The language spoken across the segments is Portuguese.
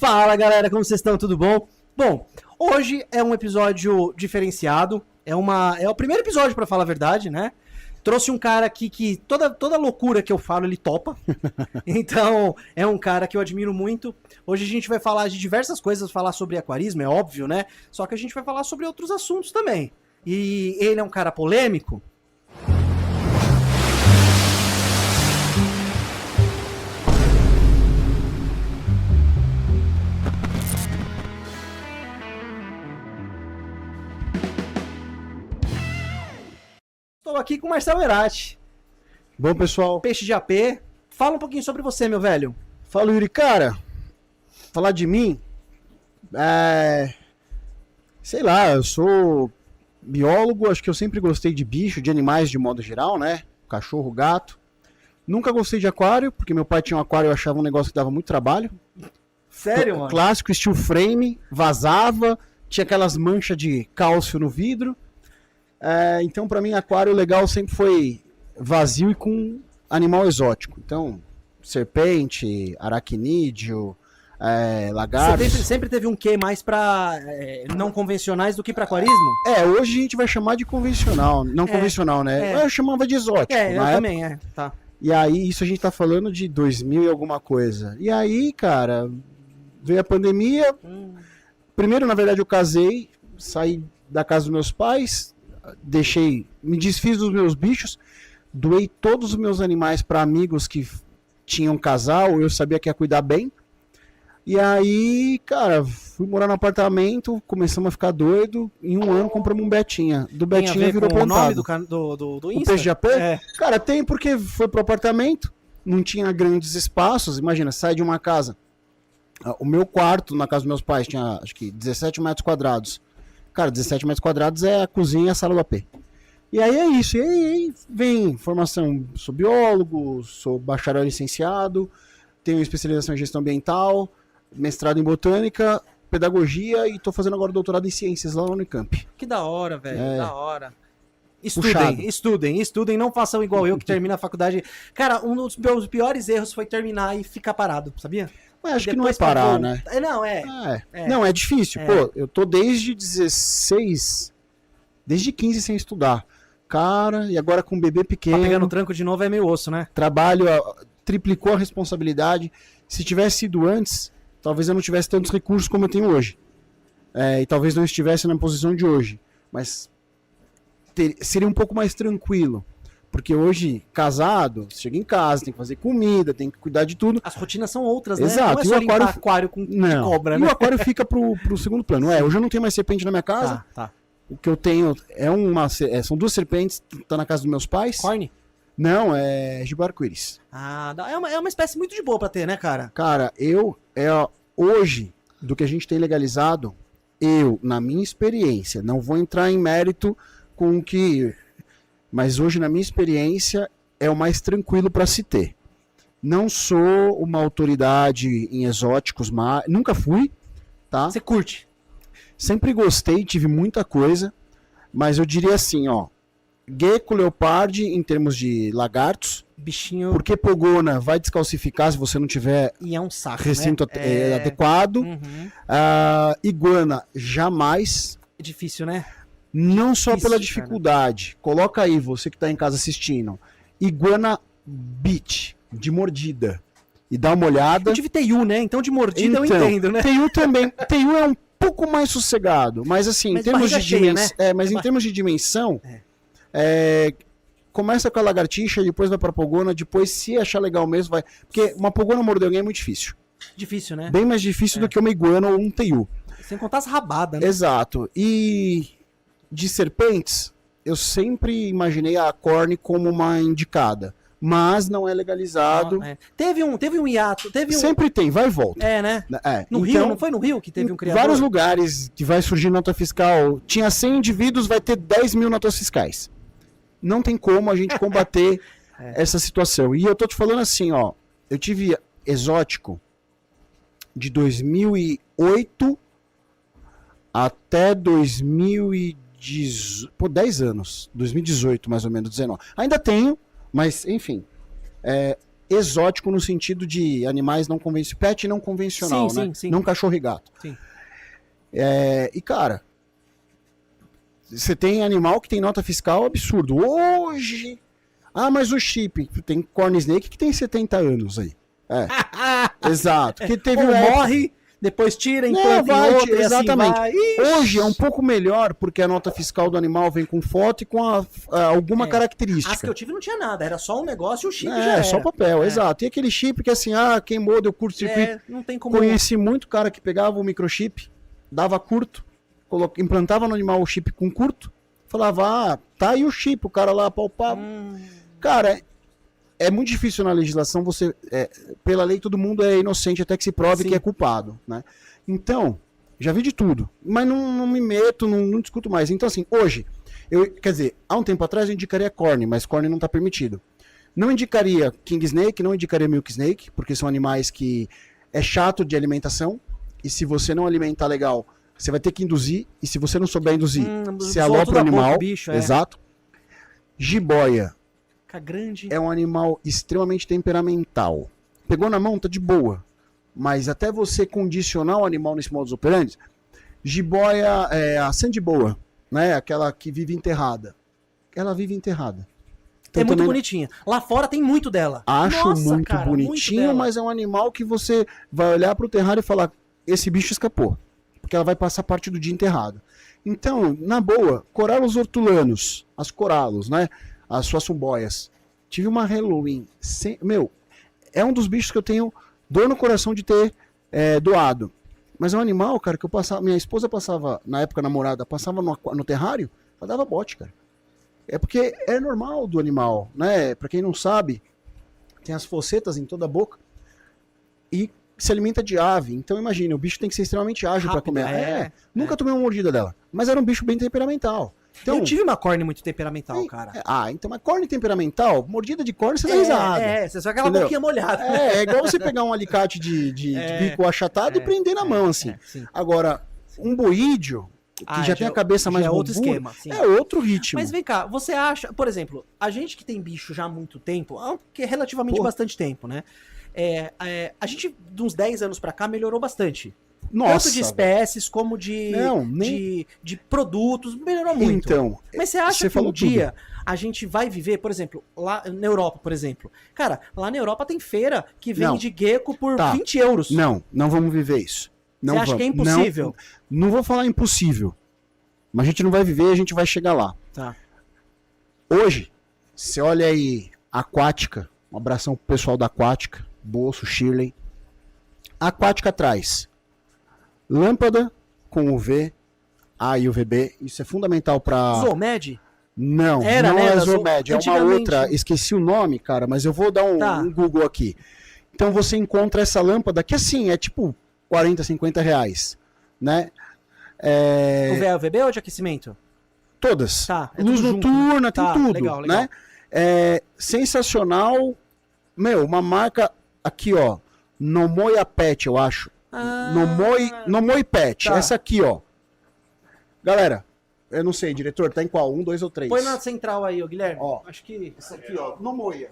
Fala galera, como vocês estão? Tudo bom? Bom, hoje é um episódio diferenciado, é o primeiro episódio pra falar a verdade, né? Trouxe um cara aqui que toda loucura que eu falo ele topa, então é um cara que eu admiro muito. Hoje a gente vai falar de diversas coisas, falar sobre aquarismo, é óbvio, né? Só que a gente vai falar sobre outros assuntos também. E ele é um cara polêmico. Estou aqui com o Marcelo Herati. Bom, pessoal. Peixe de AP. Fala um pouquinho sobre você, meu velho. Fala, Yuri. Cara, falar de mim, sei lá, eu sou biólogo, acho que eu sempre gostei de bicho, de animais de modo geral, né? Cachorro, gato. Nunca gostei de aquário, porque meu pai tinha um aquário e eu achava um negócio que dava muito trabalho. Sério, mano? Clássico, steel frame, vazava, tinha aquelas manchas de cálcio no vidro. Então, pra mim, aquário legal sempre foi vazio e com animal exótico. Então, serpente, aracnídeo, lagarto. Você sempre teve um quê mais pra não convencionais do que pra aquarismo? Hoje a gente vai chamar de convencional. Não convencional, né? Eu chamava de exótico. Eu também, tá. E aí, isso a gente tá falando de 2000 e alguma coisa. E aí, cara, veio a pandemia. Primeiro, na verdade, eu casei, saí da casa dos meus pais, me desfiz dos meus bichos, doei todos os meus animais para amigos que tinham casal, eu sabia que ia cuidar bem. E aí, cara, fui morar no apartamento, começamos a ficar doido, em um ano compramos um Betinha. Do Betinha virou plantado. O nome do Insta? O peixe de AP? Cara, tem porque foi pro apartamento, não tinha grandes espaços, imagina, sai de uma casa. O meu quarto, na casa dos meus pais, tinha acho que 17 metros quadrados. Cara, 17 metros quadrados é a cozinha e a sala do AP. E aí é isso. E aí vem formação, sou biólogo, sou bacharel licenciado, tenho especialização em gestão ambiental, mestrado em botânica, pedagogia e tô fazendo agora doutorado em ciências lá no Unicamp. Que da hora, velho, da hora. Puxado. Estudem, não façam igual eu que termina a faculdade. Cara, um dos meus piores erros foi terminar e ficar parado, sabia? Mas acho que não é parar, né? Não, é difícil. Pô, eu tô desde 15 sem estudar. Cara, e agora com um bebê pequeno. Tá pegando tranco de novo é meio osso, né? Trabalho, triplicou a responsabilidade. Se tivesse sido antes, talvez eu não tivesse tantos recursos como eu tenho hoje. E talvez não estivesse na posição de hoje. Mas seria um pouco mais tranquilo. Porque hoje, casado, você chega em casa, tem que fazer comida, tem que cuidar de tudo. As rotinas são outras, né? Exato. Não é só limpar aquário com de cobra, né? E o aquário fica pro segundo plano. Hoje eu não tenho mais serpente na minha casa. Tá. O que eu tenho são duas serpentes, tá na casa dos meus pais. Corne? Não, é Gibarco-íris. É uma espécie muito de boa pra ter, né, cara? Cara, hoje, do que a gente tem legalizado, na minha experiência, não vou entrar em mérito com o que... Mas hoje, na minha experiência, é o mais tranquilo para se ter. Não sou uma autoridade em exóticos, mas nunca fui, tá? Você curte? Sempre gostei, tive muita coisa, mas eu diria assim, gecko, leopardi em termos de lagartos. Bichinho. Porque pogona vai descalcificar se você não tiver e é um saco, recinto adequado. Iguana, jamais. É difícil, né? Não só pela dificuldade. Cara. Coloca aí, você que está em casa assistindo. Iguana bite, de mordida. E dá uma olhada. Eu tive TU, né? Então de mordida eu entendo, né? TU também. TU é um pouco mais sossegado. Mas assim, em termos de dimensão. Né? Mas em termos de dimensão, começa com a lagartixa, depois vai pra pogona, depois, se achar legal mesmo, vai. Porque uma pogona morder alguém é muito difícil. Difícil, né? Bem mais difícil do que uma iguana ou um TU. Sem contar as rabadas, né? Exato. E de serpentes, eu sempre imaginei a corne como uma indicada, mas não é legalizado. Teve um hiato, sempre tem, vai e volta. Né? No Rio, não foi no Rio que teve um criador? Vários lugares que vai surgir nota fiscal, tinha 100 indivíduos, vai ter 10 mil notas fiscais. Não tem como a gente combater essa situação. E eu tô te falando assim, eu tive exótico de 2008 até 2018. 10 anos, 2018 mais ou menos, 19. Ainda tenho, mas enfim, exótico no sentido de animais não convencionais, pet não convencional, Sim, né? sim, sim. Não cachorro e gato. Sim. E, cara, você tem animal que tem nota fiscal absurdo. Hoje... mas o chip, tem corn snake que tem 70 anos aí. Exato. Que teve morre, depois tira, implanta em outro, exatamente. E assim Hoje é um pouco melhor, porque a nota fiscal do animal vem com foto e com alguma característica. As que eu tive não tinha nada, era só um negócio e o chip já era. Só papel, exato. E aquele chip que assim, queimou, deu curto-circuito. Não tem como... Conheci muito cara que pegava o microchip, dava curto, implantava no animal o chip com curto, falava, tá aí o chip, o cara lá palpava. Cara, é muito difícil na legislação você, pela lei todo mundo é inocente até que se prove que é culpado, né? Então, já vi de tudo, mas não me meto, não discuto mais. Então assim, hoje, quer dizer, há um tempo atrás eu indicaria corn, mas corn não está permitido. Não indicaria king snake, não indicaria milk snake, porque são animais que é chato de alimentação, e se você não alimentar legal, você vai ter que induzir, e se você não souber induzir, você alopra o animal. Bicho, exato. Jiboia. Grande. É um animal extremamente temperamental. Pegou na mão, tá de boa. Mas até você condicionar o animal nesse modus operandi, jiboia é a sandiboa, né? Aquela que vive enterrada. Ela vive enterrada. Então, é muito bonitinha. Lá fora tem muito dela. Acho muito bonitinho, mas é um animal que você vai olhar pro terrário e falar, esse bicho escapou. Porque ela vai passar parte do dia enterrada. Então, na boa, coralos hortulanos, as coralos, né? As suas sumboias. Tive uma Halloween. É um dos bichos que eu tenho dor no coração de ter doado. Mas é um animal, cara, que eu passava. Minha esposa passava, na época namorada, passava no terrário, ela dava bote, cara. É porque é normal do animal, né? Pra quem não sabe, tem as focetas em toda a boca e se alimenta de ave. Então imagina, o bicho tem que ser extremamente ágil para comer. Nunca tomei uma mordida dela, mas era um bicho bem temperamental. Então, eu tive uma corne muito temperamental, cara. Então, mas corne temperamental, mordida de corne, você dá risada. Você só aquela boquinha molhada. É igual você pegar um alicate de bico achatado e prender na mão, assim. Agora, um boídeo, que já tem a cabeça mais outro esquema. Sim. É outro ritmo. Mas vem cá, você acha, por exemplo, a gente que tem bicho já há muito tempo, que é relativamente bastante tempo, né? A gente, de uns 10 anos pra cá, melhorou bastante. Nossa, tanto de espécies como de produtos, melhorou muito. Então, mas você acha que um dia a gente vai viver, por exemplo, lá na Europa, por exemplo. Cara, lá na Europa tem feira que vende gecko por 20 euros. Não vamos viver isso. Você acha que é impossível? Não vou falar impossível. Mas a gente não vai viver, a gente vai chegar lá. Tá. Hoje, você olha aí, Aquática, um abração pro pessoal da Aquática, Bolso, Shirley. A Aquática traz lâmpada com UV, A e UVB, isso é fundamental para... Zoomed? Não, não é Zoomed, é uma outra, esqueci o nome, cara, mas eu vou dar um Google aqui. Então você encontra essa lâmpada que assim, é tipo 40, 50 reais, né? UV é UVB ou de aquecimento? Todas. Luz noturna, tem tudo, legal. né? Sensacional, uma marca aqui, ó, Nomoia Pet, eu acho. Nomoi Pet, essa aqui, ó. Galera, eu não sei, diretor, tá em qual? 1, 2 ou 3? Põe na central aí, ô Guilherme. Ó, acho que... Essa aqui, ó, Nomoia.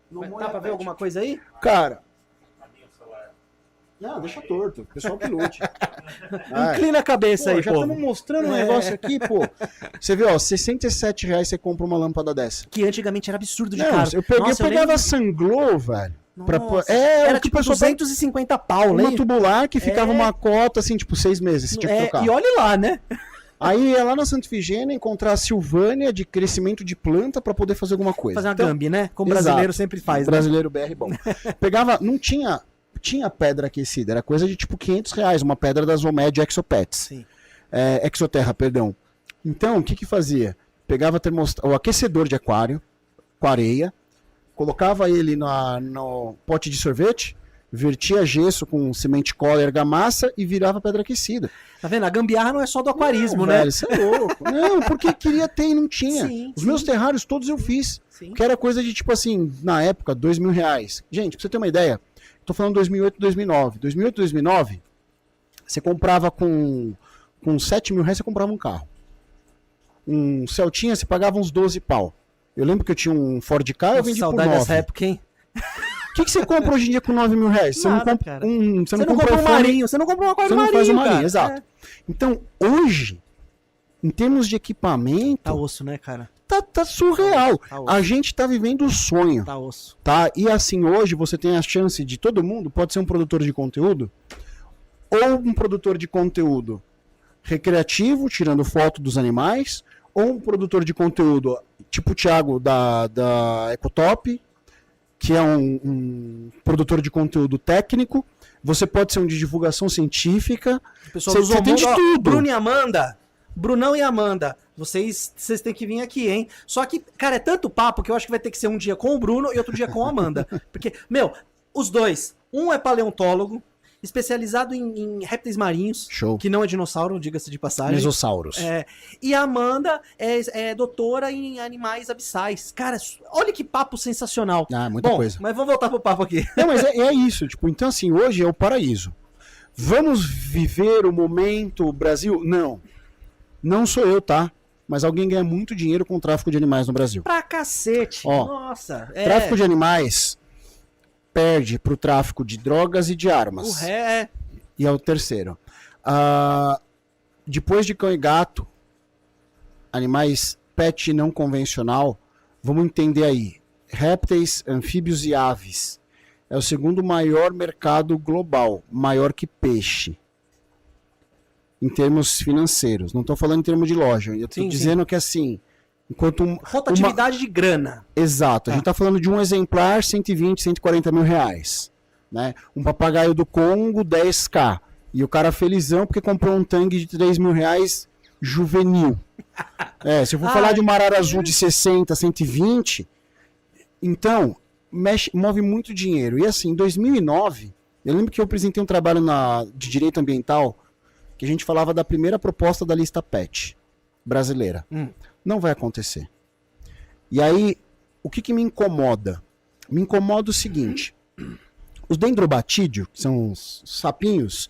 Dá pra ver alguma coisa aí? Cara... Não, deixa torto, o pessoal que lute. Inclina a cabeça aí, já estamos mostrando um negócio aqui, pô. Você vê, ó, R$67 você compra uma lâmpada dessa. Que antigamente era absurdo de caro. Eu pegava a Sanglow, velho. Era tipo 250 pau, né? Uma tubular que ficava uma cota, assim, tipo 6 meses, você tinha que trocar. E olha lá, né? Aí ia lá na Santa Ifigênia encontrar a Silvânia de crescimento de planta pra poder fazer alguma coisa. Fazer uma gambi, né? Como o brasileiro sempre faz, brasileiro BR bom. Pegava, não tinha pedra aquecida, era coisa de tipo R$500, uma pedra da Zoomed Exopets. Sim. Exoterra, perdão. Então, o que fazia? Pegava o aquecedor de aquário, com areia, colocava ele no pote de sorvete, vertia gesso com semente cola e argamassa e virava pedra aquecida. Tá vendo? A gambiarra não é só do aquarismo, né? Velho, você é louco. Não, porque queria ter e não tinha. Os meus terrários todos eu fiz. Que era coisa de tipo assim, na época, R$2.000. Gente, pra você ter uma ideia, tô falando 2008, 2009. 2008, 2009, você comprava com R$7.000, você comprava um carro. Um Celtinha, você pagava uns 12 pau. Eu lembro que eu tinha um Ford Ka, eu vendi por 9. Saudade dessa época, hein? que você compra hoje em dia com 9 mil reais? Você Nada, não compra cara. você não compra um fone, marinho, você não compra um aquário você não marinho, faz um marinho, cara. exato. Então, hoje, em termos de equipamento, Tá osso, né, cara? tá surreal. Tá osso. A gente tá vivendo o sonho, Tá osso. tá? E assim, hoje você tem a chance de todo mundo, pode ser um produtor de conteúdo, ou um produtor de conteúdo recreativo, tirando foto dos animais, ou um produtor de conteúdo tipo o Thiago da Ecotop, que é um produtor de conteúdo técnico. Você pode ser um de divulgação científica. O pessoal Você tem de ó, tudo. Bruno e Amanda, Brunão e Amanda, vocês têm que vir aqui, hein? Só que, cara, é tanto papo que eu acho que vai ter que ser um dia com o Bruno e outro dia com a Amanda. Porque, meu, os dois, um é paleontólogo, especializado em répteis marinhos, Show. que não é dinossauro, diga-se de passagem. Mesossauros. E a Amanda é doutora em animais abissais. Cara, olha que papo sensacional. Ah, muita Bom, coisa. mas vamos voltar pro papo aqui. Não, mas é isso. Tipo, então, assim, hoje é o paraíso. Vamos viver o momento Brasil? Não. Não sou eu, tá? Mas alguém ganha muito dinheiro com o tráfico de animais no Brasil. Pra cacete. Ó, Nossa. Tráfico de animais perde pro tráfico de drogas e de armas. O ré E é o terceiro. Depois de cão e gato, animais pet não convencional, vamos entender aí. Répteis, anfíbios e aves. É o segundo maior mercado global, maior que peixe. Em termos financeiros. Não estou falando em termos de loja. Eu estou dizendo que assim, enquanto rotatividade de grana. Exato. A gente está falando de um exemplar, 120, 140 mil reais. Né? Um papagaio do Congo, 10k. E o cara felizão porque comprou um tangue de 3 mil reais juvenil. Se eu for falar de uma arara azul de 60, 120, então, move muito dinheiro. E assim, em 2009, eu lembro que eu apresentei um trabalho de direito ambiental que a gente falava da primeira proposta da lista PET brasileira. Não vai acontecer. E aí, o que me incomoda? Me incomoda o seguinte: os dendrobatídeos, que são os sapinhos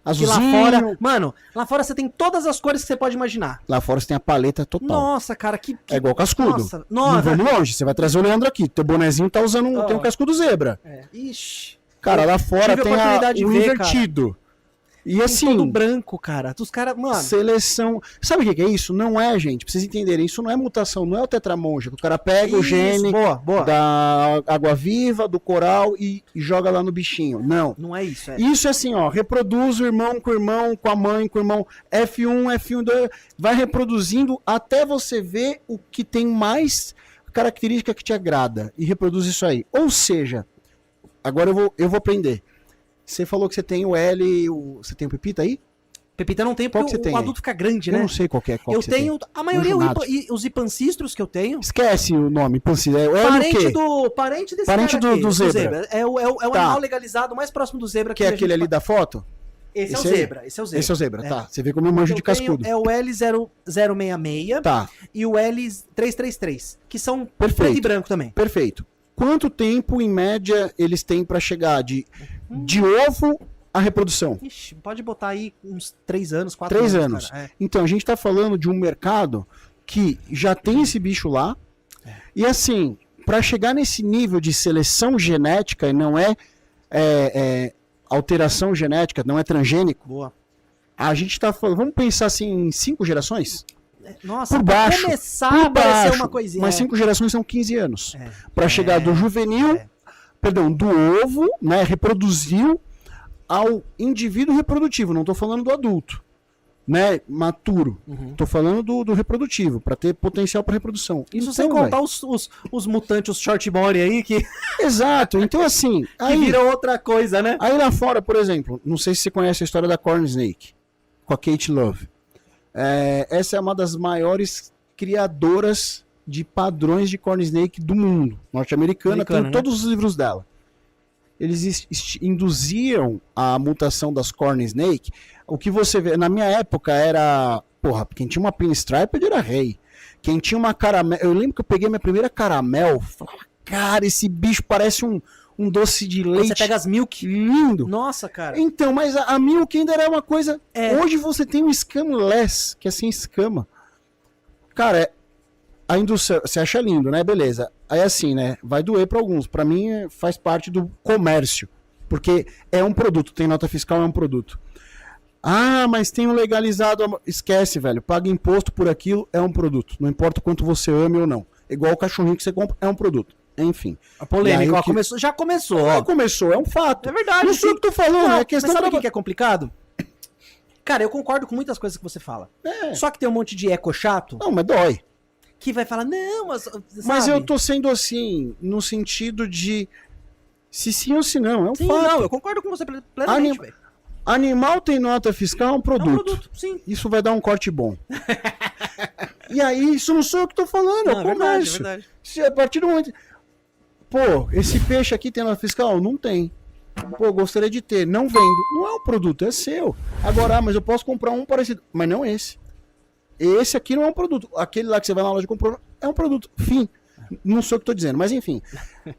azulzinho. Que lá fora, mano, lá fora você tem todas as cores que você pode imaginar. Lá fora você tem a paleta total. Nossa, cara, que é igual cascudo. Nossa. Não vamos longe, você vai trazer o Leandro aqui. Teu bonezinho tá usando tem um cascudo zebra. Ixi. Cara, lá fora tem o invertido. Cara. E assim, todo branco, cara. Dos caras, mano. Seleção. Sabe o que é isso? Não é, gente, pra vocês entenderem, isso não é mutação, não é o tetramonja. O cara pega o gene da água-viva, do coral e joga lá no bichinho. Não. Não é isso, Isso é assim, ó, reproduz o irmão, com a mãe, com o irmão. F1, F2, vai reproduzindo até você ver o que tem mais característica que te agrada e reproduz isso aí. Ou seja, agora eu vou aprender. Você falou que você tem o L, você tem o Pepita aí? Pepita não tem, porque o adulto fica grande, né? Eu não sei qual é. Eu tenho, a maioria, os ipancistros que eu tenho. Esquece o nome, ipancistro. Parente desse parente cara do zebra. É o animal legalizado mais próximo do zebra. Que é aquele ali da foto? Esse é o zebra. Esse é o zebra, tá. Você vê como eu manjo de cascudo. É o L0066 e o L333, que são preto e branco também. Perfeito. Quanto tempo, em média, eles têm para chegar de ovo à reprodução? Ixi, pode botar aí uns 3 anos, 4 anos. 3 anos. Então, a gente está falando de um mercado que já tem esse bicho lá. E assim, para chegar nesse nível de seleção genética, e não é alteração genética, não é transgênico. Boa. A gente está falando, vamos pensar assim, em 5 gerações? Nossa, por baixo, começar a aparecer uma coisinha. Mas 5 gerações são 15 anos. Para chegar do juvenil, do ovo, né, reproduziu, ao indivíduo reprodutivo. Não estou falando do adulto, né, maturo. Estou falando do reprodutivo, para ter potencial para reprodução. Isso então, sem contar os mutantes, os short body aí que... Exato, então assim... que viram outra coisa, né? Aí lá fora, por exemplo, não sei se você conhece a história da Corn Snake, com a Kate Love. Essa é uma das maiores criadoras de padrões de Corn Snake do mundo. Norte-americana, tem todos os livros dela. Eles induziam a mutação das Corn Snake. O que você vê, na minha época era... Porra, quem tinha uma pinstripe era rei. Quem tinha uma caramel... Eu lembro que eu peguei minha primeira caramel, falava, cara, esse bicho parece um doce de leite. Você pega as Milk. Lindo. Nossa, cara. Então, mas a Milk ainda era uma coisa... Hoje você tem o Scamless, que é sem escama. Cara, a indústria... Você acha lindo, né? Beleza. aí assim, né? Vai doer para alguns. Para mim, faz parte do comércio. Porque é um produto, tem nota fiscal, é um produto. Ah, mas tem um legalizado. Esquece, velho. Paga imposto por aquilo, é um produto. Não importa o quanto você ame ou não. Igual o cachorrinho que você compra, é um produto. Enfim. A polêmica, aí, ó, já começou, ó. Começou, é um fato. É verdade. Não sei o que tu falou, não, é questão mas sabe da... o que é complicado? Cara, eu concordo com muitas coisas que você fala. É. Só que tem um monte de eco chato Não, mas dói. que vai falar, não, mas. Mas sabe? eu tô sendo assim, no sentido de se sim ou se não, é um Sim, fato. não, eu concordo com você plenamente, velho. Animal tem nota fiscal, é um É um produto. produto, sim. Isso vai dar um corte bom. E aí, isso não sou eu que tô falando, Não, é o comércio. verdade. Se a partir do momento... Pô, esse peixe aqui tem nota fiscal? Não tem. Pô, gostaria de ter. Não vendo. Não é um produto, é seu. Agora, mas eu posso comprar um parecido. Mas não esse. Esse aqui não é um produto. Aquele lá que você vai na loja e comprou é um produto. Fim. Não sei o que estou dizendo, mas enfim.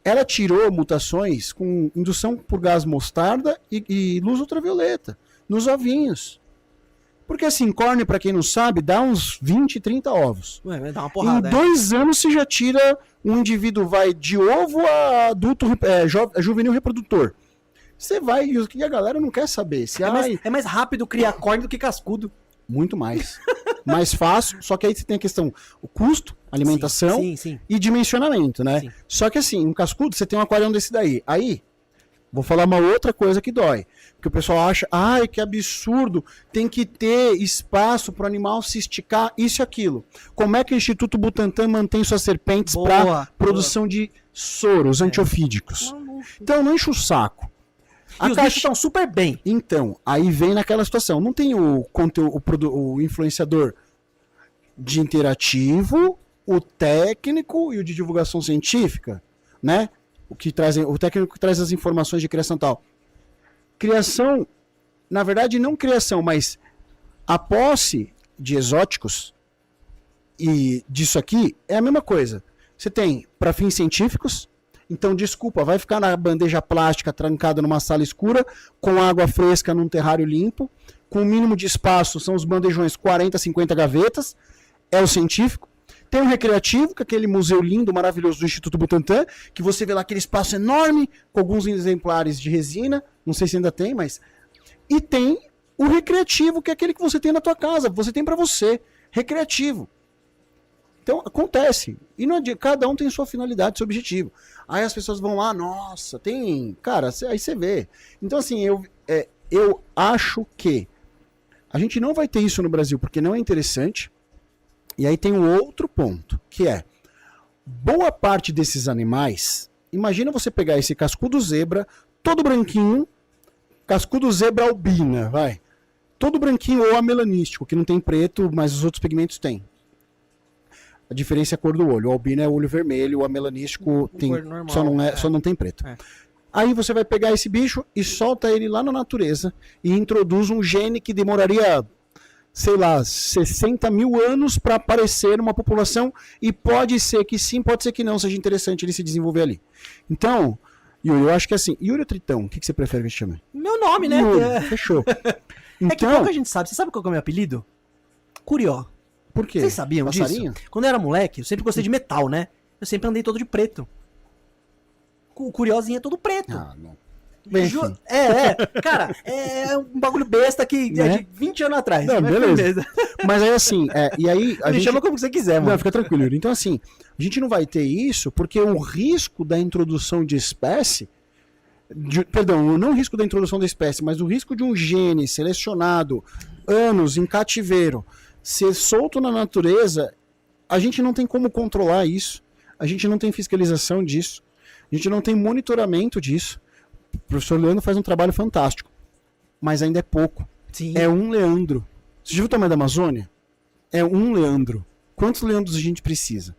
Ela tirou mutações com indução por gás mostarda e luz ultravioleta nos ovinhos. Porque assim, córnea, para quem não sabe, dá uns 20, 30 ovos. Ué, vai dar uma porrada. Em 2 anos você já tira um indivíduo, vai de ovo a adulto, juvenil reprodutor. Você vai, e a galera não quer saber. Se, É mais rápido criar córnea do que cascudo. Muito mais. Mais fácil, só que aí você tem a questão, o custo, alimentação Sim. e dimensionamento, né? Sim. Só que assim, um cascudo, você tem um aquário desse daí. Aí, vou falar uma outra coisa que dói. Porque o pessoal acha, ai, que absurdo, tem que ter espaço para o animal se esticar, isso e aquilo. Como é que o Instituto Butantan mantém suas serpentes para produção de soros antiofídicos? Então, não enche o saco. E os bichos estão super bem. Então, aí vem naquela situação. Não tem o influenciador de interativo, o técnico e o de divulgação científica, né? O técnico que traz as informações de criação e tal. Criação, na verdade, não criação, mas a posse de exóticos e disso aqui é a mesma coisa. Você tem para fins científicos. Então, desculpa, vai ficar na bandeja plástica trancada numa sala escura, com água fresca num terrário limpo, com o mínimo de espaço, são os bandejões 40, 50 gavetas, é o científico. Tem o recreativo, que é aquele museu lindo, maravilhoso do Instituto Butantan, que você vê lá aquele espaço enorme, com alguns exemplares de resina, não sei se ainda tem, mas... E tem o recreativo, que é aquele que você tem na tua casa, você tem para você, recreativo. Então, acontece. E não adianta, cada um tem sua finalidade, seu objetivo. Aí as pessoas vão lá, nossa, tem... Cara, aí você vê. Então, assim, eu acho que a gente não vai ter isso no Brasil, porque não é interessante. E aí tem um outro ponto, que é... Boa parte desses animais... Imagina você pegar esse cascudo zebra, todo branquinho, cascudo zebra albina, vai. Todo branquinho ou amelanístico, que não tem preto, mas os outros pigmentos têm. A diferença é a cor do olho. O albino é olho vermelho, o amelanístico tem, normal, só não tem preto. É. Aí você vai pegar esse bicho e solta ele lá na natureza e introduz um gene que demoraria, sei lá, 60 mil anos para aparecer numa população e pode ser que sim, pode ser que não, seja interessante ele se desenvolver ali. Então, Yuri, eu acho que assim, Yuri ou Tritão, o que você prefere que a gente chame? Meu nome, né? Yuri, fechou. Então, é que pouca gente sabe. Você sabe qual é o meu apelido? Curió. Por quê? Vocês sabiam Passarinho? disso? Quando eu era moleque, eu sempre gostei de metal, né? Eu sempre andei todo de preto. O Curiosinho é todo preto. Ah, não. Bem, Cara, é um bagulho besta que é de 20 anos atrás. Não, beleza. Mas aí assim, e aí... Me chama como você quiser, mano. Não, fica tranquilo, Yuri. Então assim, a gente não vai ter isso porque o risco da introdução de espécie... Perdão, não o risco da introdução da espécie, mas o risco de um gene selecionado anos em cativeiro ser solto na natureza, a gente não tem como controlar isso, a gente não tem fiscalização disso, a gente não tem monitoramento disso. O professor Leandro faz um trabalho fantástico, mas ainda é pouco. Sim. É um Leandro. Você já viu o tamanho da Amazônia? É um Leandro. Quantos Leandros a gente precisa?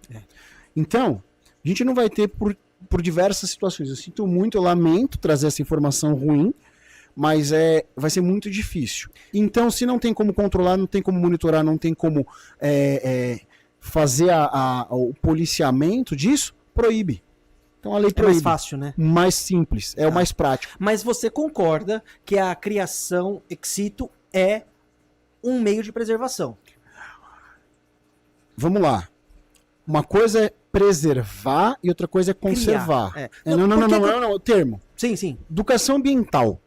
Então, a gente não vai ter por diversas situações. Eu sinto muito, eu lamento trazer essa informação ruim, mas vai ser muito difícil. Então, se não tem como controlar, não tem como monitorar, não tem como fazer o policiamento disso, proíbe. Então a lei proíbe. É mais fácil, né? Mais simples, o mais prático. Mas você concorda que a criação ex situ é um meio de preservação? Vamos lá. Uma coisa é preservar e outra coisa é conservar. Criar, Não, o termo. Sim. Educação ambiental.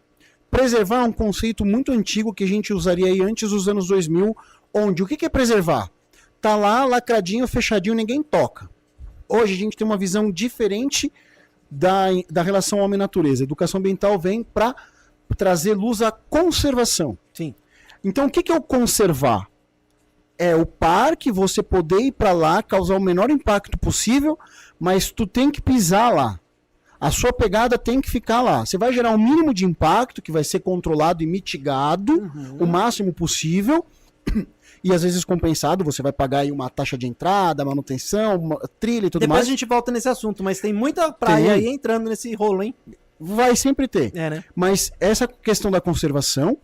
Preservar é um conceito muito antigo que a gente usaria aí antes dos anos 2000, onde o que é preservar? Tá lá, lacradinho, fechadinho, ninguém toca. Hoje a gente tem uma visão diferente da relação homem-natureza. A educação ambiental vem para trazer luz à conservação. Sim. Então o que é o conservar? É o parque, você poder ir para lá, causar o menor impacto possível, mas tu tem que pisar lá. A sua pegada tem que ficar lá. Você vai gerar um mínimo de impacto que vai ser controlado e mitigado o máximo possível. E às vezes compensado, você vai pagar aí uma taxa de entrada, manutenção, trilha e tudo Depois mais. a gente volta nesse assunto, mas tem muita praia aí entrando nesse rolo, hein? Vai sempre ter. Né? Mas essa questão da conservação.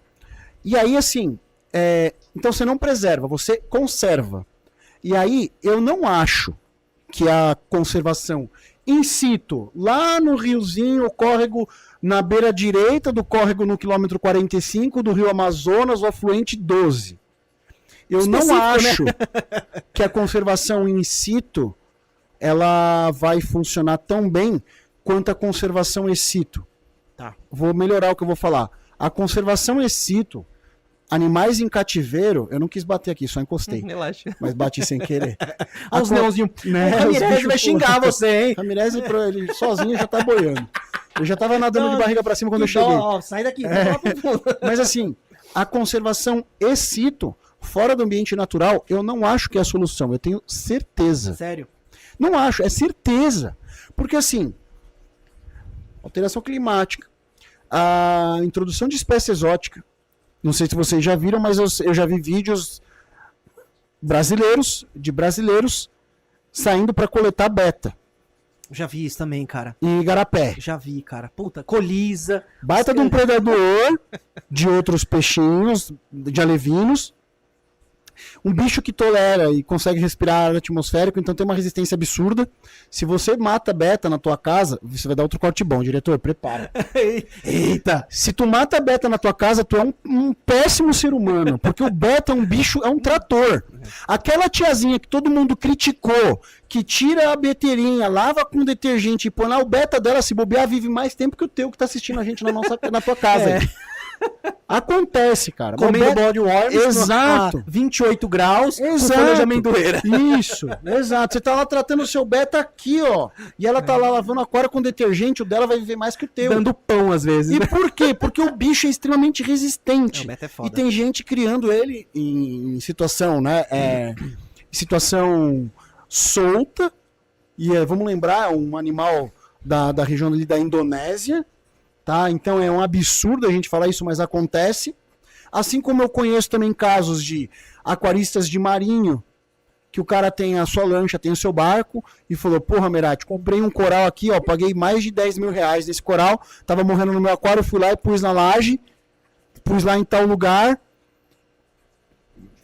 E aí, assim, então você não preserva, você conserva. E aí, eu não acho que a conservação in situ, lá no riozinho, o córrego na beira direita do córrego no quilômetro 45 do rio Amazonas, o afluente 12. Eu não acho que a conservação in situ ela vai funcionar tão bem quanto a conservação ex situ. Tá. Vou melhorar o que eu vou falar. A conservação ex situ, animais em cativeiro, eu não quis bater aqui, só encostei. Relaxa. Mas bati sem querer. Olha os leãozinhos. Né, O Ramirez vai xingar você, hein? Ramirez, ele sozinho já tá boiando. Eu já tava nadando de barriga pra cima quando eu cheguei. Sai daqui. Mas assim, a conservação ex situ, fora do ambiente natural, eu não acho que é a solução. Eu tenho certeza. Sério? Não acho, é certeza. Porque assim, alteração climática, a introdução de espécie exótica. Não sei se vocês já viram, mas eu já vi vídeos de brasileiros saindo para coletar beta. Já vi isso também, cara. Em igarapé. Já vi, cara. Puta, colisa. Baita de um predador de outros peixinhos, de alevinos. Um bicho que tolera e consegue respirar ar atmosférico, então tem uma resistência absurda. Se você mata beta na tua casa, você vai dar outro corte bom, diretor, prepara. Eita! Se tu mata beta na tua casa, tu é um péssimo ser humano, porque o beta é um bicho, é um trator. Aquela tiazinha que todo mundo criticou, que tira a beteirinha, lava com detergente e põe lá, o beta dela, se bobear, vive mais tempo que o teu que tá assistindo a gente na tua casa. Acontece, cara. Comendo body warm, exato. 28 graus, exato. com folha de amendoeira. Isso, exato. Você tá lá tratando o seu beta aqui, ó. E ela tá lá lavando a cora com detergente, o dela vai viver mais que o teu. Dando pão, às vezes. E por quê? Porque o bicho é extremamente resistente. O beta é foda. E tem gente criando ele em situação, né? Situação solta. E vamos lembrar, é um animal da região ali da Indonésia. Tá? Então é um absurdo a gente falar isso, mas acontece. Assim como eu conheço também casos de aquaristas de marinho, que o cara tem a sua lancha, tem o seu barco, e falou, porra, Merati, comprei um coral aqui, ó, paguei mais de 10 mil reais nesse coral, tava morrendo no meu aquário, fui lá e pus na laje, pus lá em tal lugar,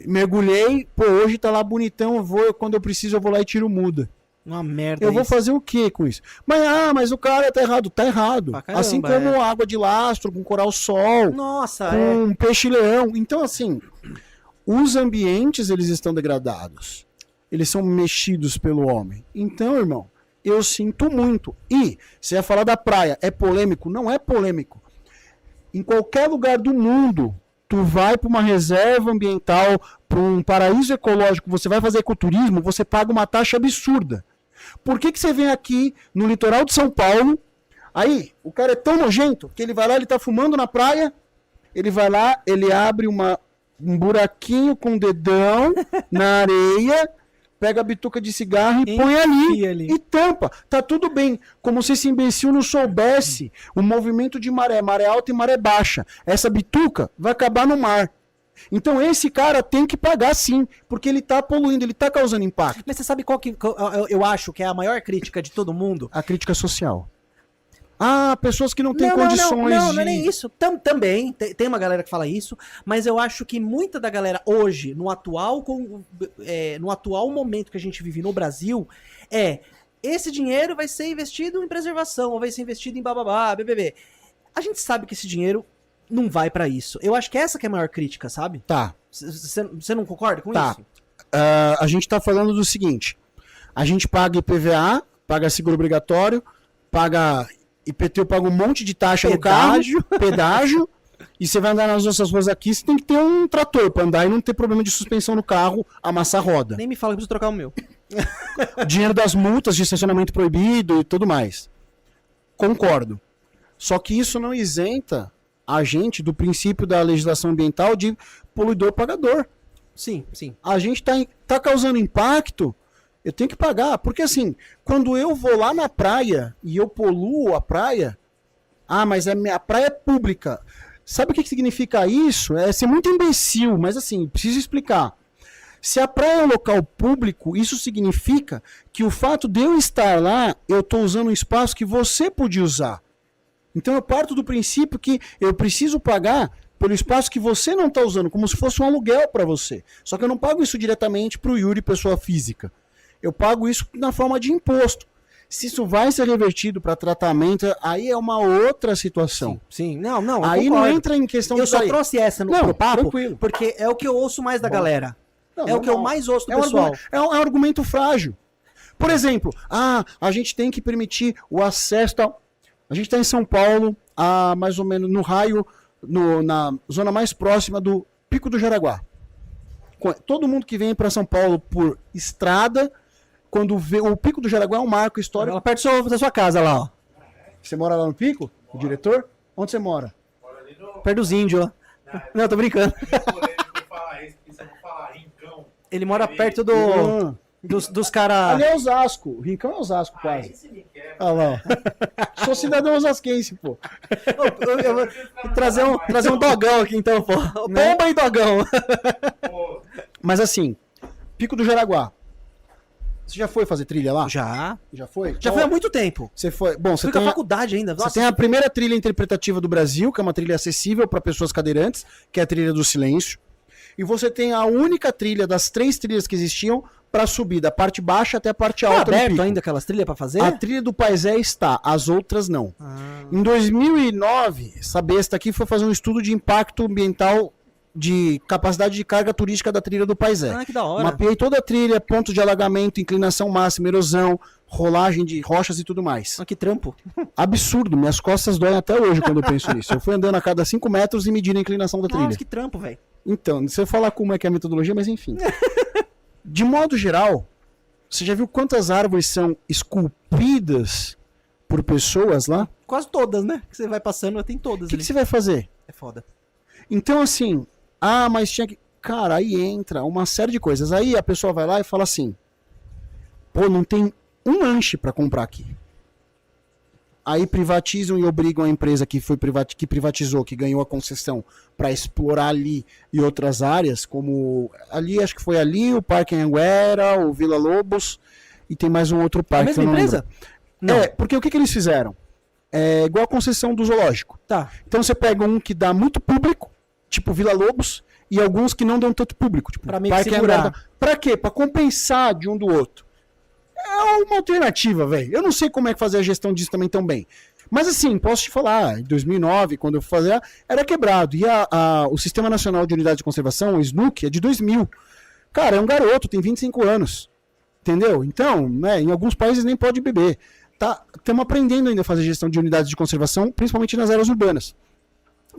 mergulhei, pô, hoje tá lá bonitão, quando eu preciso eu vou lá e tiro muda. Uma merda. Eu vou fazer o que com isso? Mas o cara tá errado. Tá errado. Caramba, assim como água de lastro, com coral-sol, nossa, com peixe-leão. Então, assim, os ambientes, eles estão degradados. Eles são mexidos pelo homem. Então, irmão, eu sinto muito. E, você ia falar da praia, é polêmico? Não é polêmico. Em qualquer lugar do mundo, tu vai para uma reserva ambiental, para um paraíso ecológico, você vai fazer ecoturismo, você paga uma taxa absurda. Por que você vem aqui no litoral de São Paulo, aí o cara é tão nojento que ele vai lá, ele tá fumando na praia, ele vai lá, ele abre um buraquinho com o dedão na areia, pega a bituca de cigarro e põe ali e tampa. Tá tudo bem. Como se esse imbecil não soubesse o movimento de maré alta e maré baixa. Essa bituca vai acabar no mar. Então esse cara tem que pagar sim, porque ele tá poluindo, ele tá causando impacto. Mas você sabe qual que eu acho que é a maior crítica de todo mundo? A crítica social. Pessoas que não têm condições não é nem isso. Também, tem uma galera que fala isso, mas eu acho que muita da galera hoje, no atual momento que a gente vive no Brasil, esse dinheiro vai ser investido em preservação, ou vai ser investido em bababá, BBB. A gente sabe que esse dinheiro não vai pra isso. Eu acho que essa que é a maior crítica, sabe? Tá. Você não concorda com isso? Tá. A gente tá falando do seguinte. A gente paga IPVA, paga seguro obrigatório, paga IPTU, paga um monte de taxa no carro, pedágio, e você vai andar nas nossas ruas aqui, você tem que ter um trator para andar e não ter problema de suspensão no carro, amassar roda. Nem me fala que preciso trocar o meu. O dinheiro das multas de estacionamento proibido e tudo mais. Concordo. Só que isso não isenta a gente do princípio da legislação ambiental de poluidor pagador. Sim, sim. A gente tá causando impacto, eu tenho que pagar. Porque assim, quando eu vou lá na praia e eu poluo a praia, mas a praia é pública. Sabe o que significa isso? É ser muito imbecil, mas assim, preciso explicar. Se a praia é um local público, isso significa que o fato de eu estar lá, eu estou usando um espaço que você podia usar. Então eu parto do princípio que eu preciso pagar pelo espaço que você não está usando, como se fosse um aluguel para você. Só que eu não pago isso diretamente para o Yuri, pessoa física. Eu pago isso na forma de imposto. Se isso vai ser revertido para tratamento, aí é uma outra situação. Sim. Não. Aí não entra em questão de... Eu só trouxe essa pro papo, tranquilo. Porque é o que eu ouço mais da galera. Não, o que eu mais ouço do pessoal. É um argumento frágil. Por exemplo, a gente tem que permitir o acesso... A gente está em São Paulo, mais ou menos no raio, na zona mais próxima do Pico do Jaraguá. Todo mundo que vem para São Paulo por estrada, quando vê o Pico do Jaraguá é um marco histórico. Ela perto da sua casa lá, ó. Você mora lá no Pico? O diretor? Onde você mora? Perto dos índios lá. Não, tô brincando. Ele mora perto dos caras... Ali é Osasco. O Rincão é Osasco, quase. Olha lá. Sou cidadão osasquense, pô. Eu vou trazer um dogão aqui, então, pô. Pomba e dogão. Mas assim, Pico do Jaraguá. Você já foi fazer trilha lá? Já. Já foi? Já foi há muito tempo. Você foi? Bom, você fui tem com a faculdade ainda. Você tem a primeira trilha interpretativa do Brasil, que é uma trilha acessível para pessoas cadeirantes, que é a Trilha do Silêncio. E você tem a única trilha das 3 trilhas que existiam para subir da parte baixa até a parte alta do pico. Aberto ainda aquelas trilhas para fazer? A trilha do Paisé está, as outras não. Em 2009, essa besta aqui foi fazer um estudo de impacto ambiental de capacidade de carga turística da trilha do Paisé. Que da hora. Mapeei toda a trilha, pontos de alagamento, inclinação máxima, erosão, rolagem de rochas e tudo mais. Que trampo. Absurdo, minhas costas doem até hoje quando eu penso nisso. Eu fui andando a cada 5 metros e medindo a inclinação da trilha. Nossa, que trampo, velho. Então, não sei falar como é que é a metodologia, mas enfim. De modo geral, você já viu quantas árvores são esculpidas por pessoas lá? Quase todas, né? Que você vai passando, tem todas. O que você vai fazer? É foda. Então, assim, mas tinha que... Cara, aí entra uma série de coisas. Aí a pessoa vai lá e fala assim, pô, não tem um lanche para comprar aqui. Aí privatizam e obrigam a empresa que privatizou, que ganhou a concessão para explorar ali e outras áreas, como ali, acho que foi ali, o Parque Anhanguera, o Vila Lobos, e tem mais um outro parque. A mesma empresa? Não. Porque o que eles fizeram? É igual a concessão do zoológico. Tá. Então você pega um que dá muito público, tipo Vila Lobos, e alguns que não dão tanto público, tipo pra meio Parque Anhanguera. Pra quê? Pra compensar de um do outro. É uma alternativa, velho. Eu não sei como é que fazer a gestão disso também tão bem. Mas assim, posso te falar, em 2009, quando eu fui fazer, era quebrado. E o Sistema Nacional de Unidade de Conservação, o SNUC, é de 2000. Cara, é um garoto, tem 25 anos. Entendeu? Então, né, em alguns países nem pode beber. Estamos aprendendo ainda a fazer gestão de unidades de conservação, principalmente nas áreas urbanas.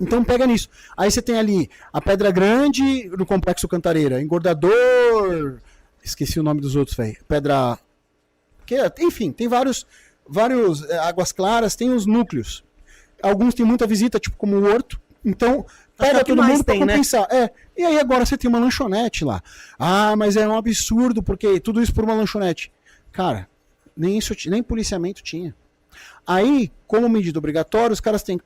Então pega nisso. Aí você tem ali a Pedra Grande, no Complexo Cantareira, Engordador... Esqueci o nome dos outros, velho. Pedra... Enfim, tem vários Águas Claras, tem os núcleos. Alguns têm muita visita, tipo como o Horto. Então, pega todo mundo pra compensar. Né? E aí agora você tem uma lanchonete lá. Mas é um absurdo, porque tudo isso por uma lanchonete. Cara, nem policiamento tinha. Aí, como medida obrigatória, os caras têm que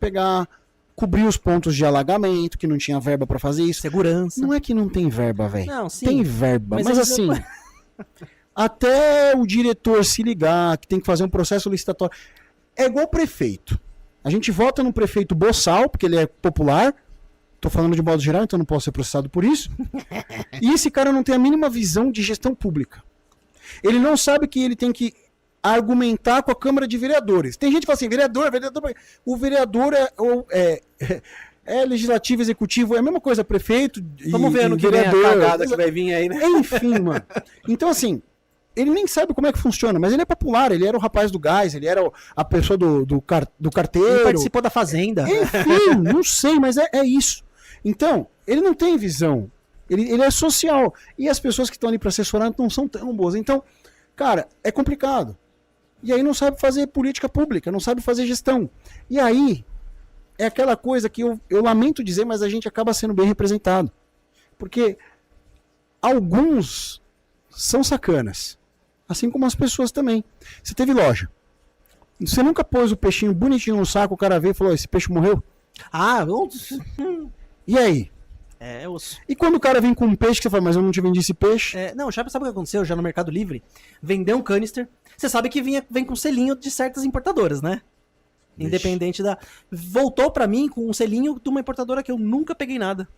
cobrir os pontos de alagamento, que não tinha verba pra fazer isso. Segurança. Não é que não tem verba, velho. Não, sim. Tem verba, mas assim... Até o diretor se ligar, que tem que fazer um processo licitatório. É igual prefeito. A gente vota no prefeito boçal, porque ele é popular. Tô falando de modo geral, então não posso ser processado por isso. E esse cara não tem a mínima visão de gestão pública. Ele não sabe que ele tem que argumentar com a Câmara de Vereadores. Tem gente que fala assim, vereador. O vereador é legislativo, executivo, é a mesma coisa, prefeito. Vamos ver no que vem a cagada que vai vir aí, né? Enfim, mano. Então, assim, ele nem sabe como é que funciona, mas ele é popular, ele era o rapaz do gás, ele era a pessoa do carteiro. Ele participou da Fazenda. Enfim, não sei, mas é isso. Então, ele não tem visão. Ele é social. E as pessoas que estão ali para assessorar não são tão boas. Então, cara, é complicado. E aí não sabe fazer política pública, não sabe fazer gestão. E aí, é aquela coisa que eu lamento dizer, mas a gente acaba sendo bem representado. Porque alguns são sacanas. Assim como as pessoas também. Você teve loja. Você nunca pôs o peixinho bonitinho no saco, o cara veio e falou, esse peixe morreu? E aí? E quando o cara vem com um peixe, que você fala, mas eu não te vendi esse peixe? Não, sabe o que aconteceu já no Mercado Livre? Vendeu um canister. Você sabe que vem com selinho de certas importadoras, né? Vixe. Independente da... Voltou pra mim com um selinho de uma importadora que eu nunca peguei nada.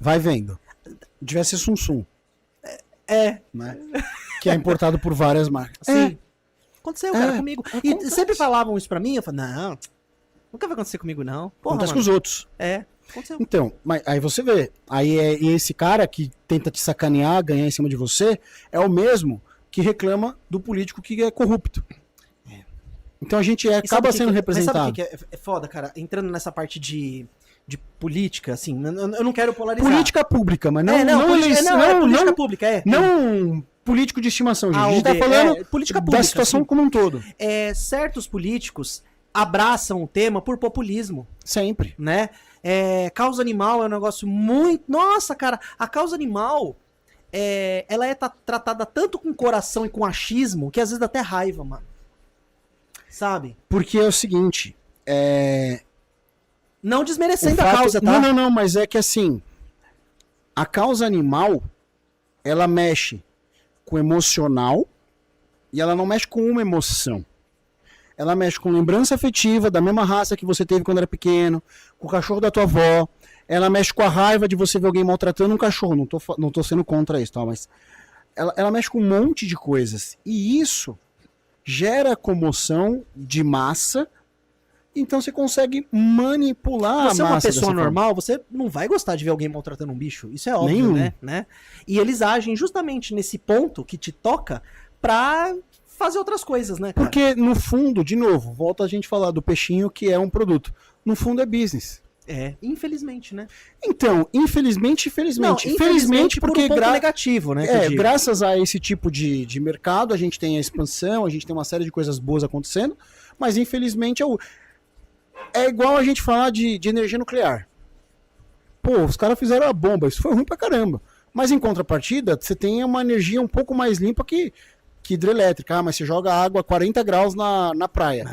Vai vendo. Devia ser Samsung. Né? Que é importado por várias marcas. Sim. Aconteceu, cara, comigo. E sempre falavam isso pra mim, eu falei, não, nunca vai acontecer comigo, não. Porra, acontece com os outros. Aconteceu. Então, mas aí você vê, aí esse cara que tenta te sacanear, ganhar em cima de você, é o mesmo que reclama do político que é corrupto. Então a gente acaba sendo representado. Mas sabe o que é foda, cara? Entrando nessa parte de política, assim, eu não quero polarizar. Política pública, mas não política pública, não político de estimação, gente. A gente tá falando política pública, da situação assim, como um todo. Certos políticos abraçam o tema por populismo. Sempre. Né? Causa animal é um negócio muito... Nossa, cara, a causa animal, ela é tratada tanto com coração e com achismo, que às vezes dá até raiva, mano. Sabe? Porque é o seguinte, não desmerecendo a causa, tá? Não, mas é que assim, a causa animal, ela mexe com o emocional e ela não mexe com uma emoção. Ela mexe com lembrança afetiva da mesma raça que você teve quando era pequeno, com o cachorro da tua avó, ela mexe com a raiva de você ver alguém maltratando um cachorro, não tô sendo contra isso, tá? Mas ela mexe com um monte de coisas, e isso gera comoção de massa, então você consegue manipular a massa. Você é uma pessoa normal, você não vai gostar de ver alguém maltratando um bicho, isso é óbvio, né? E eles agem justamente nesse ponto que te toca pra fazer outras coisas, né, cara? Porque no fundo, de novo, volta a gente falar do peixinho que é um produto, no fundo é business. Infelizmente, né? Então, infelizmente. Não, infelizmente porque por um ponto negativo, né? Graças a esse tipo de mercado, a gente tem a expansão, a gente tem uma série de coisas boas acontecendo, mas infelizmente é igual a gente falar de energia nuclear. Pô, os caras fizeram a bomba, isso foi ruim pra caramba. Mas em contrapartida, você tem uma energia um pouco mais limpa que hidrelétrica. Mas você joga água a 40 graus na praia.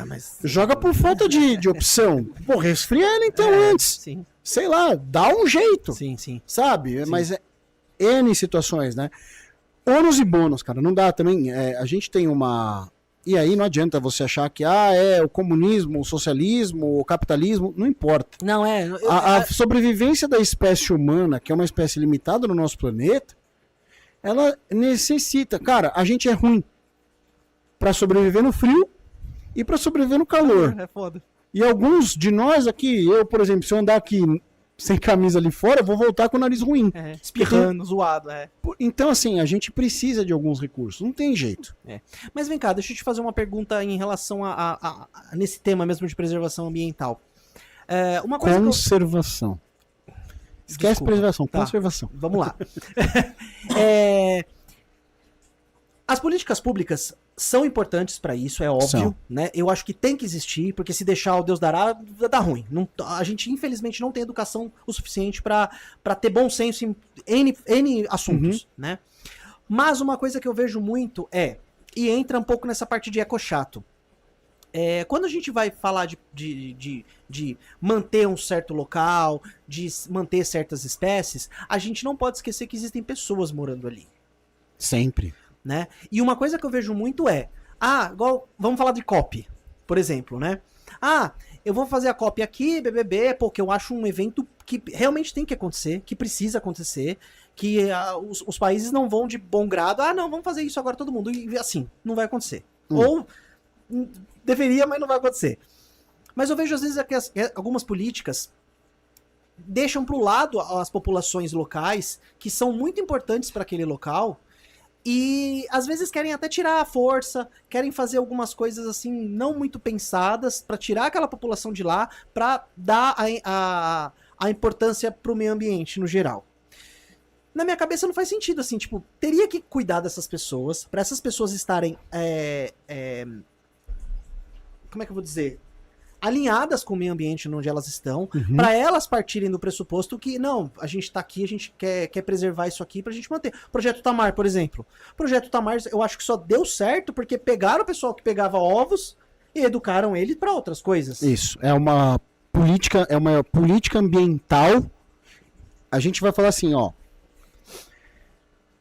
Joga por falta de opção. Pô, resfria ela então antes. Sim. Sei lá, dá um jeito. Sim. Sabe? Sim. Mas N situações, né? Ônus e bônus, cara, não dá também. A gente tem uma... E aí não adianta você achar que o comunismo, o socialismo, o capitalismo, não importa. Não a sobrevivência da espécie humana, que é uma espécie limitada no nosso planeta, ela necessita... Cara, a gente é ruim pra sobreviver no frio e pra sobreviver no calor. É foda. E alguns de nós aqui, eu, por exemplo, se eu andar aqui sem camisa ali fora, eu vou voltar com o nariz ruim. Espirrando, zoado, Então, assim, a gente precisa de alguns recursos, não tem jeito. Mas vem cá, deixa eu te fazer uma pergunta em relação a nesse tema mesmo de preservação ambiental. Uma coisa conservação. Esquece Desculpa. preservação, Tá. conservação. Vamos lá. As políticas públicas são importantes para isso, é óbvio, né? Eu acho que tem que existir, porque se deixar o Deus dará, dá ruim. A gente, infelizmente, não tem educação o suficiente para ter bom senso em N assuntos, né? Mas uma coisa que eu vejo muito e entra um pouco nessa parte de ecochato. Quando a gente vai falar de manter um certo local, de manter certas espécies, a gente não pode esquecer que existem pessoas morando ali. Sempre. Né? E uma coisa que eu vejo muito igual, vamos falar de COP, por exemplo, né? Eu vou fazer a COP aqui, BBB, porque eu acho um evento que realmente tem que acontecer, que precisa acontecer, que os países não vão de bom grado, não, vamos fazer isso agora todo mundo, e assim, não vai acontecer. Ou deveria, mas não vai acontecer. Mas eu vejo às vezes que algumas políticas deixam pro lado as populações locais, que são muito importantes para aquele local, E às vezes querem até tirar a força, querem fazer algumas coisas assim não muito pensadas pra tirar aquela população de lá, pra dar a importância pro meio ambiente no geral. Na minha cabeça não faz sentido, assim, tipo, teria que cuidar dessas pessoas, pra essas pessoas estarem, como é que eu vou dizer? Alinhadas com o meio ambiente onde elas estão, pra elas partirem do pressuposto que, não, a gente tá aqui, a gente quer preservar isso aqui pra gente manter. Projeto Tamar, por exemplo. Projeto Tamar, eu acho que só deu certo porque pegaram o pessoal que pegava ovos e educaram ele pra outras coisas. Isso, é uma política ambiental. A gente vai falar assim, ó.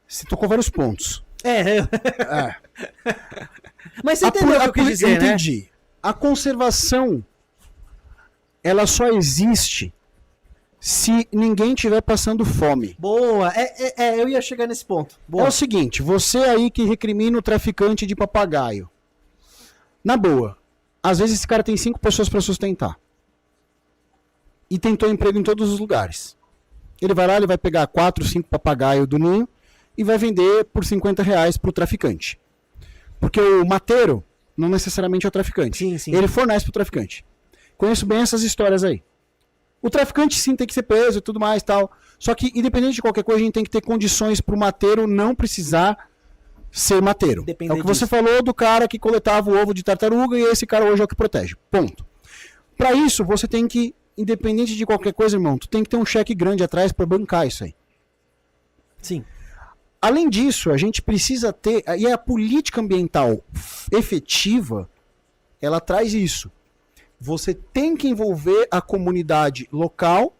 Você tocou vários pontos. Mas você entendeu o que eu quis dizer, eu entendi. Né? A conservação, ela só existe se ninguém estiver passando fome. Boa, eu ia chegar nesse ponto. Boa. É o seguinte, você aí que recrimina o traficante de papagaio. Na boa, às vezes esse cara tem 5 pessoas para sustentar. E tentou emprego em todos os lugares. Ele vai lá, ele vai pegar 4, 5 papagaios do ninho e vai vender por R$50 pro traficante. Porque o mateiro não necessariamente é o traficante. Sim, sim. Ele fornece pro traficante. Conheço bem essas histórias aí. O traficante sim tem que ser preso e tudo mais tal. Só que, independente de qualquer coisa, a gente tem que ter condições pro mateiro não precisar ser mateiro. É o que você falou do cara que coletava o ovo de tartaruga e esse cara hoje é o que protege. Ponto. Para isso, você tem que, independente de qualquer coisa, irmão, tu tem que ter um cheque grande atrás para bancar isso aí. Sim. Além disso, a gente precisa ter, e a política ambiental efetiva, ela traz isso. Você tem que envolver a comunidade local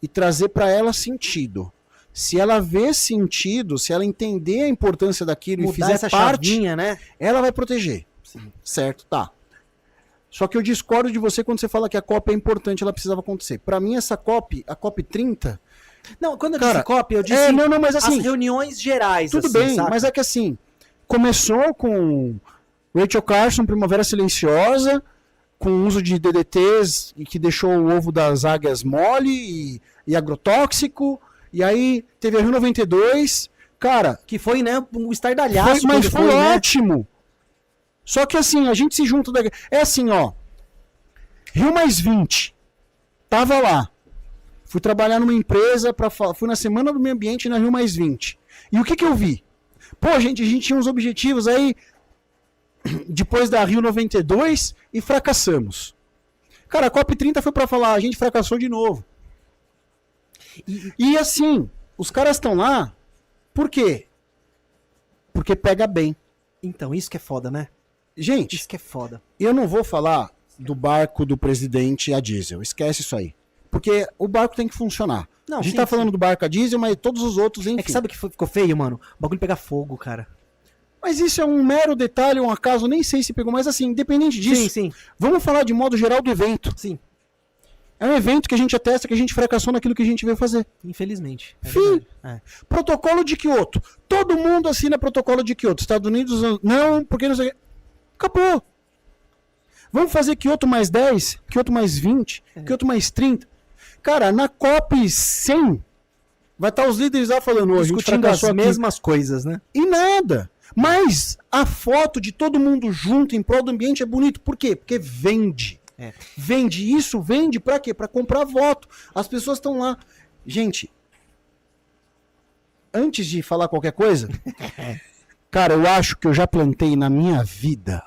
e trazer para ela sentido. Se ela vê sentido, se ela entender a importância daquilo e fizer essa parte, chavinha, né? ela vai proteger. Sim. Certo? Tá. Só que eu discordo de você quando você fala que a COP é importante, ela precisava acontecer. Para mim, essa COP, a COP 30... Não, quando eu disse COP, eu disse mas assim, as reuniões gerais. Tudo assim, bem, saca? mas é que assim, começou com Rachel Carson, Primavera Silenciosa, com o uso de DDTs e que deixou o ovo das águias mole e agrotóxico, e aí teve a Rio 92, cara... Que foi, né, um estardalhaço. Mas foi né? ótimo! Só que assim, a gente se junta... É assim, ó, Rio mais 20, tava lá. Fui trabalhar numa empresa, fui na Semana do Meio Ambiente na Rio mais 20. E o que eu vi? Pô, a gente tinha uns objetivos aí depois da Rio 92 e fracassamos. Cara, a COP 30 foi pra falar, a gente fracassou de novo. E assim, os caras estão lá, por quê? Porque pega bem. Então, isso que é foda, né? Gente, isso que é foda. Eu não vou falar do barco do presidente a diesel, esquece isso aí. Porque o barco tem que funcionar. Não, a gente tá falando do barco a diesel, mas todos os outros, enfim. É que sabe o que ficou feio, mano? O bagulho pegar fogo, cara. Mas isso é um mero detalhe, um acaso, nem sei se pegou, mas assim, independente disso, sim. Vamos falar de modo geral do evento. Sim. É um evento que a gente atesta que a gente fracassou naquilo que a gente veio fazer. Infelizmente. Fim. Protocolo de Kyoto. Todo mundo assina protocolo de Kyoto. Estados Unidos, não, porque não sei. Acabou. Vamos fazer Kyoto mais 10, Kyoto mais 20, Kyoto mais 30. Cara, na COP 100, vai estar os líderes lá falando hoje, discutindo as mesmas coisas, né? E nada. Mas a foto de todo mundo junto em prol do ambiente é bonito. Por quê? Porque vende. Vende. Isso vende pra quê? Pra comprar voto. As pessoas estão lá. Gente, antes de falar qualquer coisa, cara, eu acho que eu já plantei na minha vida,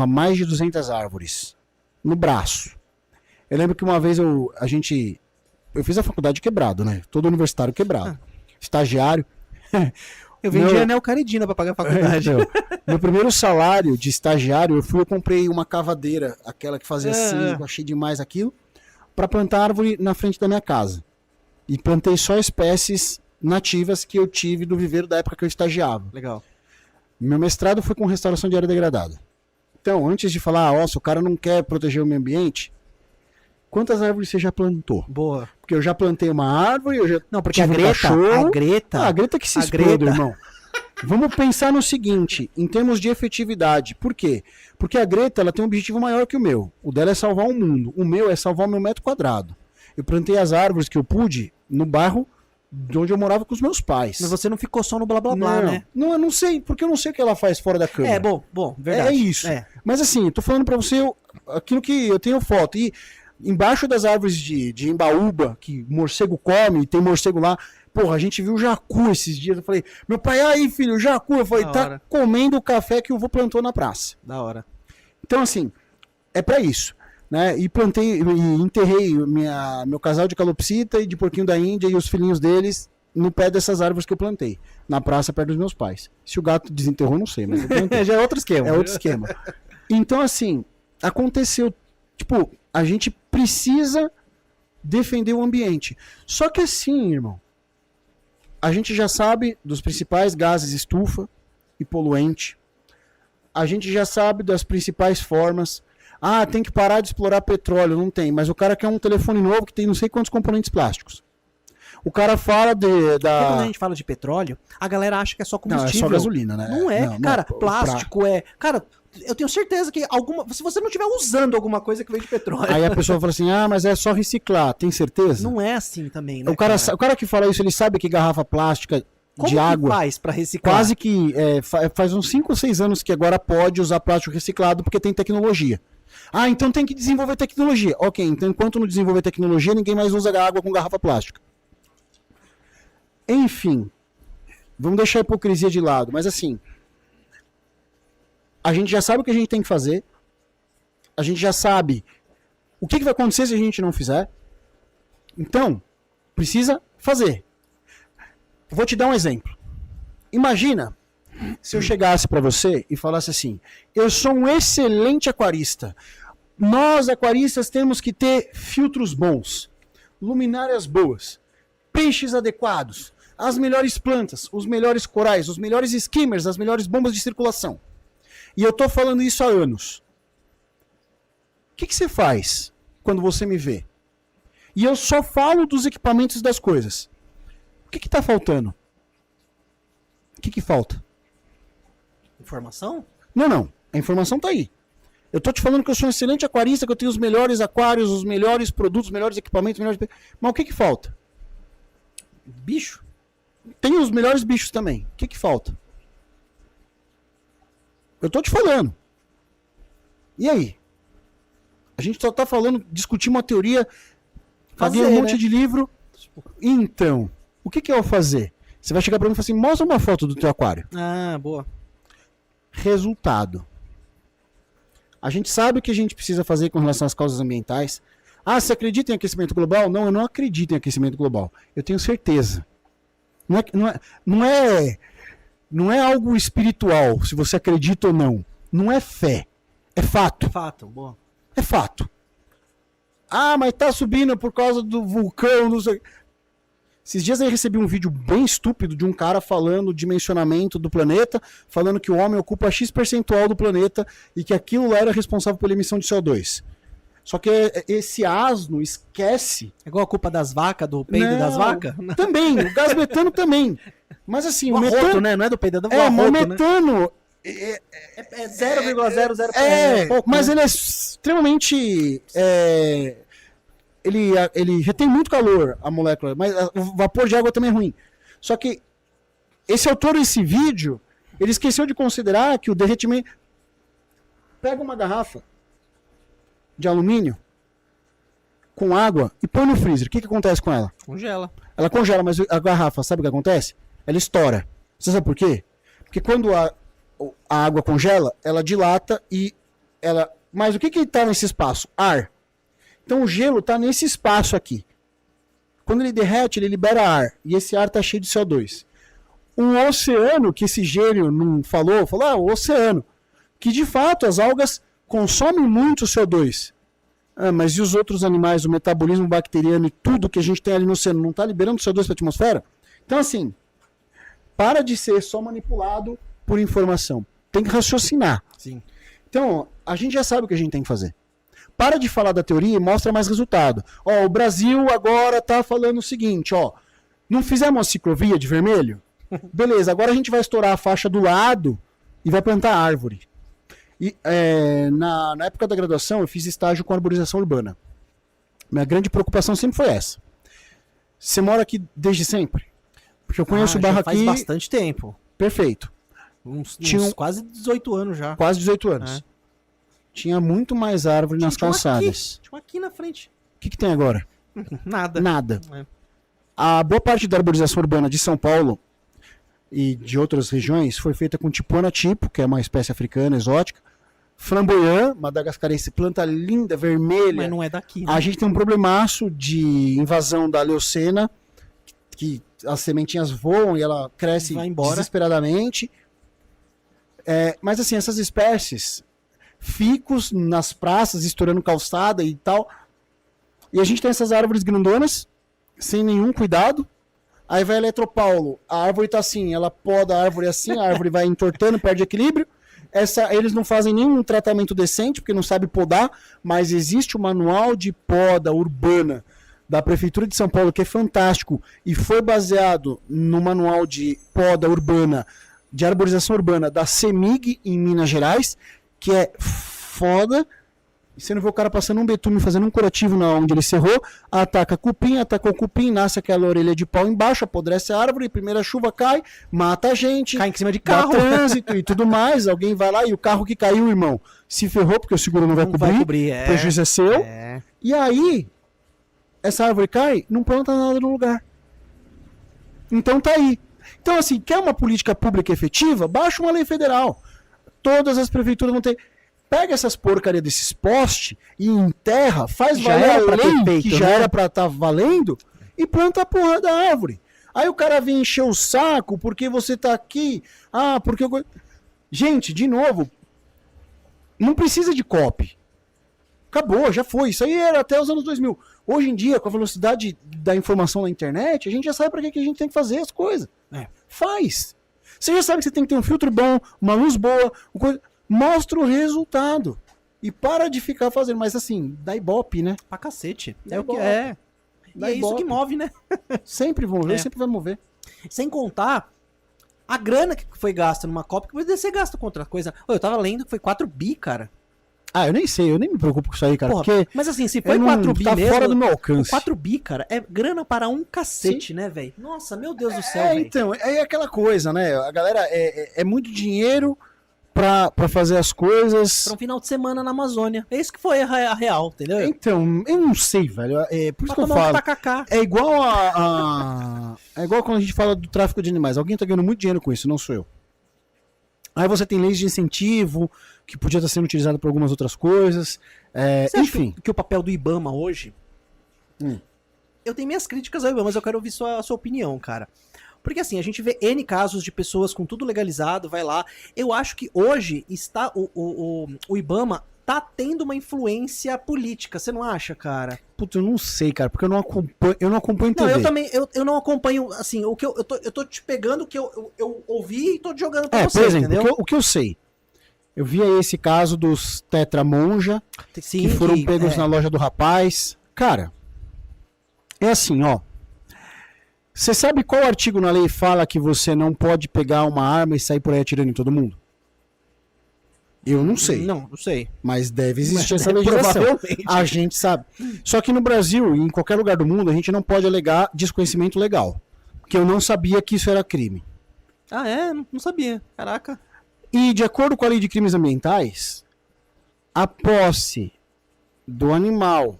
mais de 200 árvores no braço. Eu lembro que uma vez eu fiz a faculdade quebrado, né? Todo universitário quebrado. Estagiário. Eu vendi anel Caridina pra pagar a faculdade. Meu primeiro salário de estagiário, eu comprei uma cavadeira, aquela que fazia assim, eu achei demais aquilo, pra plantar árvore na frente da minha casa. E plantei só espécies nativas que eu tive do viveiro da época que eu estagiava. Legal. Meu mestrado foi com restauração de área degradada. Então, antes de falar, o cara não quer proteger o meio ambiente, quantas árvores você já plantou? Boa. Porque eu já plantei uma árvore, eu já não, porque a Greta que se exploda, irmão. Vamos pensar no seguinte, em termos de efetividade. Por quê? Porque a Greta, ela tem um objetivo maior que o meu. O dela é salvar o mundo. O meu é salvar o meu metro quadrado. Eu plantei as árvores que eu pude no bairro de onde eu morava com os meus pais. Mas você não ficou só no blá blá blá, Não, né? não, eu não sei, porque eu não sei o que ela faz fora da câmera. Bom, verdade. É isso. É. Mas assim, eu tô falando pra você aquilo que eu tenho foto. E embaixo das árvores de Embaúba, que morcego come, tem morcego lá. Porra, a gente viu jacu esses dias. Eu falei, meu pai, aí filho, jacu. Eu falei, tá comendo o café que o vô plantou na praça. Da hora. Então assim, é pra isso. Né? E plantei, e enterrei meu casal de calopsita e de porquinho da Índia e os filhinhos deles no pé dessas árvores que eu plantei, na praça perto dos meus pais. Se o gato desenterrou, não sei, mas eu plantei. Já é outro esquema. É outro esquema. Então, assim, aconteceu. Tipo, a gente precisa defender o ambiente. Só que assim, irmão, a gente já sabe dos principais gases estufa e poluente. A gente já sabe das principais formas. Ah, tem que parar de explorar petróleo. Não tem, mas o cara quer um telefone novo que tem não sei quantos componentes plásticos. O cara fala Porque quando a gente fala de petróleo, a galera acha que é só combustível. Não, é só gasolina, né? Não é, não, cara. Plástico é... Cara, eu tenho certeza que se você não estiver usando alguma coisa que vem de petróleo... Aí a pessoa fala assim, mas é só reciclar. Tem certeza? Não é assim também, né, o cara que fala isso, ele sabe que garrafa plástica de água... Como faz pra reciclar? Quase que... faz uns 5 ou 6 anos que agora pode usar plástico reciclado porque tem tecnologia. Ah, então tem que desenvolver tecnologia. Ok, então enquanto não desenvolver tecnologia, ninguém mais usa água com garrafa plástica. Enfim, vamos deixar a hipocrisia de lado, mas assim, a gente já sabe o que a gente tem que fazer, a gente já sabe o que vai acontecer se a gente não fizer, então, precisa fazer. Vou te dar um exemplo. Imagina se eu chegasse para você e falasse assim, eu sou um excelente aquarista, nós aquaristas temos que ter filtros bons, luminárias boas, peixes adequados, as melhores plantas, os melhores corais, os melhores skimmers, as melhores bombas de circulação. E eu tô falando isso há anos. O que você faz quando você me vê? E eu só falo dos equipamentos e das coisas. O que tá faltando? O que falta? Informação? Não. A informação tá aí. Eu tô te falando que eu sou um excelente aquarista, que eu tenho os melhores aquários, os melhores produtos, os melhores equipamentos, Mas o que falta? Bicho? Tem os melhores bichos também. O que falta? Eu tô te falando. E aí? A gente só tá falando, discutir uma teoria, paguei um monte de livro. Então, o que é o fazer? Você vai chegar pra mim e falar assim, mostra uma foto do teu aquário. Ah, boa. Resultado. A gente sabe o que a gente precisa fazer com relação às causas ambientais. Ah, você acredita em aquecimento global? Não, eu não acredito em aquecimento global. Eu tenho certeza. Não é algo espiritual, se você acredita ou não. Não é fé. É fato. Fato, boa. É fato. Ah, mas tá subindo por causa do vulcão, não sei. Esses dias eu recebi um vídeo bem estúpido de um cara falando o dimensionamento do planeta, falando que o homem ocupa X% do planeta e que aquilo lá era responsável pela emissão de CO2. Só que esse asno esquece... É igual a culpa das vacas, do peido das vacas? Também, o gás metano também. Mas assim, o metano... né? Não é do peido, é do arroto, o metano... Né? É 0,00%. Mas ele é extremamente... Ele retém muito calor, a molécula, mas o vapor de água também é ruim. Só que esse autor desse vídeo, ele esqueceu de considerar que o derretimento... Pega uma garrafa de alumínio com água e põe no freezer. O que acontece com ela? Congela. Ela congela, mas a garrafa, sabe o que acontece? Ela estoura. Você sabe por quê? Porque quando a água congela, ela dilata e ela... Mas o que está nesse espaço? Ar. Então o gelo está nesse espaço aqui. Quando ele derrete, ele libera ar. E esse ar está cheio de CO2. O oceano, que esse gênio não falou, o oceano. Que de fato as algas consomem muito CO2. Ah, mas e os outros animais, o metabolismo bacteriano e tudo que a gente tem ali no oceano, não está liberando CO2 para a atmosfera? Então assim, para de ser só manipulado por informação. Tem que raciocinar. Sim. Então, a gente já sabe o que a gente tem que fazer. Para de falar da teoria e mostra mais resultado. Ó, o Brasil agora tá falando o seguinte, ó. Não fizemos uma ciclovia de vermelho? Beleza, agora a gente vai estourar a faixa do lado e vai plantar árvore. E na época da graduação eu fiz estágio com arborização urbana. Minha grande preocupação sempre foi essa. Você mora aqui desde sempre? Porque eu conheço o bairro já faz aqui... bastante tempo. Perfeito. Uns Tinha quase 18 anos já. Quase 18 anos. É. Tinha muito mais árvore nas calçadas. Tinha uma aqui na frente. O que tem agora? Nada. Nada. É. A boa parte da arborização urbana de São Paulo e de outras regiões foi feita com tipona tipo, que é uma espécie africana exótica, flamboyant, madagascarense, planta linda, vermelha. Mas não é daqui, né? A gente tem um problemaço de invasão da leucena, que as sementinhas voam e ela cresce Vai embora. desesperadamente. Mas assim, essas espécies, ficos nas praças, estourando calçada e tal. E a gente tem essas árvores grandonas, sem nenhum cuidado. Aí vai a Eletropaulo, a árvore tá assim, ela poda a árvore assim, a árvore vai entortando, perde equilíbrio. Eles não fazem nenhum tratamento decente, porque não sabe podar, mas existe o manual de poda urbana da Prefeitura de São Paulo, que é fantástico, e foi baseado no manual de poda urbana, de arborização urbana da CEMIG em Minas Gerais, que é foda. E você não vê o cara passando um betume, fazendo um curativo na onde ele cerrou, ataca cupim, atacou cupim, nasce aquela orelha de pau embaixo, apodrece a árvore, primeira chuva cai, mata a gente, Cai em cima de dá carro. trânsito e tudo mais, alguém vai lá e o carro que caiu, irmão, se ferrou porque o seguro não vai cobrir, o prejuízo é seu, e aí, essa árvore cai, não planta nada no lugar. Então tá aí. Então assim, quer uma política pública efetiva? Baixa uma lei federal. Todas as prefeituras vão ter... Pega essas porcarias desses postes e enterra, faz Já valer era a pra ter lei feito, que já né? era pra estar valendo e planta a porra da árvore. Aí o cara vem encher o saco porque você tá aqui. Porque eu... Gente, de novo, não precisa de copy. Acabou, já foi. Isso aí era até os anos 2000. Hoje em dia, com a velocidade da informação na internet, a gente já sabe pra que a gente tem que fazer as coisas. Faz. Você já sabe que você tem que ter um filtro bom, uma luz boa, mostra o resultado. E para de ficar fazendo, mas assim, dá ibope, né? Pra cacete. Dá É o que ibope. é. E Dá é isso que ibope. move, né? Sempre vão ver, sempre vai mover. Sem contar a grana que foi gasta numa Copa, que poderia ser gasta com outra coisa. Eu tava lendo que foi 4 bi, cara. Eu nem sei, eu nem me preocupo com isso aí, cara. Porra, porque mas assim, se foi eu 4 não, bi tá mesmo... fora do meu alcance. 4 bi, cara, é grana para um cacete, né, velho? Nossa, meu Deus do céu, velho. Então, é aquela coisa, né? A galera é muito dinheiro pra fazer as coisas. Pra um final de semana na Amazônia. É isso que foi a real, entendeu? Então, eu não sei, velho. Por isso que eu falo. Tacacá. É igual é igual quando a gente fala do tráfico de animais. Alguém tá ganhando muito dinheiro com isso, não sou eu. Aí você tem leis de incentivo, que podia estar sendo utilizado para algumas outras coisas. Você acha Enfim. que o papel do Ibama hoje... Hum. Eu tenho minhas críticas ao Ibama, mas eu quero ouvir sua opinião, cara. Porque assim, a gente vê N casos de pessoas com tudo legalizado, vai lá. Eu acho que hoje está o Ibama tá tendo uma influência política, você não acha, cara? Puta, eu não sei, cara, porque eu não acompanho TV. Não, eu também, eu não acompanho, assim, o que eu tô te pegando o que eu ouvi e tô te jogando pra você, por exemplo, entendeu? o que eu sei. Eu vi aí esse caso dos Tetra Monja, Sim, que foram pegos na loja do rapaz. Cara, é assim, ó. Você sabe qual artigo na lei fala que você não pode pegar uma arma e sair por aí atirando em todo mundo? Eu não sei. Não sei. Mas deve existir Mas essa legislação. provavelmente. A gente sabe. Só que no Brasil e em qualquer lugar do mundo, a gente não pode alegar desconhecimento legal. Porque eu não sabia que isso era crime. Ah, é? Não sabia. Caraca. E de acordo com a lei de crimes ambientais, a posse do animal,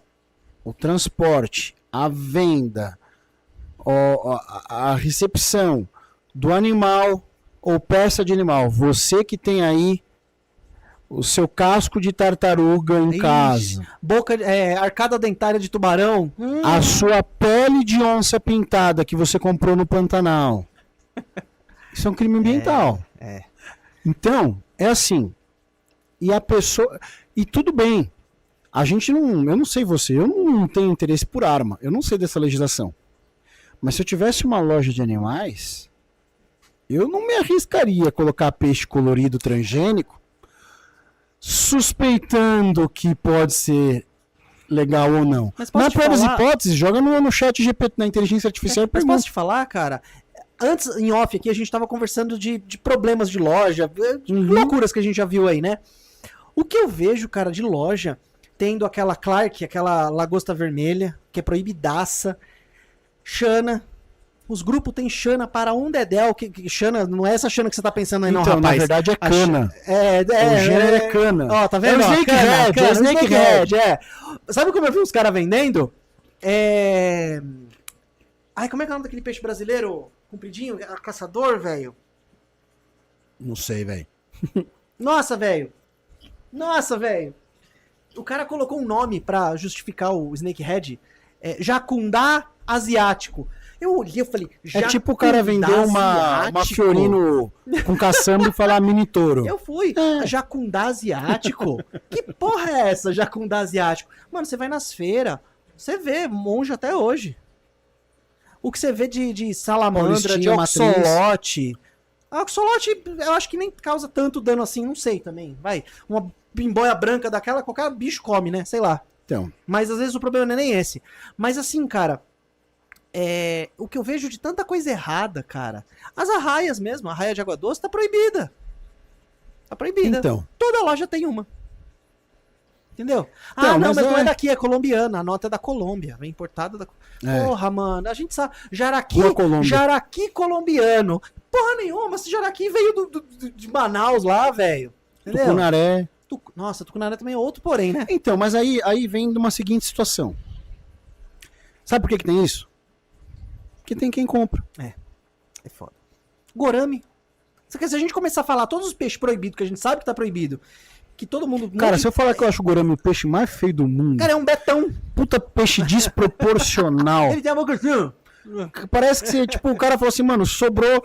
o transporte, a venda, a recepção do animal ou peça de animal, você que tem aí o seu casco de tartaruga em casa, Arcada dentária de tubarão. a sua pele de onça pintada que você comprou no Pantanal, isso é um crime ambiental. Então, é assim. E a pessoa. E tudo bem. A gente não. Eu não sei você, eu não tenho interesse por arma. Eu não sei dessa legislação. Mas se eu tivesse uma loja de animais, eu não me arriscaria a colocar peixe colorido transgênico, suspeitando que pode ser legal ou não. Mas posso Na te pior das falar- hipóteses, joga no chat GPT, na inteligência artificial e Mas pergunta. posso te falar, cara? Antes, em off aqui, a gente tava conversando de problemas de loja, de loucuras que a gente já viu aí, né? O que eu vejo, cara, de loja, tendo aquela Clark, aquela lagosta vermelha, que é proibidaça. Xana. Os grupos têm Xana para um dedéu. Que Xana, não é essa Xana que você tá pensando aí, não, Então, rapaz. na verdade é cana. O gênero é cana. Ó, tá vendo? É o Snakehead, é o Snakehead. Sabe como eu vi os caras vendendo? Ai, como é que é o nome daquele peixe brasileiro? Compridinho? Caçador, velho? Não sei, velho. Nossa, velho. O cara colocou um nome pra justificar o Snakehead. Jacundá asiático. Eu olhei e falei... É tipo o cara vender uma Fiorino com caçamba e falar mini touro. Eu fui. Jacundá asiático? Que porra é essa, jacundá asiático? Mano, você vai nas feiras, você vê monge até hoje. O que você vê de salamandra, de oxolote... A oxolote, eu acho que nem causa tanto dano assim, não sei também. Vai, uma bimboia branca daquela, qualquer bicho come, né? Sei lá. Então. Mas às vezes o problema não é nem esse. Mas assim, cara, o que eu vejo de tanta coisa errada, cara. As arraias mesmo, a arraia de água doce tá proibida. Tá proibida. Então. Toda loja tem uma. Entendeu? Então, não, mas não é daqui, é colombiana. A nota é da Colômbia. Vem importada da... Porra, mano. A gente sabe. Jaraqui colombiano. Porra nenhuma. Esse jaraqui veio de Manaus lá, velho. Entendeu? Tucunaré. Nossa, Tucunaré também é outro porém, né? Então, mas aí vem de uma seguinte situação. Sabe por que tem isso? Porque tem quem compra. É foda. Gorame. Se a gente começar a falar todos os peixes proibidos que a gente sabe que tá proibido... Que todo mundo... Cara, se eu falar que eu acho o gorame o peixe mais feio do mundo... Cara, é um betão. Puta peixe desproporcional. Ele tem a boca assim. Parece que você, tipo, o cara falou assim, mano, sobrou,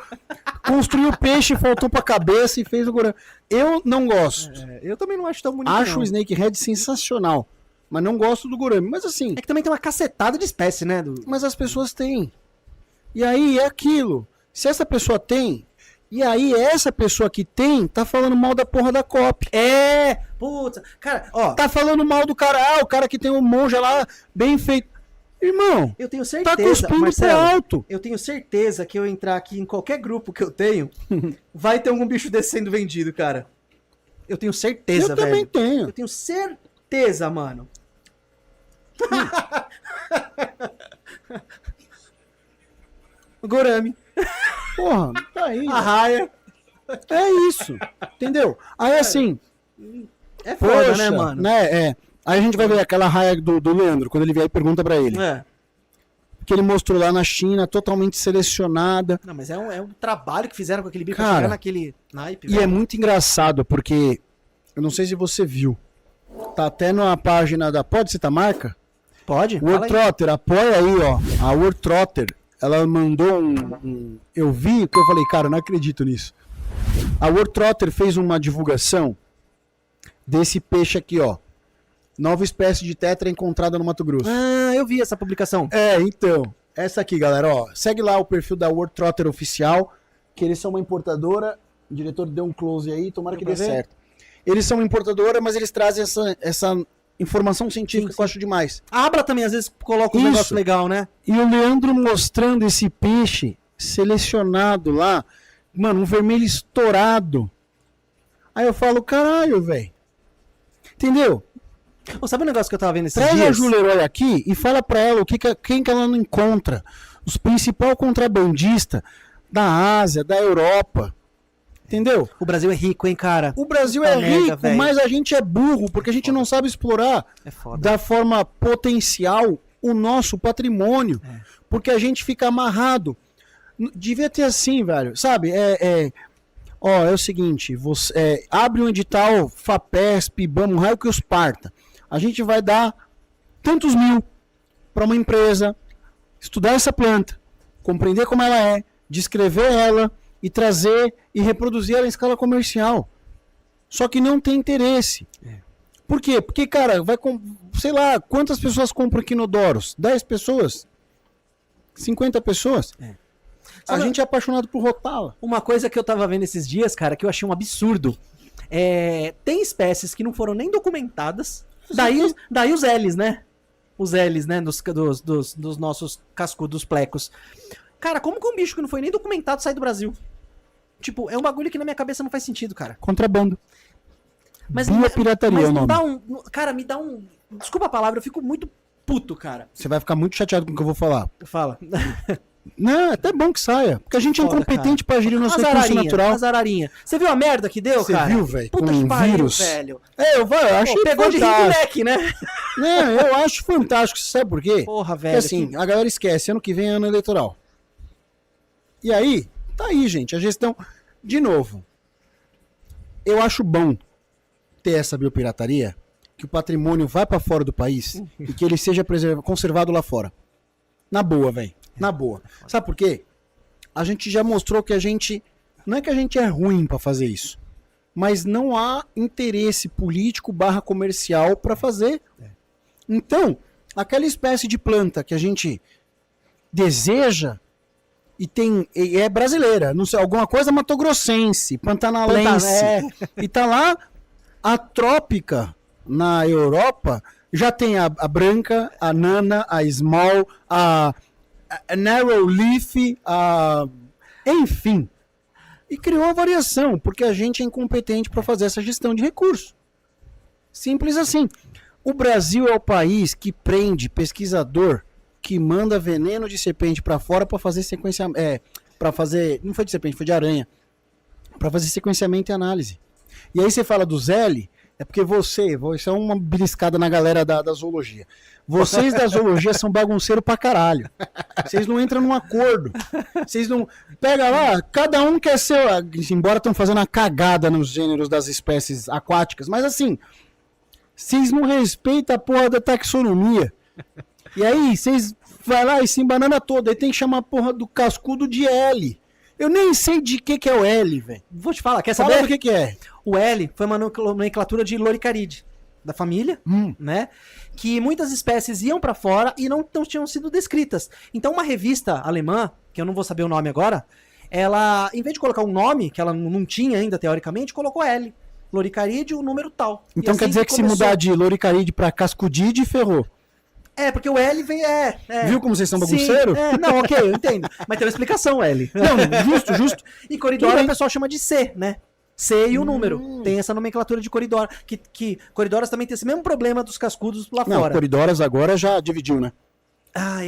construiu o peixe, faltou pra cabeça e fez o gorame. Eu não gosto. Eu também não acho tão bonito, Acho não. o Snakehead sensacional, mas não gosto do gorame. Mas assim... É que também tem uma cacetada de espécie, né? Mas as pessoas têm. E aí é aquilo. Se essa pessoa tem... E aí, essa pessoa que tem, tá falando mal da porra da COP. Puta. Cara, ó. Tá falando mal do cara, o cara que tem um monja lá, bem feito. Irmão, eu tenho certeza, tá cuspindo Marcelo, pro alto. Eu tenho certeza que eu entrar aqui em qualquer grupo que eu tenho, vai ter algum bicho desse sendo vendido, cara. Eu tenho certeza, velho. Eu também tenho. Eu tenho certeza, mano. Gorame. Porra, tá aí. Arraia. É isso. Entendeu? Aí assim. É foda, poxa, né, mano? Aí a gente vai ver aquela raia do Leandro, quando ele vier e pergunta pra ele. Que ele mostrou lá na China, totalmente selecionada. Não, mas é um trabalho que fizeram com aquele bicho pra chegar naquele naipe. E é muito engraçado, porque eu não sei se você viu. Tá até na página da... Pode citar a marca? Pode. World Trotter, apoia aí, ó. A World Trotter, ela mandou eu vi, que eu falei, cara, eu não acredito nisso. A World Trotter fez uma divulgação desse peixe aqui, ó. Nova espécie de tetra encontrada no Mato Grosso. Eu vi essa publicação. Então. Essa aqui, galera, ó. Segue lá o perfil da World Trotter Oficial, que eles são uma importadora. O diretor deu um close aí, tomara que dê certo. Eles são uma importadora, mas eles trazem essa informação científica que eu acho demais. A Abra também, às vezes, coloca um negócio legal, né? E o Leandro mostrando esse peixe selecionado lá. Mano, um vermelho estourado. Aí eu falo, caralho, velho. Entendeu? Sabe um negócio que eu tava vendo esses dias? Traz a Júlia Herói aqui e fala pra ela quem que ela não encontra. Os principais contrabandistas da Ásia, da Europa. Entendeu? O Brasil é rico, hein, cara? O Brasil é rico, mas a gente é burro, porque a gente não sabe explorar da forma potencial o nosso patrimônio. Porque a gente fica amarrado. Devia ter assim, velho. Sabe? É o seguinte, você abre um edital FAPESP, IBAMA, um raio que os parta. A gente vai dar tantos mil para uma empresa estudar essa planta, compreender como ela é, descrever ela e trazer e reproduzir ela em escala comercial. Só que não tem interesse. Por quê? Porque, cara, sei lá, quantas pessoas compram Quinodoros? 10 pessoas? 50 pessoas? A gente é apaixonado por Rotala. Uma coisa que eu tava vendo esses dias, cara, que eu achei um absurdo. Tem espécies que não foram nem documentadas. Daí os L's, né? Os L's, né? Dos nossos cascudos plecos. Cara, como que um bicho que não foi nem documentado sai do Brasil? Tipo, é um bagulho que na minha cabeça não faz sentido, cara. Contrabando. Mas pirataria mas é o não nome. Cara, me dá um... Desculpa a palavra, eu fico muito puto, cara. Você vai ficar muito chateado com o que eu vou falar. Fala. Não, é até bom que saia. Porque a gente é Foda, incompetente pra gerir o nosso recurso natural. Azararinha. Você viu a merda que deu, Você cara? viu, velho? Puta Com que um pariu, vírus. velho. Eu achei Pô, pegou de fantástico. ring neck, né? Não, eu acho fantástico. Você sabe por quê? Porra, Porque velho. assim, a galera esquece, ano que vem é ano eleitoral. E aí, tá aí, gente, a gestão... De novo, eu acho bom ter essa biopirataria, que o patrimônio vai pra fora do país e que ele seja conservado lá fora. Na boa, velho. Na boa. Sabe por quê? A gente já mostrou que a gente... Não é que a gente é ruim pra fazer isso, mas não há interesse político / comercial pra fazer. Então, aquela espécie de planta que a gente deseja e é brasileira, não sei, alguma coisa matogrossense, pantanalense, e tá lá a trópica na Europa, já tem a branca, a nana, a small, a narrow leaf, enfim. E criou a variação, porque a gente é incompetente para fazer essa gestão de recursos. Simples assim. O Brasil é o país que prende pesquisador que manda veneno de serpente para fora para fazer sequenciamento. Para fazer. Não foi de serpente, foi de aranha. Para fazer sequenciamento e análise. E aí você fala do Zélio, é porque isso é uma beliscada na galera da zoologia. Vocês da zoologia são bagunceiros pra caralho. Vocês não entram num acordo. Vocês não. Pega lá, cada um quer ser. Embora estão fazendo a cagada nos gêneros das espécies aquáticas, mas assim. Vocês não respeitam a porra da taxonomia. E aí, vocês vai lá e se embanana toda. Aí tem que chamar a porra do cascudo de L. Eu nem sei de que é o L, velho. Vou te falar, quer Fala saber? do que é. O L foi uma nomenclatura de Loricaride, da família, né? Que muitas espécies iam pra fora e não tinham sido descritas. Então uma revista alemã, que eu não vou saber o nome agora, ela, em vez de colocar um nome, que ela não tinha ainda teoricamente, colocou L. Loricaride, o número tal. Então quer dizer que se mudar de Loricaride pra Cascudide, ferrou. Porque o L vem. Viu como vocês são bagunceiros? Não, ok, eu entendo. Mas tem uma explicação, L. Não, justo. E Coridora o pessoal chama de C, né? C e o número. Tem essa nomenclatura de Coridora. Que Coridoras também tem esse mesmo problema dos cascudos lá Não, fora. Coridoras agora já dividiu, né?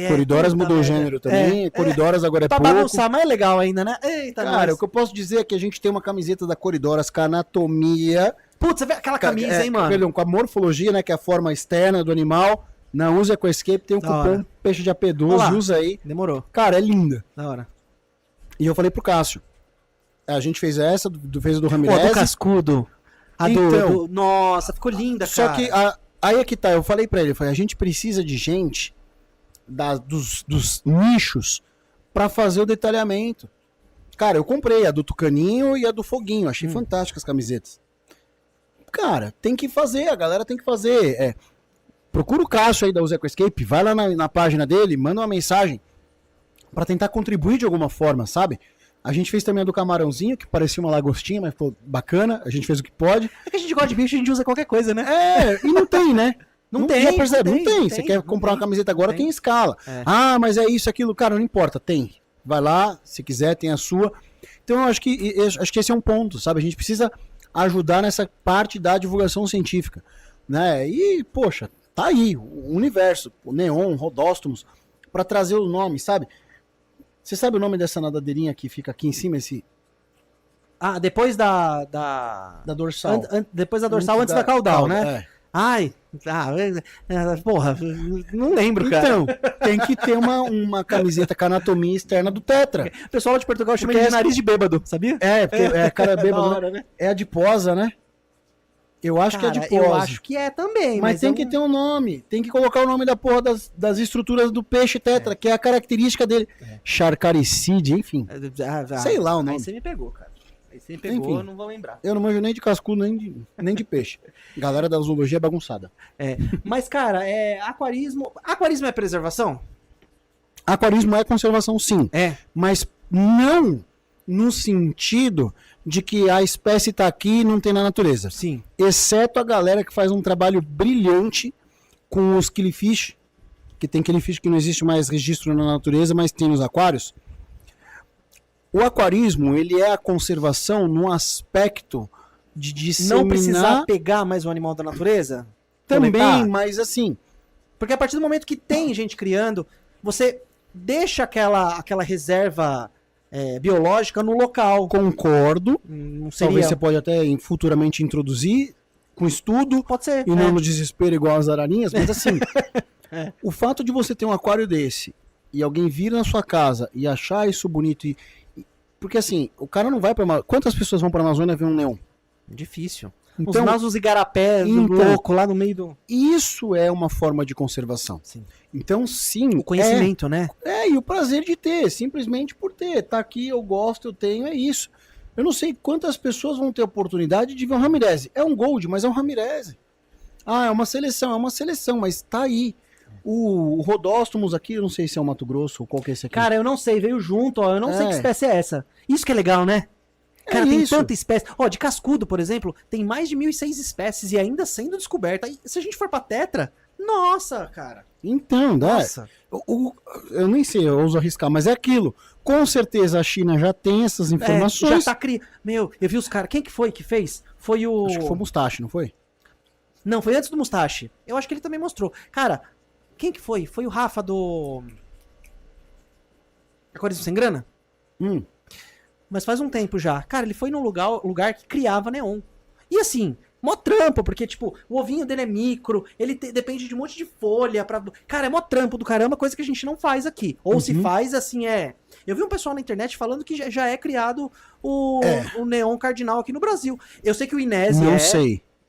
Coridoras mudou o gênero também. Coridoras agora é pra pouco. Pra bagunçar, mais legal ainda, né? Eita, cara, o que eu posso dizer é que a gente tem uma camiseta da Coridoras com a anatomia. Putz, você vê aquela camisa, hein, mano? Perdão, com a morfologia, né? Que é a forma externa do animal. Não usa com Escape, tem um cupom Peixe de AP12, usa aí. Demorou. Cara, é linda. Da hora. E eu falei pro Cássio. A gente fez essa, fez a do Ramirez. Do cascudo. Então, nossa, ficou linda, só cara. Só que aí é que tá, eu falei pra ele, a gente precisa de gente dos nichos pra fazer o detalhamento. Cara, eu comprei a do Tucaninho e a do Foguinho, achei fantásticas as camisetas. Cara, tem que fazer, a galera tem que fazer. Procura o Cássio aí da Usa Escape, vai lá na página dele, manda uma mensagem pra tentar contribuir de alguma forma, sabe? A gente fez também a do camarãozinho, que parecia uma lagostinha, mas ficou bacana, a gente fez o que pode. É que a gente gosta de bicho, a gente usa qualquer coisa, né? E não tem, né? Não tem. Já percebe? Não tem. Você quer comprar uma camiseta agora, tem escala. Ah, mas é isso, aquilo. Cara, não importa, tem. Vai lá, se quiser, tem a sua. Então eu acho que esse é um ponto, sabe? A gente precisa ajudar nessa parte da divulgação científica, né? E, poxa, tá aí, o universo, o Neon, Rodóstomos, pra trazer o nome, sabe? Você sabe o nome dessa nadadeirinha que fica aqui em cima, esse... Depois da dorsal. Depois da dorsal, antes da caudal, né? Porra, não lembro, cara. Então, tem que ter uma camiseta com a anatomia externa do tetra. O pessoal de Portugal chama de nariz de bêbado, sabia? Porque cara bêbado, hora, né? É adiposa, né? Eu acho que é adiposa. Eu acho que é também. Mas tem que ter um nome. Tem que colocar o nome da porra das estruturas do peixe tetra, que é a característica dele. Charcaricide, enfim. Sei lá o nome. Aí você me pegou, cara. Aí você me pegou, enfim, eu não vou lembrar. Eu não manjo nem de cascudo, nem de peixe. Galera da zoologia é bagunçada. Mas, cara, aquarismo... Aquarismo é preservação? Aquarismo é conservação, sim. Mas não no sentido de que a espécie está aqui e não tem na natureza. Sim. Exceto a galera que faz um trabalho brilhante com os killifish, que tem killifish que não existe mais registro na natureza, mas tem nos aquários. O aquarismo, ele é a conservação no aspecto de disseminar... Não precisar pegar mais um animal da natureza? Também, mas assim... Porque a partir do momento que tem gente criando, você deixa aquela reserva biológica no local. Concordo. Não seria... Talvez você pode até futuramente introduzir com estudo. Pode ser. E não no desespero igual as ararinhas, mas assim, o fato de você ter um aquário desse e alguém vir na sua casa e achar isso bonito porque assim, o cara não vai pra... Quantas pessoas vão pra Amazônia ver um neon? Difícil. Então, os igarapés louco lá no meio do... Isso é uma forma de conservação. Sim. Então, sim. O conhecimento, né? E o prazer de ter, simplesmente por ter. Tá aqui, eu gosto, eu tenho, é isso. Eu não sei quantas pessoas vão ter a oportunidade de ver um Ramirez. É um Gold, mas é um Ramirez. É uma seleção, mas tá aí. O Rodóstomos aqui, eu não sei se é o Mato Grosso ou qual que é esse aqui. Cara, eu não sei, veio junto, ó, eu não sei que espécie é essa. Isso que é legal, né? Cara, tem tanta espécie. Ó, de cascudo, por exemplo, tem mais de 1.006 espécies e ainda sendo descoberta. E se a gente for pra tetra, nossa, cara. Então, dá. Nossa. Eu nem sei, eu ouso arriscar, mas é aquilo. Com certeza a China já tem essas informações. Já tá criando. Meu, eu vi os caras. Quem que foi que fez? Foi o... Acho que foi o Mustache, não foi? Não, foi antes do Mustache. Eu acho que ele também mostrou. Cara, quem que foi? Foi o Rafa do... Aquarismo Sem Grana? Mas faz um tempo já. Cara, ele foi num lugar que criava neon. E assim, mó trampo, porque, tipo, o ovinho dele é micro, ele depende de um monte de folha. Cara, é mó trampo do caramba, coisa que a gente não faz aqui. Ou se faz, assim, Eu vi um pessoal na internet falando que já é criado o neon cardinal aqui no Brasil. Eu sei que o Inés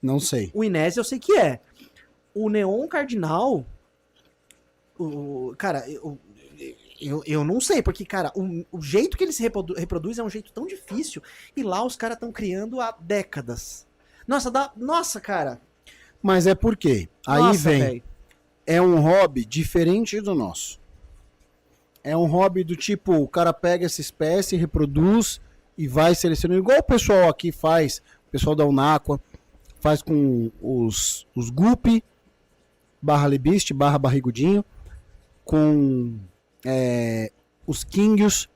Não sei. O Inés eu sei que é. O neon cardinal... Cara, eu não sei, porque, cara, o jeito que ele se reproduz é um jeito tão difícil, e lá os caras estão criando há décadas. Nossa, cara. Mas é porque aí Nossa, vem, véio. É um hobby diferente do nosso. É um hobby do tipo, o cara pega essa espécie, reproduz e vai selecionando, igual o pessoal aqui faz, o pessoal da Unáqua faz com os guppy, /lebiste, /barrigudinho, com os kingios,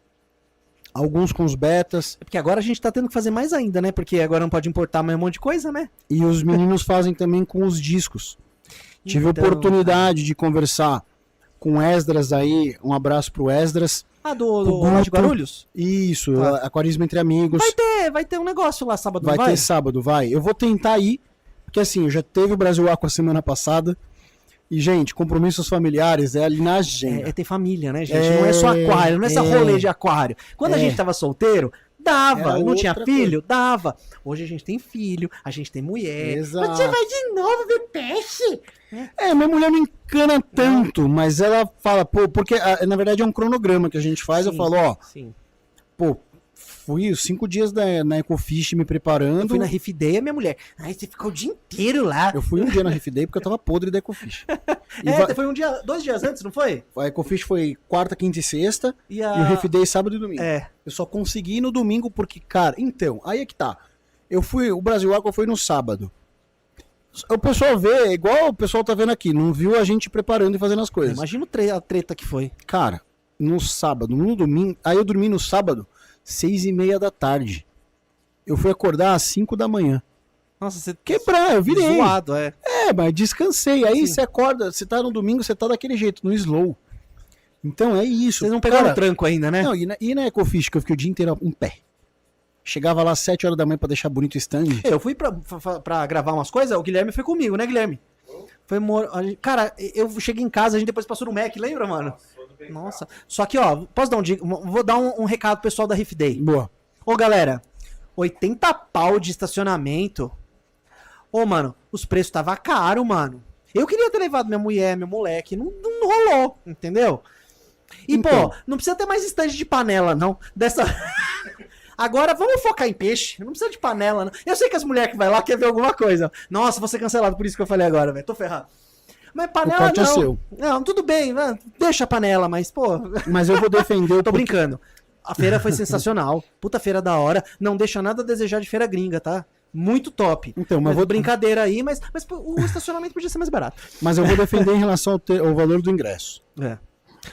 alguns com os betas. É porque agora a gente tá tendo que fazer mais ainda, né? Porque agora não pode importar mais um monte de coisa, né? E os meninos fazem também com os discos. Tive oportunidade de conversar com o Esdras aí, um abraço pro Esdras. Do lá de Guarulhos? Isso, Aquarismo Entre Amigos. Vai ter um negócio lá sábado, vai ter sábado, vai. Eu vou tentar ir, porque assim, eu já teve o Brasil Aqua semana passada. E, gente, compromissos familiares é ali na agenda. É ter família, né, gente? Não é só aquário, não é só rolê de aquário. Quando a gente tava solteiro, dava. Não tinha filho? Dava. Hoje a gente tem filho, a gente tem mulher. Exato. Você vai de novo ver peixe? Minha mulher não encana tanto, mas ela fala, porque na verdade é um cronograma que a gente faz. Sim, eu falo, fui os 5 dias na Ecofish me preparando. Eu fui na Reef Day, a minha mulher. Ai, você ficou o dia inteiro lá. Eu fui um dia na Reef Day porque eu tava podre da Ecofish. Foi 2 dias antes, não foi? A Ecofish foi quarta, quinta e sexta. E o Reef Day sábado e domingo. Eu só consegui ir no domingo porque, cara, então, aí é que tá. O Brasil Aqua foi no sábado. O pessoal vê, igual o pessoal tá vendo aqui, não viu a gente preparando e fazendo as coisas. Imagina a treta que foi. Cara, no sábado, no domingo, aí eu dormi no sábado 6:30 da tarde. Eu fui acordar às 5 da manhã. Nossa, você quebrar, eu virei. Zoado, mas descansei. Aí você acorda, você tá no domingo, você tá daquele jeito, no slow. Então é isso. Vocês não pegaram o tranco ainda, né? Não, e na Ecofish, que eu fiquei o dia inteiro em pé. Chegava lá às 7 horas da manhã pra deixar bonito o stand. Eu fui pra gravar umas coisas, o Guilherme foi comigo, né, Guilherme? Cara, eu cheguei em casa, a gente depois passou no Mac, lembra, mano? Nossa. Só que, ó, posso dar vou dar um recado pro pessoal da Reef Day. Boa. Ô, galera, 80 pau de estacionamento. Ô, mano, os preços tava caro, mano. Eu queria ter levado minha mulher, meu moleque, não rolou, entendeu? E, então, não precisa ter mais estande de panela, não. Agora, vamos focar em peixe. Não precisa de panela, não. Eu sei que as mulheres que vai lá querem ver alguma coisa. Nossa, vou ser cancelado por isso que eu falei agora, velho. Tô ferrado. Mas panela não. É seu. Não, tudo bem. Deixa a panela, mas, Mas eu vou defender. Eu tô brincando. A feira foi sensacional. Puta feira da hora. Não deixa nada a desejar de feira gringa, tá? Muito top. Então, mas brincadeira aí, mas o estacionamento podia ser mais barato. Mas eu vou defender em relação ao valor do ingresso.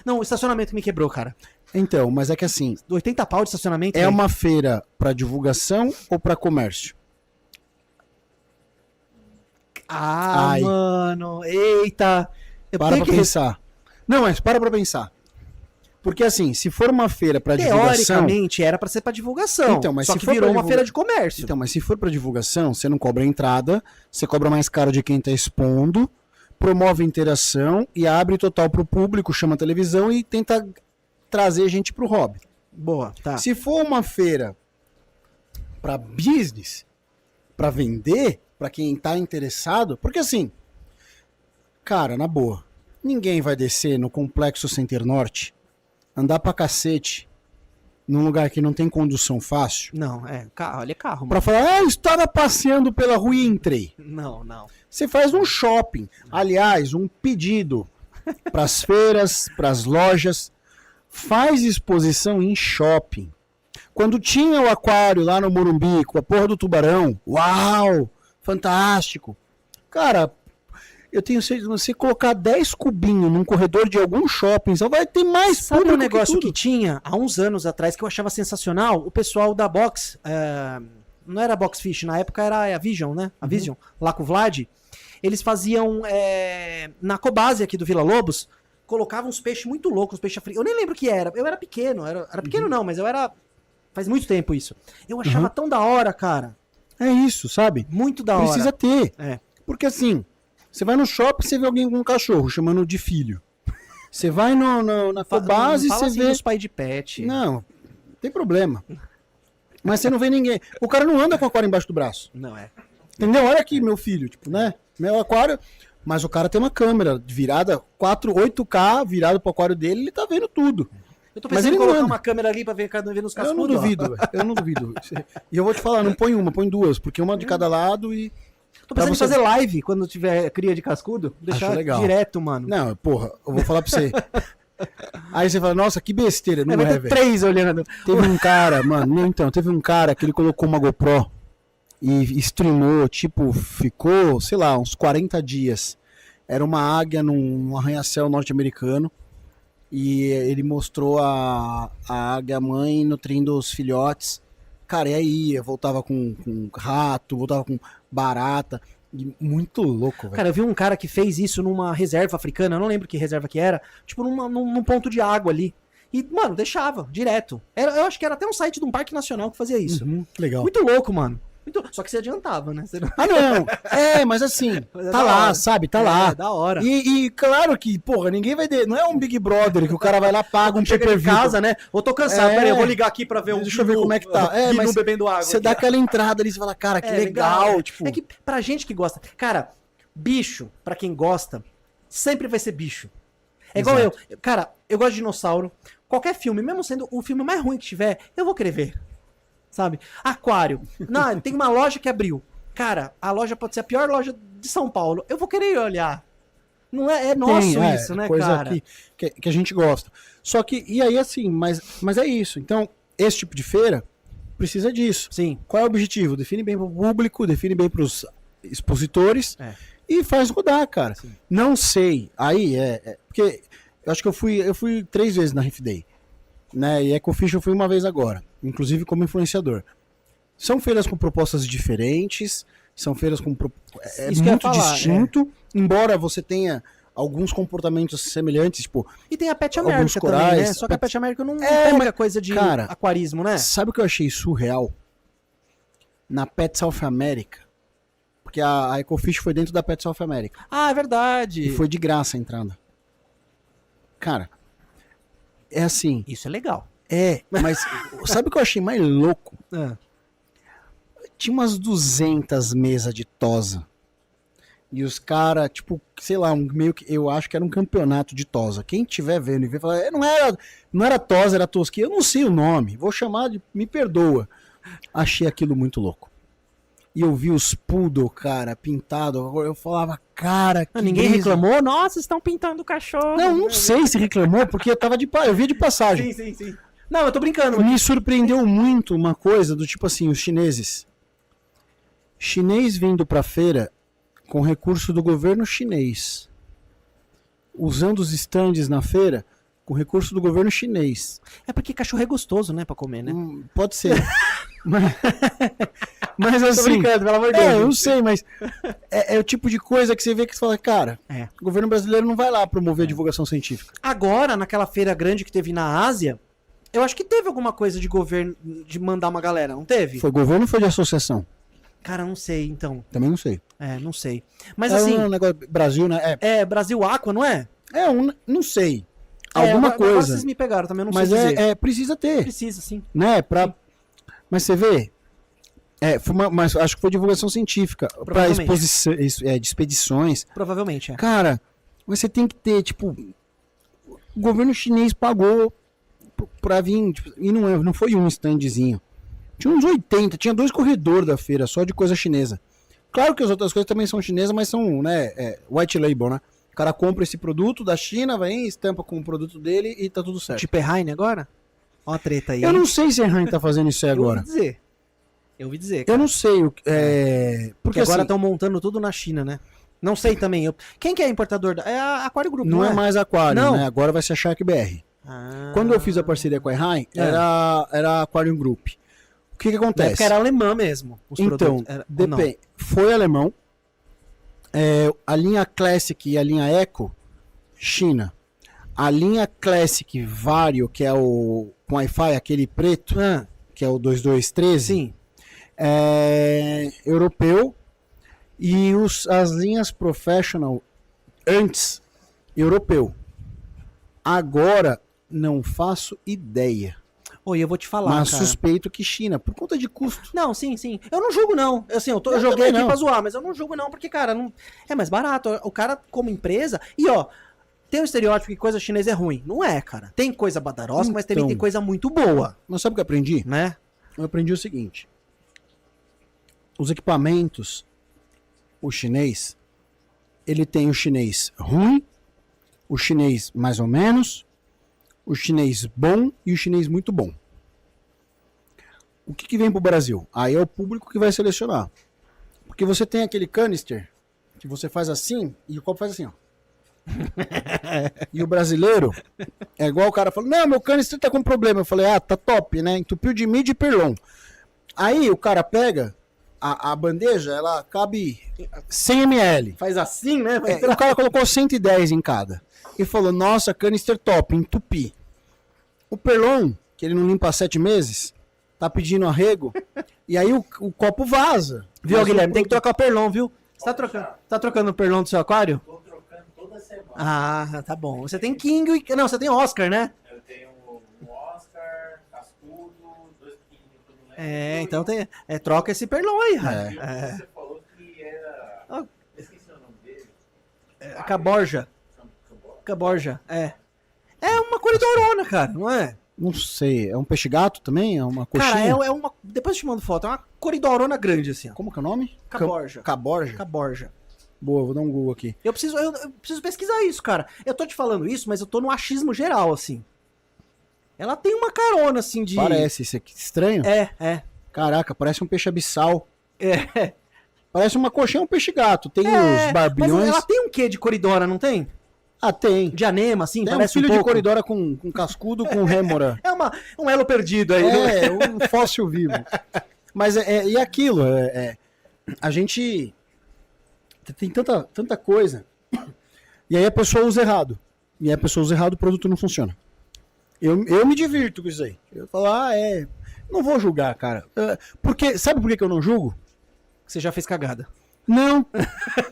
Não, o estacionamento me quebrou, cara. Então, mas é que assim... 80 pau de estacionamento? É uma feira pra divulgação ou pra comércio? Mano, eita. Para pra pensar. Não, mas para pra pensar. Porque assim, se for uma feira pra divulgação... Teoricamente era pra ser pra divulgação, Então, mas só se que for virou pra uma feira de comércio. Então, mas se for pra divulgação, você não cobra a entrada, você cobra mais caro de quem tá expondo, promove interação e abre total pro público, chama a televisão e tenta trazer gente pro hobby. Boa, tá. Se for uma feira pra business, pra vender, pra quem tá interessado, porque assim, cara, na boa, ninguém vai descer no Complexo Center Norte, andar pra cacete, num lugar que não tem condução fácil, Não, carro, olha carro, mano. pra falar, estava passeando pela rua e entrei. Não. Você faz um shopping. Aliás, um pedido pras feiras, pras lojas, faz exposição em shopping. Quando tinha o aquário lá no Morumbi, com a porra do tubarão, uau, fantástico. Cara, eu tenho certeza, você colocar 10 cubinhos num corredor de algum shopping, só vai ter mais Sabe público um negócio que que tinha há uns anos atrás que eu achava sensacional? O pessoal da Box, não era Box Fish, na época era a Vision, né? A Vision, lá com o Vlad. Eles faziam na Cobase aqui do Vila Lobos, colocavam uns peixes muito loucos, peixe africano. Eu nem lembro o que era. Eu era pequeno, era pequeno não, mas eu era... Faz muito tempo isso. Eu achava tão da hora, cara. É isso, sabe? Muito da hora. Precisa ter. É. Porque assim, você vai no shopping, você vê alguém com um cachorro, chamando de filho. Você vai na Cobase, Fala você assim vê... dos pais de pet. Não, tem problema. Mas você não vê ninguém. O cara não anda com o aquário embaixo do braço. Não é. Entendeu? Olha aqui, meu filho, tipo, né? Meu aquário... Mas o cara tem uma câmera virada 8K, virado pro aquário dele, ele tá vendo tudo. Eu tô Mas pensando ele em não colocar anda. uma câmera ali pra ver cada vez nos Eu não cascudos. duvido, velho. Eu não duvido. E eu vou te falar, não põe uma, põe duas, porque uma de cada lado e... Tô pensando em Pra você- fazer live quando tiver cria de cascudo. Deixar legal. direto, mano. Não, porra, eu vou falar pra você. Aí você fala, nossa, que besteira, não Vai é, ter velho. 3 olhando. Teve um cara, mano, não, então, teve um cara que ele colocou uma GoPro e streamou, tipo, ficou, sei lá, uns 40 dias. Era uma águia num arranha-céu norte-americano e ele mostrou a águia mãe nutrindo os filhotes. Cara, e aí voltava com rato, voltava com barata. E muito louco, velho. Cara, eu vi um cara que fez isso numa reserva africana, eu não lembro que reserva que era, tipo num ponto de água ali. E, mano, deixava, direto. Eu acho que era até um site de um parque nacional que fazia isso. Legal. Muito louco, mano. Só que você adiantava, né? Você não... Ah, não. É, mas assim, Mas é tá da lá, hora. sabe? Tá lá. É, da hora. E claro que, porra, ninguém vai... Não é um Big Brother que o cara vai lá, paga um Chega em pay-per-view. casa, né? Eu tô cansado, É. peraí, eu vou ligar aqui pra ver um Deixa eu ver como é que tá. É, Gnu mas bebendo água. você aqui. dá aquela entrada ali, você fala, cara, que legal, tipo... É que pra gente que gosta... Cara, bicho, pra quem gosta, sempre vai ser bicho. É igual Exato. eu. Cara, eu gosto de dinossauro. Qualquer filme, mesmo sendo o filme mais ruim que tiver, eu vou querer ver. Sabe? Aquário. Não, tem uma loja que abriu. Cara, a loja pode ser a pior loja de São Paulo. Eu vou querer ir olhar. Não é nosso Tem, isso, né, coisa cara? que a gente gosta. Só que, e aí assim, mas é isso. Então, esse tipo de feira precisa disso. Sim. Qual é o objetivo? Define bem pro público, define bem pros expositores e faz rodar, cara. Sim. Não sei. Aí porque eu acho que eu fui 3 vezes na Riff Day, né? E Ecofish eu fui uma vez agora, inclusive como influenciador. São feiras com propostas diferentes, são feiras com Isso que eu ia muito falar, distinto, embora você tenha alguns comportamentos semelhantes, tipo, E tem a Pet Alguns America também, corais, né? Só que a Pet America não É, pega mas, coisa de cara, aquarismo, né? sabe o que eu achei surreal? Na Pet South America. Porque a Ecofish foi dentro da Pet South America. Ah, é verdade. E foi de graça a entrada. Cara, é assim. Isso é legal. Mas sabe o que eu achei mais louco? Ah. Tinha umas 200 mesas de tosa. E os caras, tipo, sei lá, meio que eu acho que era um campeonato de tosa. Quem tiver vendo e ver, fala, não era tosa, era tosquinha. Eu não sei o nome, vou chamar de, me perdoa. Achei aquilo muito louco. E eu vi os poodle, cara, pintado. Eu falava, cara, que Ninguém brisa. reclamou? Nossa, estão pintando o cachorro. Não sei se reclamou, porque eu via de passagem. Sim. Não, eu tô brincando. Me surpreendeu muito uma coisa do tipo assim, os chineses. Chinês vindo pra feira com recurso do governo chinês. Usando os estandes na feira com recurso do governo chinês. É porque cachorro é gostoso, né, pra comer, né? Pode ser. Mas Tô assim, brincando, pelo amor de Deus. eu sei, mas é o tipo de coisa que você vê que você fala, cara, É. o governo brasileiro não vai lá promover a divulgação científica. Agora, naquela feira grande que teve na Ásia, eu acho que teve alguma coisa de governo, de mandar uma galera, não teve? Foi governo ou foi de associação? Cara, não sei, então. Também não sei. Não sei. Mas É assim, um negócio, Brasil, né? Brasil Aqua, não é? Não sei. Alguma Agora coisa. vocês me pegaram, também eu não Mas sei dizer. precisa ter, Precisa, sim. né? Mas você vê, mas acho que foi divulgação científica para Provavelmente. de expedições. Provavelmente, é. Cara, mas você tem que ter, tipo, o governo chinês pagou pra vir, tipo, e não foi um standzinho. Tinha uns 80, tinha 2 corredores da feira só de coisa chinesa. Claro que as outras coisas também são chinesas, mas são, né, white label, né? O cara compra esse produto da China, vem, estampa com o produto dele e tá tudo certo. Tipo Heine agora? Ó a treta aí. Eu hein? não sei se a Heinz tá fazendo isso aí agora. Eu ouvi dizer, Eu cara. não sei o Porque porque agora assim, estão montando tudo na China, né? Não sei também. Quem que é importador? É a Aquário Group, não é mais Aquarium, Não. né? Agora vai ser a Shark BR. Ah. Quando eu fiz a parceria com a Heinz, era a Aquarium Group. O que Na acontece? época era alemã mesmo. Os Então, produtos. Ou não? depende. Foi alemão. A linha Classic e a linha Eco, China. A linha Classic Vario, que é o com Wi-Fi, aquele preto, que é o 2213, Sim. é europeu. E as linhas Professional, antes, europeu. Agora, não faço ideia. Oi, eu vou te falar, Mas cara. suspeito que China, por conta de custo. Não, sim, sim. Eu não julgo, não. Assim, eu Eu joguei também aqui não. pra zoar, mas eu não julgo, não, porque, cara, não... é mais barato. O cara, como empresa. E, ó, tem o estereótipo que coisa chinesa é ruim. Não é, cara. Tem coisa badarosca, mas também Então. tem coisa muito boa, Mas sabe o que eu aprendi? né? Eu aprendi o seguinte: os equipamentos, o chinês, ele tem o chinês ruim, o chinês mais ou menos, o chinês bom e o chinês muito bom. O que vem pro Brasil? Aí é o público que vai selecionar. Porque você tem aquele canister que você faz assim e o copo faz assim, ó. E o brasileiro é igual o cara falou: não, meu canister tá com problema. Eu falei: ah, tá top, né? Entupiu de mid e perlon. Aí o cara pega a bandeja, ela cabe 100 ml. Faz assim, né? O cara colocou 110 em cada. E falou: nossa, canister top, entupi. O perlon, que ele não limpa há 7 meses, tá pedindo arrego. E aí o copo vaza. Viu, Mas Guilherme? o Tem que produto- trocar o perlon, viu? Você tá trocando o perlon do seu aquário? Tô trocando toda semana. Ah, tá bom. Você tem King e... Não, você tem Oscar, né? Eu tenho um Oscar, cascudo, 2 pequenininhos que eu não lembro. Então tem... troca esse perlon aí, cara. Você falou que era... Ah. Esqueci o nome dele. Caborja. Caborja, é. É uma coridorona, cara, não é? Não sei, é um peixe gato também? É uma coxinha? Cara, é uma... Depois eu te mando foto. É uma coridorona grande, assim, ó. Como que é o nome? Caborja. Caborja? Caborja. Boa, vou dar um Google aqui. Eu preciso pesquisar isso, cara. Eu tô te falando isso, mas eu tô no achismo geral, assim. Ela tem uma carona, assim, de... Parece, isso aqui estranho. É. Caraca, parece um peixe abissal. É. Parece uma coxinha, um peixe gato. Tem os Mas barbilhões. ela tem um quê de coridora, não tem? Ah, tem. De anema, assim, Tem um parece filho um de pouco. coridora com cascudo com rêmora. É um elo perdido aí. né? É, um fóssil vivo. Mas e aquilo, a gente tem tanta coisa. E aí a pessoa usa errado. E aí a pessoa usa errado, o produto não funciona. Eu me divirto com isso aí. Eu falo, não vou julgar, cara. Porque, sabe por que eu não julgo? Você já fez cagada. Não.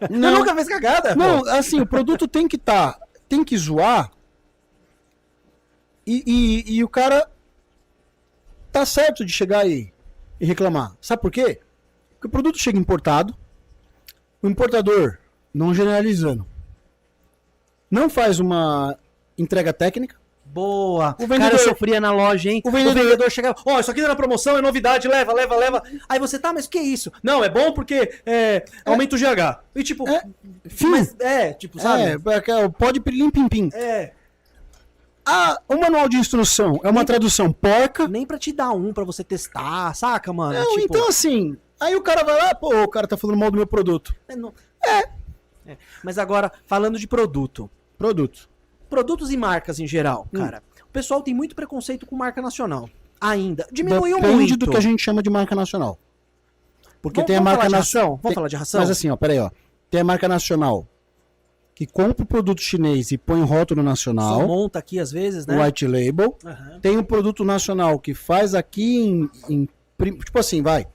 Eu nunca fez cagada? Não, pô. assim, o produto tem que zoar e o cara tá certo de chegar e reclamar. Sabe por quê? Porque o produto chega importado, o importador, não generalizando, não faz uma entrega técnica. Boa. O vendedor- Cara, eu sofria na loja, hein? O vendedor- chegava, isso aqui tá na promoção, é novidade, leva. Aí você, tá, mas o que é isso? Não, é bom porque aumenta o GH. E tipo, Fim. mas, sabe? Pode lim pim pim. É. O manual de instrução é uma tradução porca. Nem pra te dar pra você testar, saca, mano? Não, Tipo, então assim, aí o cara vai lá, pô, o cara tá falando mal do meu produto. Mas agora, falando de produto. Produto. Produtos e marcas em geral, cara. O pessoal tem muito preconceito com marca nacional. Ainda. Diminuiu Depende muito. do que a gente chama de marca nacional. Porque tem a marca nacional. Vamos falar de ração? Mas assim, ó, peraí, ó. Tem a marca nacional que compra o produto chinês e põe rótulo Você nacional, monta aqui às vezes, né? white label. Aham. Tem o produto nacional que faz aqui tipo assim, vai.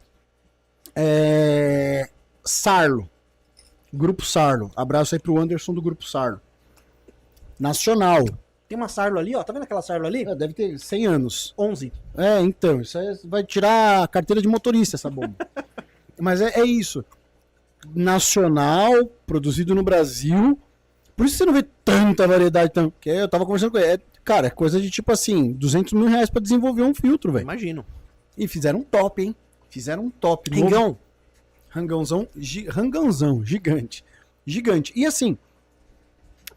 Sarlo. Grupo Sarlo. Abraço aí pro Anderson do Grupo Sarlo. Nacional. Tem uma Sarlo ali, ó. Tá vendo aquela Sarlo ali? Deve ter 100 anos. 11. Então, isso aí vai tirar a carteira de motorista, essa bomba. Mas é isso. Nacional, produzido no Brasil. Por isso você não vê tanta variedade. Porque eu tava conversando com ele. Cara, é coisa de tipo assim, R$200 mil pra desenvolver um filtro, velho. Imagino. E fizeram um top, hein? Fizeram um top. Ringão. Rangãozão, gigante. Gigante. E assim,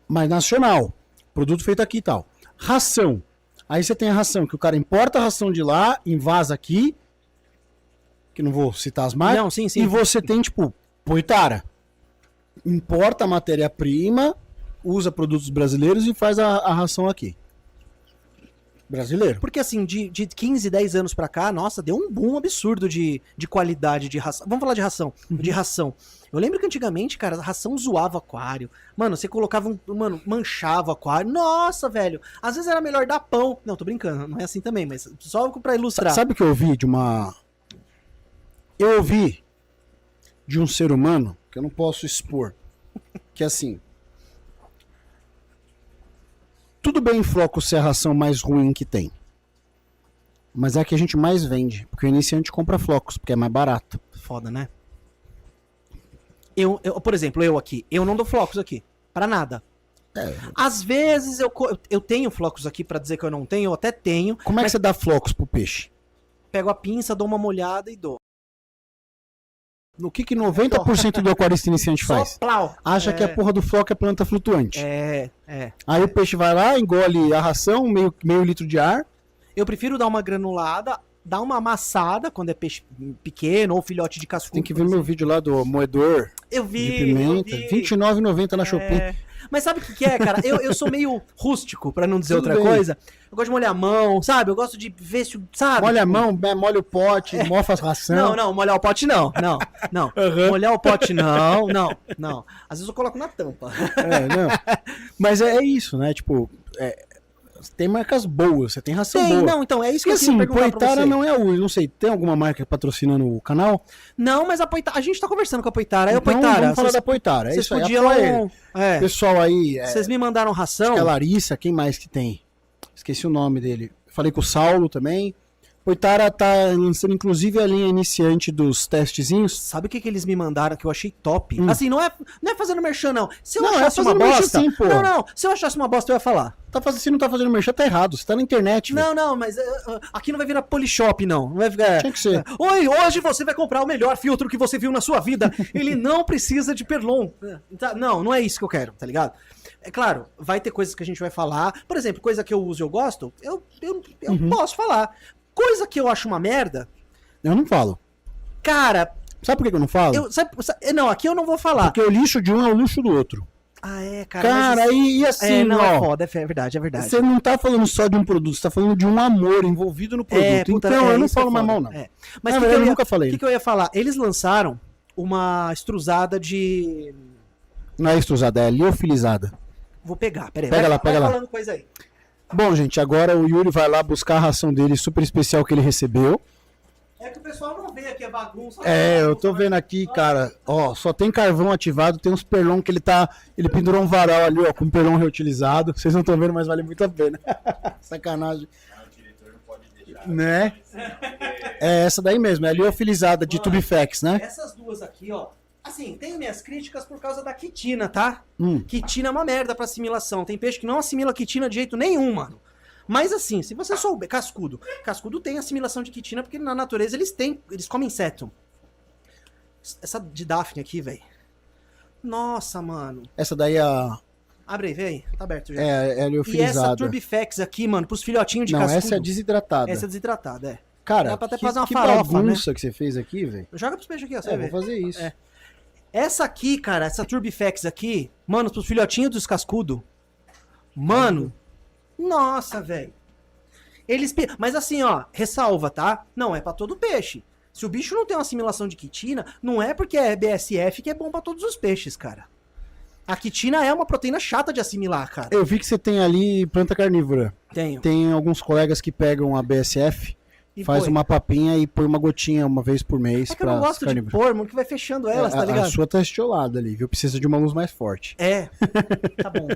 mas nacional. Produto feito aqui e tal. Ração. Aí você tem a ração, que o cara importa a ração de lá, invasa aqui, que não vou citar as marcas. Não, sim, sim. E você tem, tipo, Poitara. Importa a matéria-prima, usa produtos brasileiros e faz a ração aqui. Brasileiro. Porque assim, de 15, 10 anos pra cá, nossa, deu um boom absurdo de qualidade de ração. Vamos falar de ração. De ração. Eu lembro que antigamente, cara, a ração zoava aquário. Mano, você colocava manchava o aquário. Nossa, velho. Às vezes era melhor dar pão. Não, tô brincando, não é assim também, mas só pra ilustrar. Sabe o que eu ouvi de uma... Eu ouvi de um ser humano, que eu não posso expor, que assim... Tudo bem Flocos ser a ração mais ruim que tem. Mas é a que a gente mais vende. Porque o iniciante compra Flocos, porque é mais barato. Foda, né? Por exemplo, eu aqui, eu não dou flocos aqui. Pra nada. Às vezes eu tenho flocos aqui pra dizer que eu não tenho, eu até tenho. Como é que você dá Flocos pro peixe? Pego a pinça, dou uma molhada e dou. No que 90% do aquarista iniciante faz? Só plau. Acha que a porra do floco é planta flutuante. É. Aí o peixe vai lá, engole a ração, meio litro de ar. Eu prefiro dar uma granulada, dar uma amassada quando é peixe pequeno ou filhote de cascudo. Tem que ver meu vídeo lá do moedor Eu vi, de pimenta. eu vi. R$29,90 na Shopee. Mas sabe o que é, cara? Eu sou meio rústico, pra não dizer Tudo outra bem. coisa. Eu gosto de molhar a mão, sabe? Eu gosto de ver se, sabe? Molha a mão, molha o pote, mofa as ração. Não, molhar o pote não. Uhum. Molhar o pote não. Às vezes eu coloco na tampa. Não. Mas é isso, né? Tipo, tem marcas boas, você tem ração boa. Não, então, é isso que E eu queria assim, perguntar pra Poitara você. não é não sei, tem alguma marca patrocinando o canal? Não, mas a Poitara, a gente tá conversando com a Poitara. Aí, Então, Poitara, vamos falar da Poitara. É vocês isso aí, podiam... apoia ele. Pessoal aí, Vocês me mandaram ração. acho que é a Larissa, quem mais que tem? Esqueci o nome dele. Falei com o Saulo também. Poitara tá lançando inclusive a linha iniciante dos testezinhos. Sabe o que eles me mandaram que eu achei top? Hum. Assim, não é fazendo merchan, não. Se eu Não, achasse é uma fazendo merchan bosta... sim, pô. Não. Se eu achasse uma bosta, eu ia falar. Se não tá fazendo merchan, tá errado. Você tá na internet, velho. Não, mas aqui não vai virar Polishop, não. Não vai ficar... Tinha que ser. Oi, hoje você vai comprar o melhor filtro que você viu na sua vida. Ele não precisa de Perlon. Não é isso que eu quero, tá ligado? É claro, vai ter coisas que a gente vai falar. Por exemplo, coisa que eu uso e eu gosto, eu posso falar. Coisa que eu acho uma merda, Eu não falo. cara, Sabe por que eu não falo? não, aqui eu não vou falar. Porque o lixo de um é o luxo do outro. Ah, é, cara. Cara, mas e assim, não, ó. é foda, é verdade. Você não tá falando só de um produto, você tá falando de um amor envolvido no produto. puta, então eu não isso que é falo mais foda. mal, não. Mas Na o verdade, eu nunca o falei. que eu ia falar? Eles lançaram uma extrusada de... Não é extrusada, é liofilizada. Vou pegar, peraí. Pega lá, pega lá. falando coisa aí. Bom, gente, agora o Yuri vai lá buscar a ração dele super especial que ele recebeu. É que o pessoal não vê aqui a bagunça. Eu tô vendo aqui, cara, ó, só tem carvão ativado, tem uns perlon que ele pendurou um varal ali, ó, com perlon reutilizado. Vocês não estão vendo, mas vale muito a pena. Sacanagem. O diretor não pode deixar. Né? É essa daí mesmo, é a liofilizada de Tubifex, né? Essas duas aqui, ó. Assim, tem minhas críticas por causa da quitina, tá? Hum. Quitina é uma merda pra assimilação. Tem peixe que não assimila quitina de jeito nenhum, mano. Mas assim, se você souber... Cascudo. Cascudo tem assimilação de quitina porque na natureza eles comem inseto. Essa de Daphne aqui, velho. Nossa, mano. Essa daí é a Abre aí, vê aí. Tá aberto já. é E essa liofilizada. Turbifex aqui, mano, pros filhotinhos de Não, cascudo. essa é desidratada. Essa é desidratada, é. Cara, Dá pra até que, fazer uma que farofa, bagunça que você fez aqui, velho. Joga pros peixes aqui, ó. Você É, vai vou ver. fazer isso. É. Essa aqui, cara, essa Turbifex aqui, mano, pros filhotinhos dos cascudo. Mano, nossa, velho. Mas assim, ó, ressalva, tá? Não é pra todo peixe. Se o bicho não tem uma assimilação de quitina, não é porque é BSF que é bom pra todos os peixes, cara. A quitina é uma proteína chata de assimilar, cara. Eu vi que você tem ali planta carnívora. Tenho. Tem alguns colegas que pegam a BSF, E faz põe. uma papinha e põe uma gotinha uma vez por mês É que eu não gosto de carnívoras. pôr, mano, que vai fechando elas, tá ligado? A sua tá estiolada ali, viu? Precisa de uma luz mais forte. É, tá bom.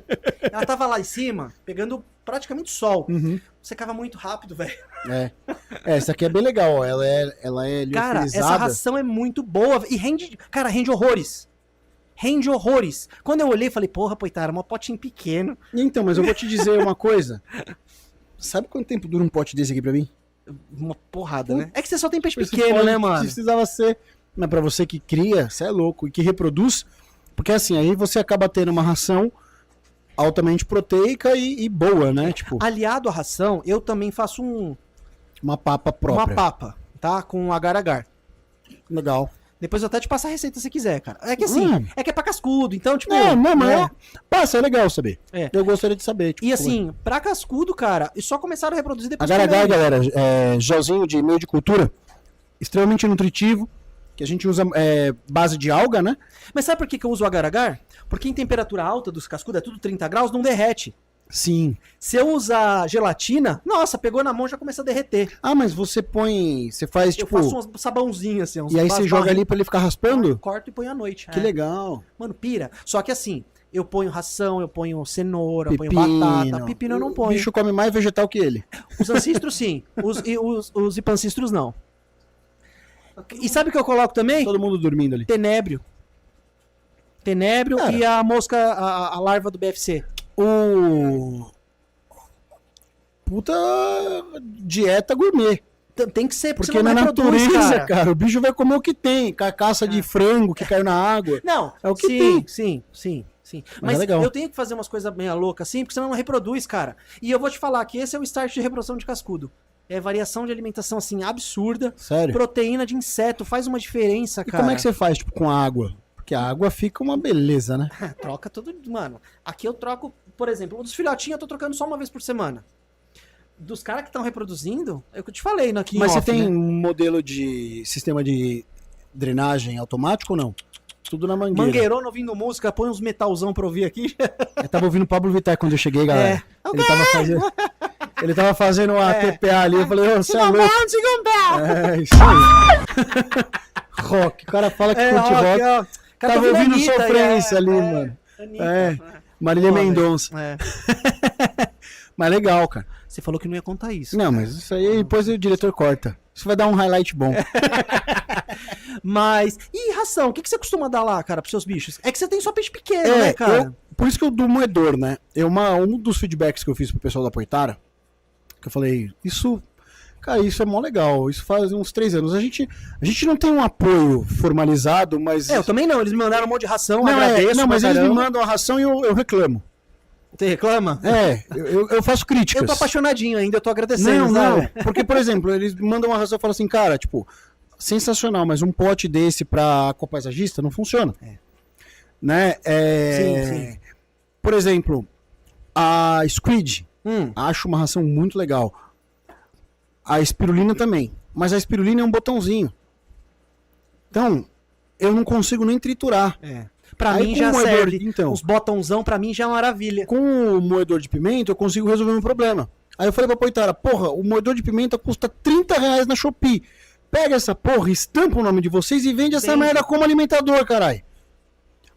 Ela tava lá em cima, pegando praticamente sol. Uhum. Secava muito rápido, velho. Essa aqui é bem legal, ó. Ela é Cara, essa liofilizada. ração é muito boa. E rende, cara, rende horrores. Rende horrores. Quando eu olhei, falei, porra, Poitara, um potinho pequeno. Então, mas eu vou te dizer uma coisa. Sabe quanto tempo dura um pote desse aqui pra mim? Uma porrada, né? É que você só tem peixe Esse pequeno, pote né, mano? Precisava ser. Mas pra você que cria, você é louco. E que reproduz. Porque assim, aí você acaba tendo uma ração altamente proteica e boa, né? Tipo, Aliado à ração, eu também faço uma papa própria. uma papa, tá? Com agar-agar. Legal. Depois eu até te passo a receita se quiser, cara. É que assim, é que é pra cascudo, então, tipo... Não, mas né? passa, é legal saber. É. Eu gostaria de saber. Tipo, E assim, pra cascudo, cara, e só começaram a reproduzir depois agar-agar, que eu galera, é gelzinho de meio de cultura, extremamente nutritivo, que a gente usa base de alga, né? Mas sabe por que eu uso o agar-agar? Porque em temperatura alta dos cascudos, é tudo 30 graus, não derrete. Sim. Se eu usar gelatina, nossa, pegou na mão já começa a derreter. Ah, mas você põe, você faz Eu tipo, faço uns sabãozinhos assim, uns e aí você joga ali pra ele ficar raspando? corto e ponho à noite. Que legal. Mano, pira. Só que assim, eu ponho ração, eu ponho cenoura, eu Pepino. ponho batata. Pepino eu não O ponho. bicho come mais vegetal que ele. Os ancestros sim, os hipancistros não. E sabe o que eu coloco também? Todo mundo dormindo ali. Tenébrio. Tenébrio Cara. e a mosca, a larva do BFC. O puta dieta gourmet. Tem que ser, porque Porque senão na não reproduz, natureza, cara, o bicho vai comer o que tem. Carcaça de frango que caiu na água. Não, É o que sim, tem. sim. Mas Mas é legal. eu tenho que fazer umas coisas meio loucas assim, porque senão não reproduz, cara. E eu vou te falar que esse é o start de reprodução de cascudo. É variação de alimentação, assim, absurda. Sério? Proteína de inseto faz uma diferença, E cara. como é que você faz, tipo, com a água? Porque a água fica uma beleza, né? Troca tudo, mano. Aqui eu troco, por exemplo, dos filhotinhos eu tô trocando só uma vez por semana. Dos caras que estão reproduzindo, é o que eu te falei aqui em Mas você off, tem né? um modelo de sistema de drenagem automático ou não? Tudo na mangueira. Mangueirona ouvindo música, põe uns metalzão pra ouvir aqui. Eu tava ouvindo Pablo Vittar quando eu cheguei, galera. É. Ele tava fazendo uma É. TPA ali, eu falei, ô, você é louco. É, isso aí. Rock, o cara fala que curte rock. Ó. Cara, Tava tô ouvindo Anitta, sofrência ali, mano. Anitta, É. Marília Pô, velho. Mendonça. É. Mas legal, cara. Você falou que não ia contar isso. Não, mas isso aí depois o diretor corta. Isso vai dar um highlight bom. Mas. E ração? O que você costuma dar lá, cara, pros seus bichos? É que você tem só peixe pequeno, né, cara? Por isso que eu dou moedor, né? Um dos feedbacks que eu fiz pro pessoal da Poitara, que eu falei, cara, isso é mó legal. Isso faz uns 3 anos. A gente não tem um apoio formalizado, mas. Eu também não. Eles me mandaram um monte de ração, Não, agradeço. não, mas pra eles me caramba. mandam a ração e eu reclamo. Você reclama? Eu faço críticas. Eu tô apaixonadinho ainda, eu tô agradecendo, Não. sabe? Porque, por exemplo, eles me mandam uma ração e falam assim, cara, tipo, sensacional, mas um pote desse pra copaisagista não funciona. Né? Sim. Por exemplo, a Squid, Hum. acho uma ração muito legal. A espirulina também. Mas a espirulina é um botãozinho. Então, eu não consigo nem triturar. Pra Aí mim com já o moedor, serve. então. Os botãozão pra mim já é maravilha. Com o moedor de pimenta, eu consigo resolver um problema. Aí eu falei pra Poitara, porra, o moedor de pimenta custa R$30 na Shopee. Pega essa porra, estampa o nome de vocês e vende essa Vende. merda como alimentador, caralho.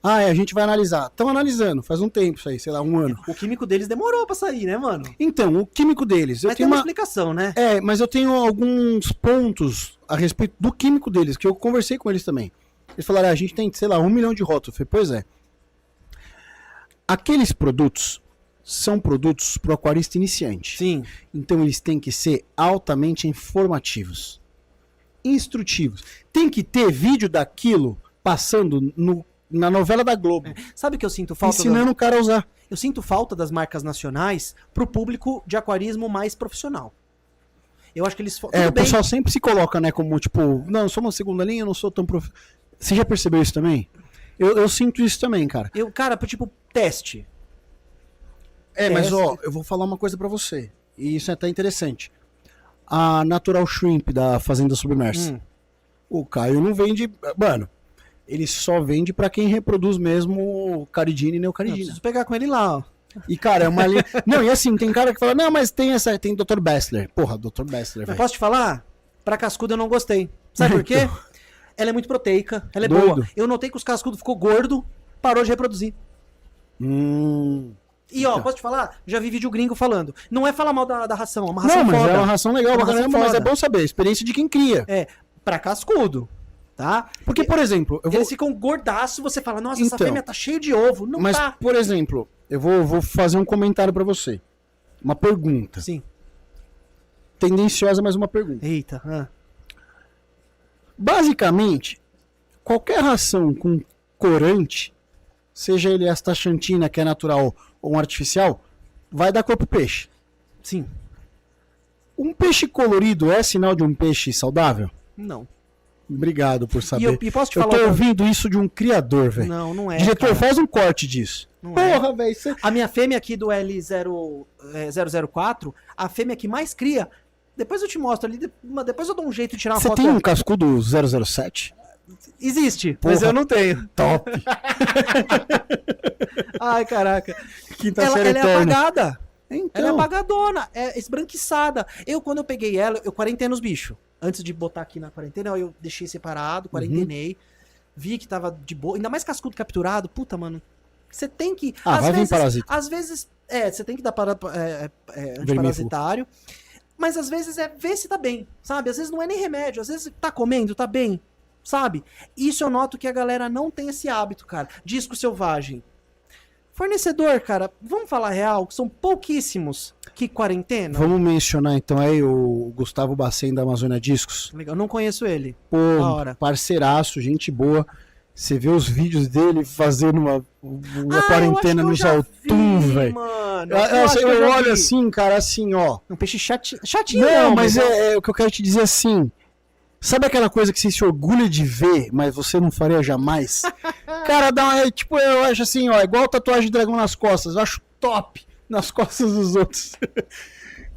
A gente vai analisar. Estão analisando, faz um tempo isso aí, sei lá, 1 ano. O químico deles demorou pra sair, né, mano? Então, o químico deles, eu Mas tem tenho uma uma... explicação, né? Mas eu tenho alguns pontos a respeito do químico deles, que eu conversei com eles também. Eles falaram, a gente tem, sei lá, 1 milhão de rótulos. Eu falei, pois é. Aqueles produtos são produtos para o aquarista iniciante. Sim. Então eles têm que ser altamente informativos, instrutivos. Tem que ter vídeo daquilo passando na novela da Globo, Sabe o que eu sinto falta? ensinando o cara a usar. Eu sinto falta das marcas nacionais pro público de aquarismo mais profissional. Eu acho que eles... Tudo O bem. pessoal sempre se coloca, né, como tipo, não, eu sou uma segunda linha, eu não sou tão Você já percebeu isso também? Eu sinto isso também, cara. Cara, tipo, teste. Mas ó, eu vou falar uma coisa pra você. E isso é até interessante. A Natural Shrimp da Fazenda Submersa. O Caio não vende... Mano, ele só vende pra quem reproduz mesmo caridina e Não, neocaridina. preciso pegar com ele lá, ó. E, cara, é uma linha... Não, e assim, tem cara que fala, não, mas tem Dr. Bessler. Porra, Dr. Bessler, Mas velho. posso te falar? Pra cascudo eu não gostei. Sabe por quê? Ela é muito proteica, ela é Doido. boa. Eu notei que os cascudos ficou gordo, parou de reproduzir. E ó, Então. posso te falar? Já vi vídeo gringo falando. Não é falar mal da ração, é uma ração Não, mas foda. é uma ração legal pra Uma ração caramba, mas é foda. bom saber, a experiência de quem cria. É, pra cascudo, tá? Porque, por exemplo, eu vou... Eles ficam gordaço, você fala, nossa, essa Então. fêmea tá cheia de ovo. Não Mas, tá. por exemplo, eu vou fazer um comentário pra você. Uma pergunta. Sim. Tendenciosa, mas uma pergunta. Eita. Ah. Basicamente, qualquer ração com corante, seja ele astaxantina, que é natural, ou um artificial, vai dar cor pro peixe. Sim. Um peixe colorido é sinal de um peixe saudável? Não. Obrigado por E saber. eu posso te Eu falar tô outra- ouvindo isso de um criador, velho. Não, não é. Diretor, cara. faz um corte disso. Não é. Porra, velho. Você... A minha fêmea aqui do L004, a fêmea que mais cria, depois eu te mostro ali, depois eu dou um jeito de tirar uma Você foto. tem um cascudo 007? Existe, Porra. mas eu não tenho. Top. Ai, caraca. Quinta Ela série é eterna. apagada. Então, Ela é apagadona, é esbranquiçada. Quando eu peguei ela, eu quarentena os bichos. Antes de botar aqui na quarentena, eu deixei separado, quarentenei. Vi que tava de boa. Ainda mais cascudo capturado. Puta, mano. Você tem que... vai vir parasita. Às vezes, você tem que dar antiparasitário. Mas às vezes é ver se tá bem, sabe? Às vezes não é nem remédio. Às vezes tá comendo, tá bem, sabe? Isso eu noto que a galera não tem esse hábito, cara. Disco selvagem. Fornecedor, cara, vamos falar real, que são pouquíssimos que quarentena. Vamos mencionar então aí o Gustavo Bacen da Amazônia Discos. Legal, não conheço ele. Pô, Da hora. parceiraço, gente boa. Você vê os vídeos dele fazendo uma Ah, quarentena no Jaltum, velho. Mano, Eu já olho vi. assim, cara, assim, ó. Um peixe chatinho. Não, mas é o que eu quero te dizer assim. Sabe aquela coisa que você se orgulha de ver, mas você não faria jamais? Cara, eu acho assim, ó, igual tatuagem de dragão nas costas. Eu acho top nas costas dos outros.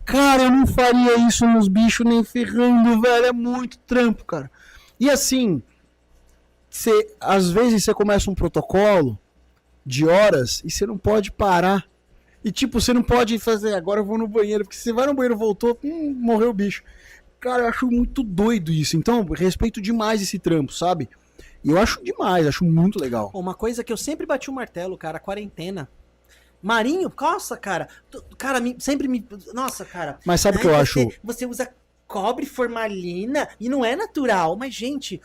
Cara, eu não faria isso nos bichos nem ferrando, velho. É muito trampo, cara. E assim, às vezes você começa um protocolo de horas e você não pode parar. E tipo, você não pode fazer, agora eu vou no banheiro, porque se você vai no banheiro e voltou, morreu o bicho. Cara, eu acho muito doido isso. Então, respeito demais esse trampo, sabe? E eu acho demais, acho muito legal. Uma coisa que eu sempre bati o martelo, cara, quarentena. Marinho, nossa, cara. Cara, sempre me. Nossa, cara. Mas sabe o que eu acho? Você usa cobre formalina e não é natural. Mas, gente.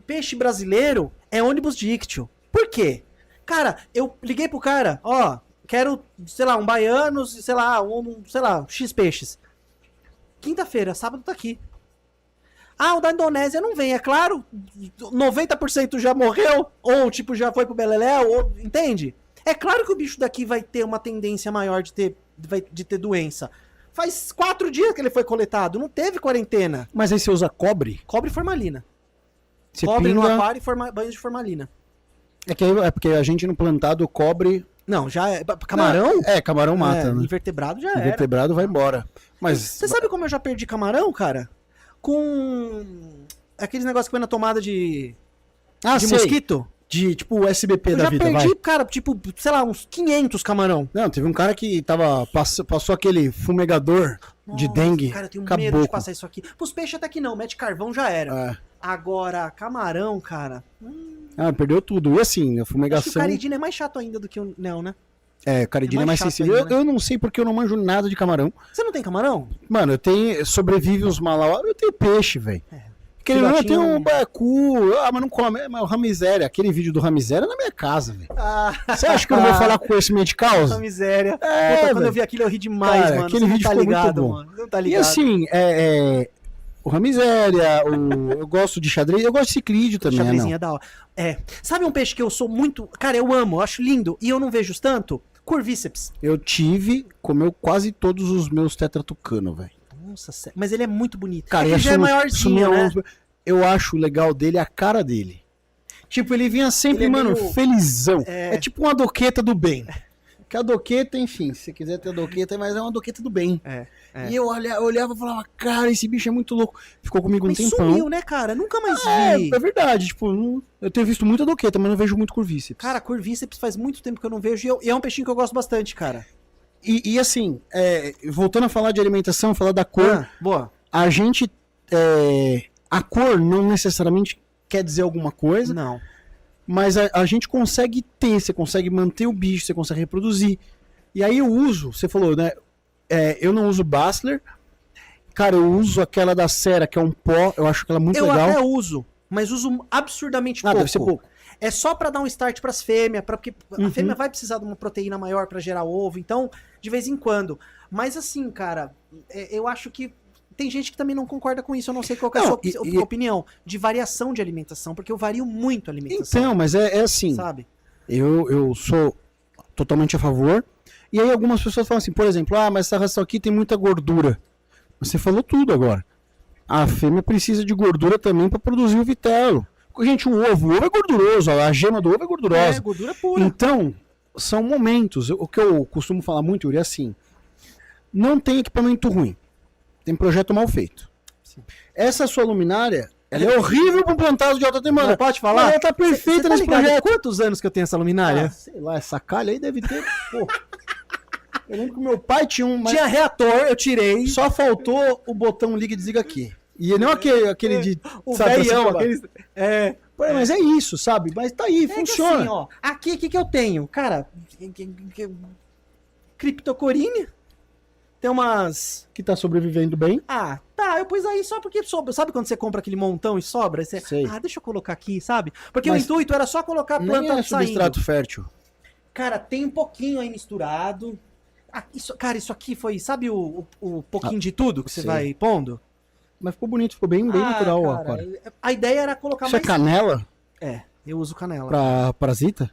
Peixe brasileiro é ônibus de ictio. Por quê? Cara, eu liguei pro cara, ó, quero, sei lá, um baiano, sei lá, X peixes. Quinta-feira, sábado tá aqui. O da Indonésia não vem, é claro. 90% já morreu, ou tipo, já foi pro Beleléu, ou, entende? É claro que o bicho daqui vai ter uma tendência maior de ter doença. Faz 4 dias que ele foi coletado, não teve quarentena. Mas aí você usa cobre? Cobre e formalina. Você Cobre no pinga... aquário e banho de formalina. É porque a gente no plantado cobre... Não, já é. Camarão? Camarão mata, né? Invertebrado já era. Invertebrado vai embora. Mas... Você sabe como eu já perdi camarão, cara? Com aqueles negócios que põe na tomada de sei. mosquito. De, tipo, o SBP Eu da já vida, perdi, vai. cara, tipo, sei lá, uns 500 camarão. Não, teve um cara que passou aquele fumegador de dengue. Cara, eu tenho acabou medo de com- passar isso aqui. Pros peixes até que não, mete carvão já era. É. Agora, camarão, cara. Perdeu tudo. E assim, a Acho que o fumegação... caridina é mais chato ainda do que o não, né? caridina é é mais mais chato sensível. ainda, né? Eu não sei porque eu não manjo nada de camarão. Você não tem camarão? Mano, sobrevive os malauá, eu tenho peixe, velho. Porque eu tenho Filhotinho- um baiacu, mas não come, mas o Ramiséria, aquele vídeo do Ramiséria é na minha casa, velho. Você acha que eu não vou falar com conhecimento de causa? Puta miséria. É, Puta, quando velho. eu vi aquilo eu ri demais, Cara, mano. aquele Você não vídeo tá ficou muito ligado, bom. mano. Não tá E ligado. assim, o Ramiséria, eu gosto de xadrez, eu gosto de ciclídeo também, Xadrezinho não. é da hora. Sabe um peixe que eu sou muito... Cara, eu amo, eu acho lindo. E eu não vejo tanto? Curvíceps. Eu comeu quase todos os meus tetratucano, velho. Nossa, sério. Mas ele é muito bonito. Cara, ele já é maiorzinho, né? Eu acho legal dele a cara dele. Tipo, ele vinha sempre, Ele é mano, meio- felizão. É tipo uma doqueta do bem. Que a doqueta, enfim, se você quiser ter a doqueta, mas é uma doqueta do bem. É. E eu olhava e falava, cara, esse bicho é muito louco. Ficou comigo um Mas tempão. sumiu, né, cara? Nunca mais vi. É verdade, tipo, eu tenho visto muita doqueta, mas não vejo muito curvíceps. Cara, curvíceps faz muito tempo que eu não vejo e é um peixinho que eu gosto bastante, cara. E assim, voltando a falar de alimentação, falar da cor, Boa. a gente, a cor não necessariamente quer dizer alguma coisa, Não. mas a gente consegue ter, você consegue manter o bicho, você consegue reproduzir. E aí eu uso, você falou, né? Eu não uso Bastler. Cara, eu uso aquela da Cera, que é um pó, eu acho que ela é muito legal. Eu até uso, mas uso absurdamente pouco. Deve ser pouco. É só pra dar um start pras fêmeas, porque a Uhum. fêmea vai precisar de uma proteína maior pra gerar ovo, então, de vez em quando. Mas assim, cara, eu acho que tem gente que também não concorda com isso, eu não sei qual que é a Não, sua opinião de variação de alimentação, porque eu vario muito a alimentação. Então, mas é assim, Sabe? eu sou totalmente a favor. E aí algumas pessoas falam assim, por exemplo, mas essa ração aqui tem muita gordura. Você falou tudo agora. A fêmea precisa de gordura também para produzir o vitelo. Gente, o ovo é gorduroso, a gema do ovo é gordurosa. Gordura pura. Então, são momentos. O que eu costumo falar muito, Yuri, é assim: não tem equipamento ruim, tem projeto mal feito. Sim. Essa sua luminária, ela é horrível para um plantado de alta demanda. Não pode falar? Mas ela tá perfeita Você tá nesse ligado projeto. quantos anos que eu tenho essa luminária? Sei lá, essa calha aí deve ter. Pô. Eu lembro que o meu pai tinha um. Mas Tinha reator, eu tirei. só faltou o botão liga e desliga aqui. E não aquele de. O sabe, veião, assim, aqueles... Pô, mas é isso, sabe? Mas tá aí, É funciona. que assim, ó, aqui, o que eu tenho? Cara, criptocorine. Tem umas... Que tá sobrevivendo bem. Ah, tá, eu pus aí só porque sobra. Sabe quando você compra aquele montão e sobra? Você... Sei. deixa eu colocar aqui, sabe? Porque Mas o intuito era só colocar a Nem planta é saindo. substrato fértil. Cara, tem um pouquinho aí misturado. Cara, isso aqui foi, sabe o pouquinho de tudo que você sei. vai pondo? Mas ficou bonito, ficou bem natural ó, cara, agora. a ideia era colocar Isso é mais... canela eu uso canela. pra parasita?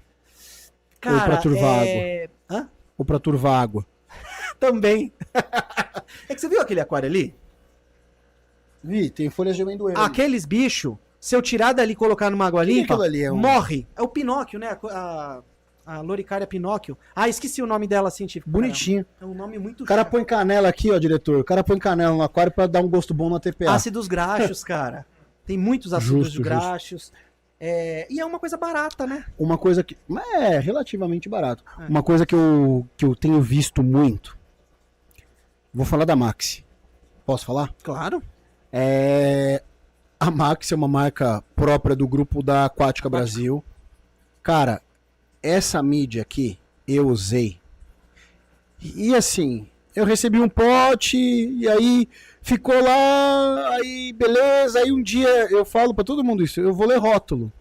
Cara, ou pra turvar Hã? Ou pra turvar água? Também. É que você viu aquele aquário ali? Vi, tem folhas de amendoim. Aqueles bichos, se eu tirar dali e colocar numa água Que limpa, aquilo ali é um- morre. É o Pinóquio, né? A Loricária Pinóquio. Esqueci o nome dela científico. Bonitinho. Caramba. É um nome muito O cara chato. põe canela aqui, ó, diretor. O cara põe canela no aquário pra dar um gosto bom na TPA. Ácidos graxos, cara. Tem muitos ácidos Justo, graxos. E é uma coisa barata, né? Uma coisa que... Mas é relativamente barato. Uma coisa que eu tenho visto muito. Vou falar da Maxi. Posso falar? Claro. A Maxi é uma marca própria do grupo da Aquática Brasil. Cara, essa mídia aqui eu usei. E assim, eu recebi um pote e aí ficou lá, aí beleza, aí um dia eu falo pra todo mundo isso, eu vou ler rótulo.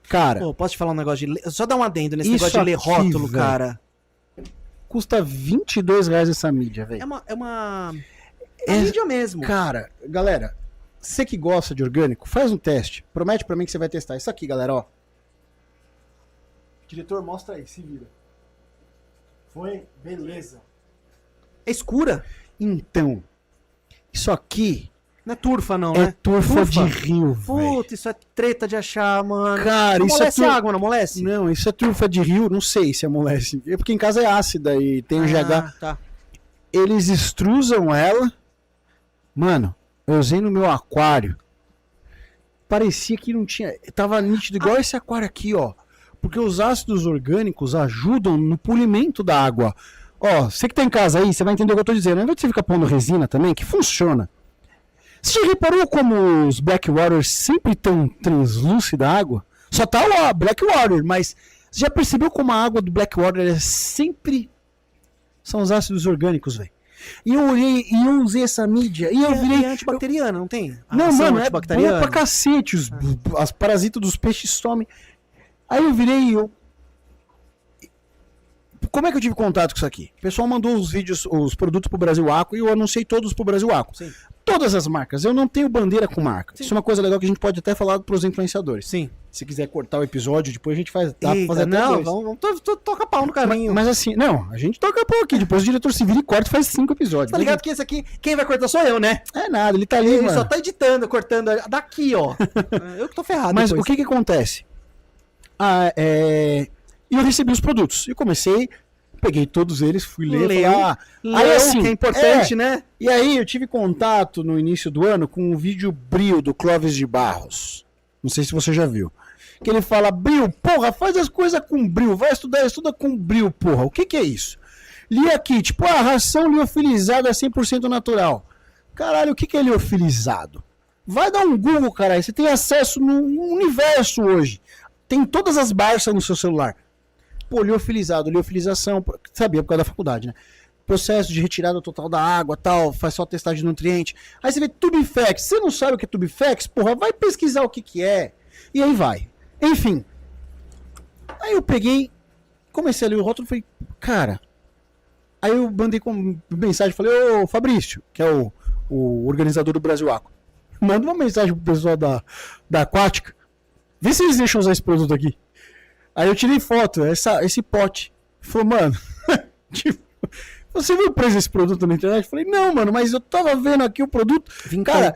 Cara, Pô, posso te falar um negócio de... Só dar um adendo nesse Isso negócio de ler aqui, rótulo, velho. cara. custa R$22 essa mídia, velho. É uma É- mídia mesmo. Cara, galera, você que gosta de orgânico, faz um teste. Promete pra mim que você vai testar. Isso aqui, galera, ó. Diretor, mostra aí, se vira. Foi? Beleza. É escura. Então, isso aqui Não é turfa, não, é né? turfa de rio, velho. Puta, isso é treta de achar, mano. Cara, isso é Amolece tur- água, não amolece? Não, isso é turfa de rio, não sei se amolece. É porque em casa é ácida e tem o GH. Tá. Eles extrusam ela. Mano, eu usei no meu aquário. Parecia que não tinha. Tava nítido igual esse aquário aqui, ó. Porque os ácidos orgânicos ajudam no polimento da água. Ó, você que tá em casa aí, você vai entender o que eu tô dizendo. Ao invés de você ficar pondo resina também, que funciona. Você já reparou como os Blackwater sempre tão translúcida a água? Só tá lá, Blackwater, mas você já percebeu como a água do Blackwater é sempre são os ácidos orgânicos, velho? E eu olhei e eu usei essa mídia e eu virei. E é antibacteriana, não tem? A Não, ação mano, é antibacteriana? boa pra cacete. As parasitas dos peixes somem. Aí eu virei e eu. Como é que eu tive contato com isso aqui? O pessoal mandou os vídeos, os produtos pro Brasil Aqua e eu anunciei todos pro Brasil Aqua. Sim. Todas as marcas. Eu não tenho bandeira com marca. Sim. Isso é uma coisa legal que a gente pode até falar pros influenciadores. Sim. Se quiser cortar o episódio, depois a gente faz. Dá pra Eita, fazer até não, dois. vamos toca pau no caminho. Mas assim, não, a gente toca pau aqui. Depois o diretor se vira e corta e faz 5 episódios. Tá ligado que esse aqui, quem vai cortar sou eu, né? É nada, ele tá ali, Ele mano. só tá editando, cortando daqui, ó. Eu que tô ferrado. Mas depois. o que acontece? E eu recebi os produtos. E comecei. Peguei todos eles, fui ler, Leu. falar, Aí assim, que é importante, né? E aí eu tive contato no início do ano com um vídeo Bril do Clóvis de Barros. Não sei se você já viu. Que ele fala, Bril, porra, faz as coisas com Bril, vai estudar, estuda com Bril, porra. O que que é isso? Li aqui, tipo, a ração liofilizada é 100% natural. Caralho, o que que é liofilizado? Vai dar um Google, caralho, você tem acesso no universo hoje. Tem todas as Barças no seu celular. Pô, liofilizado, liofilização, sabia por causa da faculdade, né? Processo de retirada total da água, tal, faz só testagem de nutriente. Aí você vê Tubifex, você não sabe o que é Tubifex? Porra, vai pesquisar o que que é. E aí vai. Enfim. Aí eu peguei, comecei a ler o rótulo e falei, cara... Aí eu mandei com mensagem, falei, ô Fabrício, que é o organizador do Brasil Aqua, manda uma mensagem pro pessoal da Aquática, vê se eles deixam usar esse produto aqui. Aí eu tirei foto, esse pote. Falei, mano, tipo, você viu o preço desse produto na internet? Falei, não, mano, mas eu tava vendo aqui o produto. Cara,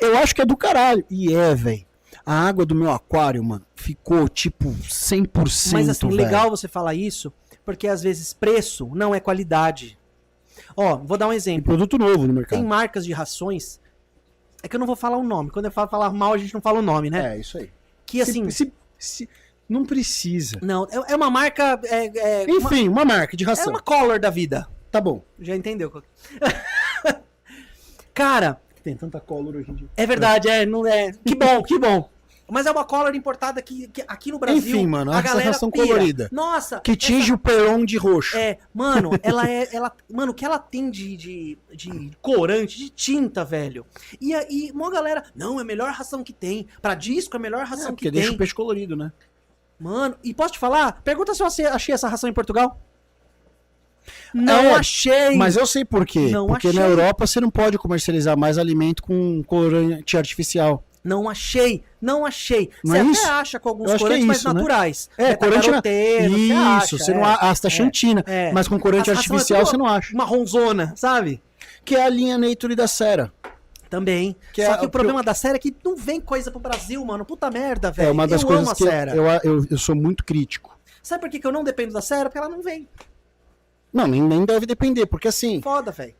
eu acho que é do caralho. E velho. A água do meu aquário, mano, ficou tipo 100%. Mas assim, véio. legal você falar isso, porque às vezes preço não é qualidade. Ó, vou dar um Tem exemplo. produto novo no mercado. Tem marcas de rações. É que eu não vou falar o nome. Quando eu falo falar mal, a gente não fala o nome, né? É, isso aí. Que assim. Não precisa. Não, é uma marca. Enfim, uma marca de É ração. uma collar da vida. Tá bom. Já entendeu? Cara, Tem tanta color hoje em dia. é verdade, não é. Que bom, que bom. Mas é uma collar importada que aqui no Brasil. Enfim, mano, a essa galera ração pira. colorida. Nossa. Que tinge o peron de roxo. Mano, mano, o que ela tem de corante, de tinta, velho. E uma galera, não, é a melhor ração que tem. Pra disco é a melhor ração que porque tem. deixa o peixe colorido, né? Mano, e posso te falar? Pergunta se eu achei essa ração em Portugal. Não achei. Mas eu sei por quê. Não Porque achei. na Europa você não pode comercializar mais alimento com colorante artificial. Não achei. Não Você é até isso? acha com alguns Eu acho que é corantes mais isso, né? naturais. Corante Beta-caroteiro, você Isso, acha, você não asta xantina. é. Mas com corante A ração é artificial tudo você não acha. marronzona, sabe? Que é a linha Nature da Cera. Também. Que Só é que o o problema da série é que não vem coisa pro Brasil, mano. Puta merda, velho. É uma das eu coisas amo a que Sera. eu sou muito crítico. Sabe por que eu não dependo da Sera? Porque ela não vem. Não, nem deve depender, porque assim, Foda, velho.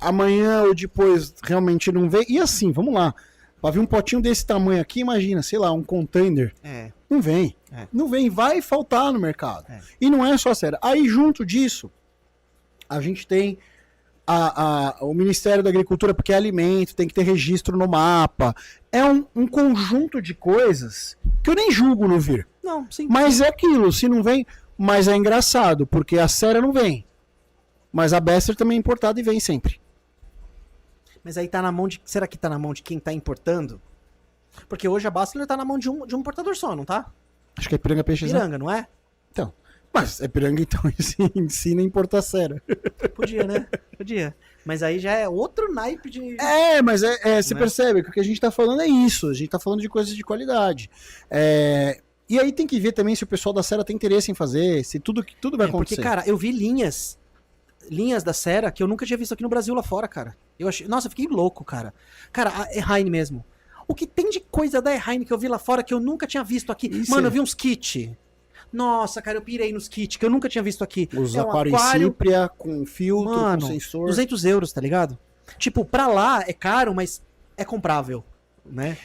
amanhã ou depois realmente não vem. E assim, vamos lá. Pra vir um potinho desse tamanho aqui, imagina, sei lá, um container. Não vem. Não vem, vai faltar no mercado. E não é só sério. Aí, junto disso, a gente tem o Ministério da Agricultura, porque é alimento, tem que ter registro no mapa. É um conjunto de coisas que eu nem julgo não vir. Não, sim. Mas é aquilo, se não vem. Mas é engraçado, porque a Sera não vem. Mas a Bester também é importada e vem sempre. Mas aí tá na mão de... Será que tá na mão de quem tá importando? Porque hoje a Bastler tá na mão de um importador só, não tá? Acho que é Piranga Peixes. Piranga, não é? Então. Mas é Piranga, então ensina a importar Sera. Podia, né? Podia. Mas aí já é outro naipe de... Mas você percebe que o que a gente tá falando é isso. A gente tá falando de coisas de qualidade. E aí tem que ver também se o pessoal da Sera tem interesse em fazer, se tudo vai acontecer. Porque, cara, eu vi linhas da Sera que eu nunca tinha visto aqui no Brasil lá fora, cara. Nossa, eu fiquei louco, cara. Cara, a Erhaine mesmo. O que tem de coisa da Erhaine que eu vi lá fora que eu nunca tinha visto aqui? Isso Mano, eu vi uns kits. Nossa, cara, eu pirei nos kits que eu nunca tinha visto aqui. Os um aquários Cipria, com filtro, mano, com sensor. 200 euros, tá ligado? Tipo, pra lá é caro, mas é comprável, né?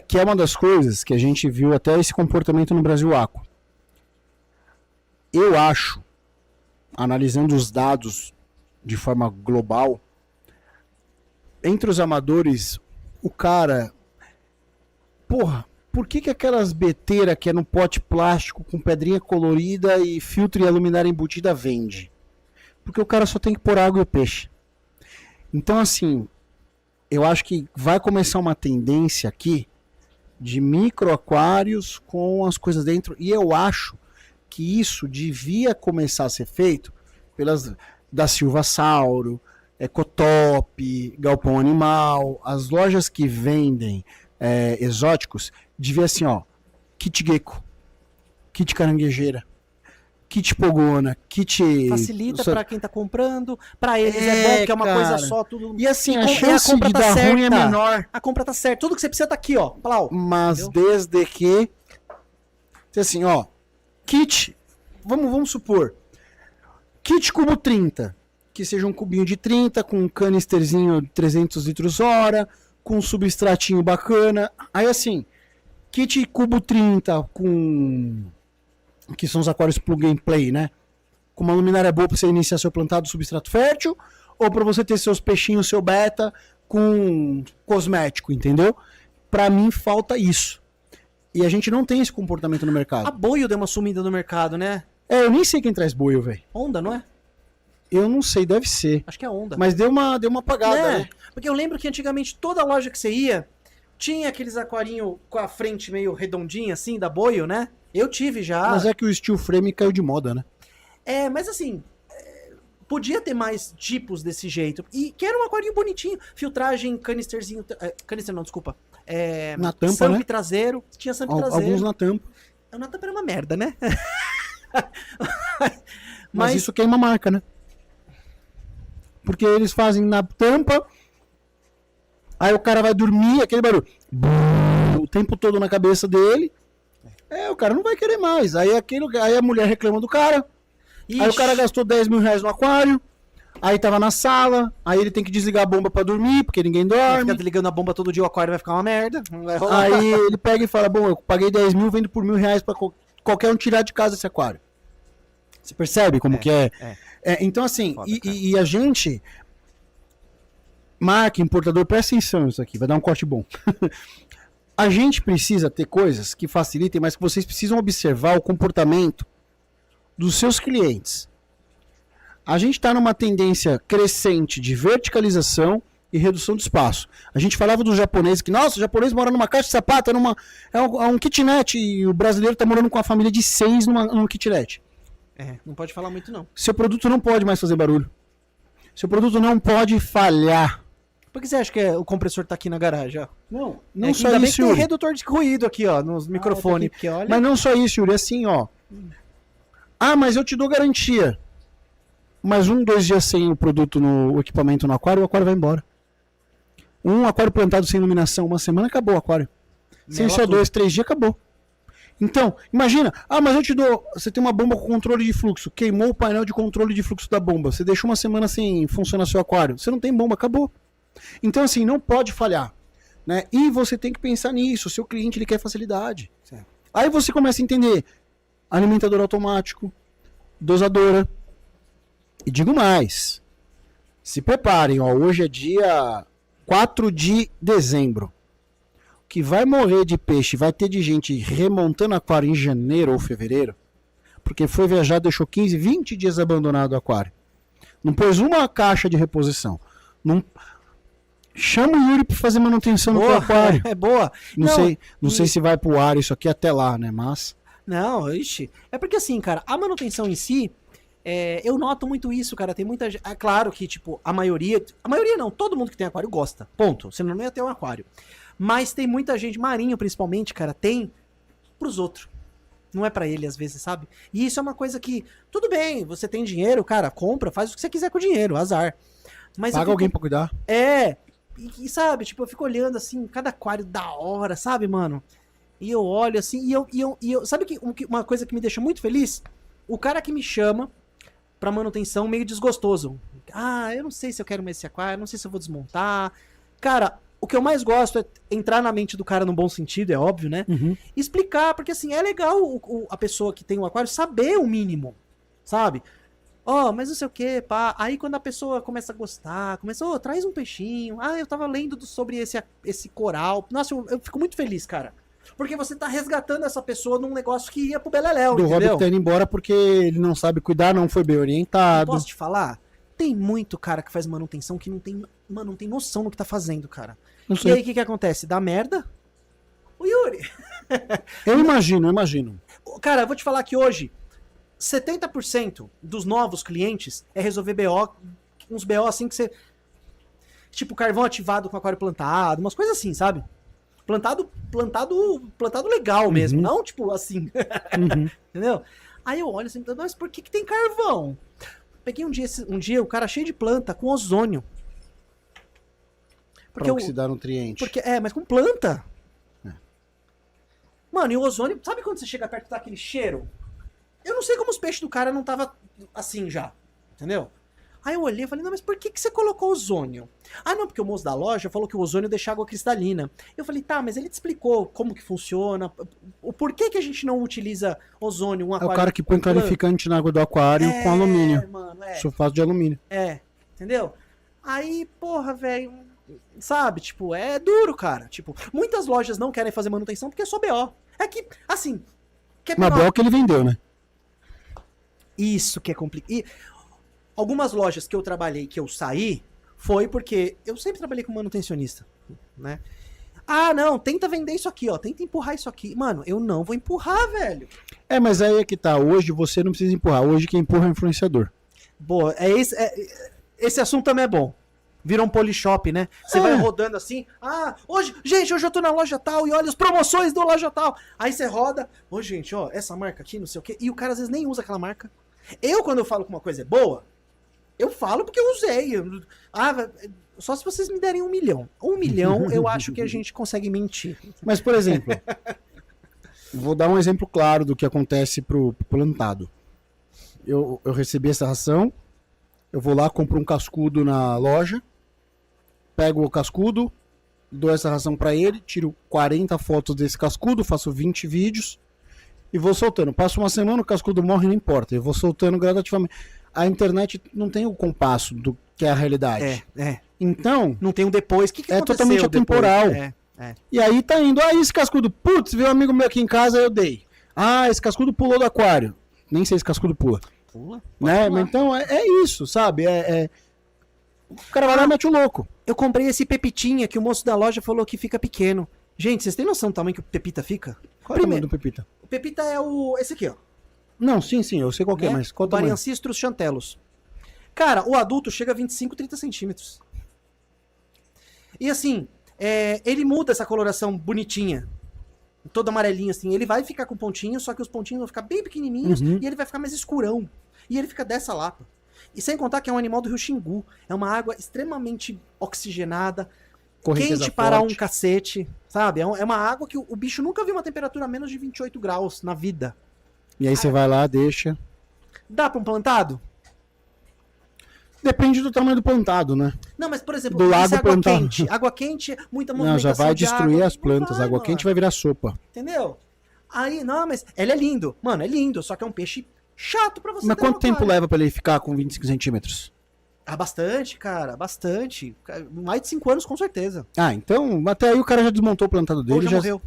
Que é uma das coisas que a gente viu até esse comportamento no Brasil Aqua. Eu acho, analisando os dados de forma global, entre os amadores, o cara... Porra, por que aquelas beteiras que é no pote plástico com pedrinha colorida e filtro e a luminária embutida vende? Porque o cara só tem que pôr água e o peixe. Então, assim, eu acho que vai começar uma tendência aqui de microaquários com as coisas dentro. E eu acho que isso devia começar a ser feito pelas da Silva Sauro, Ecotop, Galpão Animal, as lojas que vendem exóticos, devia assim, ó, kit gecko, kit caranguejeira, kit pogona, kit... Facilita pra quem tá comprando, pra eles é bom, que é uma coisa só, tudo... E assim, a a chance compra de tá dar certa. ruim é menor. A compra tá certa, tudo que você precisa tá aqui, ó. Plau. Mas Entendeu? desde que... Assim, ó, kit, vamos supor, Kit cubo 30, que seja um cubinho de 30 com um canisterzinho de 300 litros hora, com um substratinho bacana. Aí assim, kit cubo 30 com... que são os aquários plug and play, né? Com uma luminária boa para você iniciar seu plantado substrato fértil, ou para você ter seus peixinhos, seu beta, com cosmético, entendeu? Para mim falta isso. E a gente não tem esse comportamento no mercado. A Boio deu uma sumida no mercado, né? Eu nem sei quem traz boio, velho. Onda, não é? Eu não sei, deve ser. Acho que é Onda. Mas deu uma apagada, né? Porque eu lembro que antigamente toda loja que você ia tinha aqueles aquarinhos com a frente meio redondinha, assim, da Boio, né? Eu tive já. Mas é que o steel frame caiu de moda, né? Mas assim, podia ter mais tipos desse jeito. E que era um aquarinho bonitinho. Filtragem, canisterzinho. Canister não, desculpa. Na tampa, samp né? traseiro. Tinha samp traseiro. Alguns na tampa. Na tampa era uma merda, né? Mas isso queima a marca, né? Porque eles fazem na tampa, aí o cara vai dormir, aquele barulho o tempo todo na cabeça dele. O cara não vai querer mais. Aí a mulher reclama do cara. Ixi. Aí o cara gastou 10 mil reais no aquário. Aí tava na sala. Aí ele tem que desligar a bomba pra dormir, porque ninguém dorme. Fica desligando a bomba todo dia, o aquário vai ficar uma merda. Não vai rolar. Aí ele pega e fala: bom, eu paguei 10 mil, vendo por R$1.000 pra qualquer um tirar de casa esse aquário. Você percebe como que é? Então, assim, Foda, e a gente, marca, importador, presta atenção nisso aqui, vai dar um corte bom. A gente precisa ter coisas que facilitem, mas que vocês precisam observar o comportamento dos seus clientes. A gente está numa tendência crescente de verticalização e redução de espaço. A gente falava dos japoneses que, nossa, o japonês mora numa caixa de sapato, é um kitnet, e o brasileiro está morando com a família de 6 num kitnet. Não pode falar muito, não. Seu produto não pode mais fazer barulho. Seu produto não pode falhar. Por que você acha que o compressor tá aqui na garagem, ó? Não só ainda bem isso, que tem Yuri. redutor de ruído aqui, ó, nos microfones. Porque olha... Mas não só isso, Yuri. Assim, ó. Mas eu te dou garantia. Mas 2 dias sem o produto no equipamento no aquário, o aquário vai embora. Um aquário plantado sem iluminação, uma semana, acabou o aquário. Sem CO2, 3 dias, acabou. Então, imagina, mas eu te dou, você tem uma bomba com controle de fluxo, queimou o painel de controle de fluxo da bomba, você deixou uma semana sem funcionar seu aquário, você não tem bomba, acabou. Então, assim, não pode falhar, né? E você tem que pensar nisso, o seu cliente, ele quer facilidade. Certo. Aí você começa a entender, alimentador automático, dosadora, e digo mais, se preparem, ó, hoje é dia 4 de dezembro. Que vai morrer de peixe, vai ter de gente remontando aquário em janeiro ou fevereiro, porque foi viajar, deixou 15, 20 dias abandonado o aquário. Não pôs uma caixa de reposição. Não... Chama o Yuri para fazer manutenção no aquário. É boa. Não sei se vai pro ar isso aqui até lá, né? Mas. Não, ixi. É porque assim, cara, a manutenção em si, eu noto muito isso, cara. Tem muita gente. É claro que, tipo, a maioria não, todo mundo que tem aquário gosta. Ponto. Senão não ia ter um aquário. Mas tem muita gente, marinho principalmente, cara, tem pros outros. Não é pra ele, às vezes, sabe? E isso é uma coisa que, tudo bem, você tem dinheiro, cara, compra, faz o que você quiser com o dinheiro, azar. Mas paga alguém pra cuidar. E sabe, tipo, eu fico olhando assim, cada aquário da hora, sabe, mano? E eu olho assim, e eu sabe que uma coisa que me deixa muito feliz? O cara que me chama pra manutenção meio desgostoso. Eu não sei se eu quero mais esse aquário, não sei se eu vou desmontar. Cara, o que eu mais gosto é entrar na mente do cara no bom sentido, é óbvio, né? Uhum. Explicar, porque assim, é legal a pessoa que tem um aquário saber o mínimo, sabe? Mas não sei o que, pá. Aí quando a pessoa começa a gostar, traz um peixinho. Eu tava lendo sobre esse coral. Nossa, eu fico muito feliz, cara. Porque você tá resgatando essa pessoa num negócio que ia pro beleléu, do entendeu? Robert tá indo embora porque ele não sabe cuidar, não foi bem orientado. Posso te falar? Tem muito cara que faz manutenção que não tem noção do que tá fazendo, cara. Não E sei. aí o que acontece? Dá merda? O Yuri. Eu imagino. Cara, eu vou te falar que hoje 70% dos novos clientes é resolver BO, uns BO assim que você... Tipo, carvão ativado com aquário plantado, umas coisas assim, sabe? Plantado legal mesmo, não tipo assim. Entendeu? Aí eu olho assim, mas por que tem carvão? Peguei um dia o cara cheio de planta, com ozônio. Pra oxidar nutriente. Mas com planta. Mano, e o ozônio, sabe quando você chega perto e tá aquele cheiro? Eu não sei como os peixes do cara não tava assim já. Entendeu? Aí eu olhei e falei, não, mas por que você colocou ozônio? Ah, não, porque o moço da loja falou que o ozônio deixa água cristalina. Eu falei, tá, mas ele te explicou como que funciona, o porquê que a gente não utiliza ozônio, um É aquário... o cara que põe clarificante na água do aquário com alumínio. Mano, Sulfato de alumínio. entendeu? Aí, porra, velho, sabe, tipo, é duro, cara. Tipo, muitas lojas não querem fazer manutenção porque é só BO. É que, assim... Quer Mas pegar é o que ele vendeu, né? Isso que é complicado. E algumas lojas que eu trabalhei, que eu saí, foi porque eu sempre trabalhei com manutencionista, né? Ah, não, tenta vender isso aqui, ó. Tenta empurrar isso aqui. Mano, eu não vou empurrar, velho. Mas aí é que tá. Hoje você não precisa empurrar. Hoje quem empurra é o influenciador. Boa, esse assunto também é bom. Vira um polishop, né? Você vai rodando assim. Ah, hoje eu tô na loja tal e olha as promoções da loja tal. Aí você roda. Ô, gente, ó, essa marca aqui, não sei o quê. E o cara às vezes nem usa aquela marca. Quando eu falo que uma coisa é boa, eu falo porque eu usei. Só se vocês me derem 1 milhão. 1 milhão eu acho que a gente consegue mentir. Mas, por exemplo, vou dar um exemplo claro do que acontece pro plantado. Eu recebi essa ração, eu vou lá, compro um cascudo na loja, pego o cascudo, dou essa ração pra ele, tiro 40 fotos desse cascudo, faço 20 vídeos e vou soltando. Passa uma semana, o cascudo morre, não importa. Eu vou soltando gradativamente. A internet não tem o compasso do que é a realidade. Então, não tem um depois. O que é aconteceu totalmente atemporal. E aí tá indo, esse cascudo, putz, veio um amigo meu aqui em casa, eu dei. Esse cascudo pulou do aquário. Nem sei se cascudo pula. Pula. Né? Mas então é isso, sabe? O cara vai lá e mete o louco. Eu comprei esse pepitinha que o moço da loja falou que fica pequeno. Gente, vocês têm noção do tamanho que o pepita fica? Qual é o tamanho do pepita? O pepita é esse aqui, ó. Não, sim, eu sei qual que é, mas qual o tamanho? Bariancistros chantelos. Cara, o adulto chega a 25, 30 centímetros. E assim, ele muda essa coloração bonitinha. Toda amarelinha assim. Ele vai ficar com pontinhos, só que os pontinhos vão ficar bem pequenininhos e ele vai ficar mais escurão. E ele fica dessa lapa. E sem contar que é um animal do rio Xingu. É uma água extremamente oxigenada, Correnteza quente para forte. um cacete, sabe? É uma água que o bicho nunca viu uma temperatura a menos de 28 graus na vida. E aí você vai lá, deixa. Dá pra um plantado? Depende do tamanho do plantado, né? Não, mas por exemplo, Do lago isso é água plantado. quente. Água quente, muita Não, movimentação já vai de destruir água. as plantas. Não vai, Água mano. quente vai virar sopa. Entendeu? Aí, não, mas ele é lindo. Mano, é lindo, só que é um peixe chato pra você Mas ter no quanto tempo aquário. leva pra ele ficar com 25 centímetros? Bastante, cara, bastante. Mais de 5 anos, com certeza. Então, até aí o cara já desmontou o plantado dele. Ou já morreu.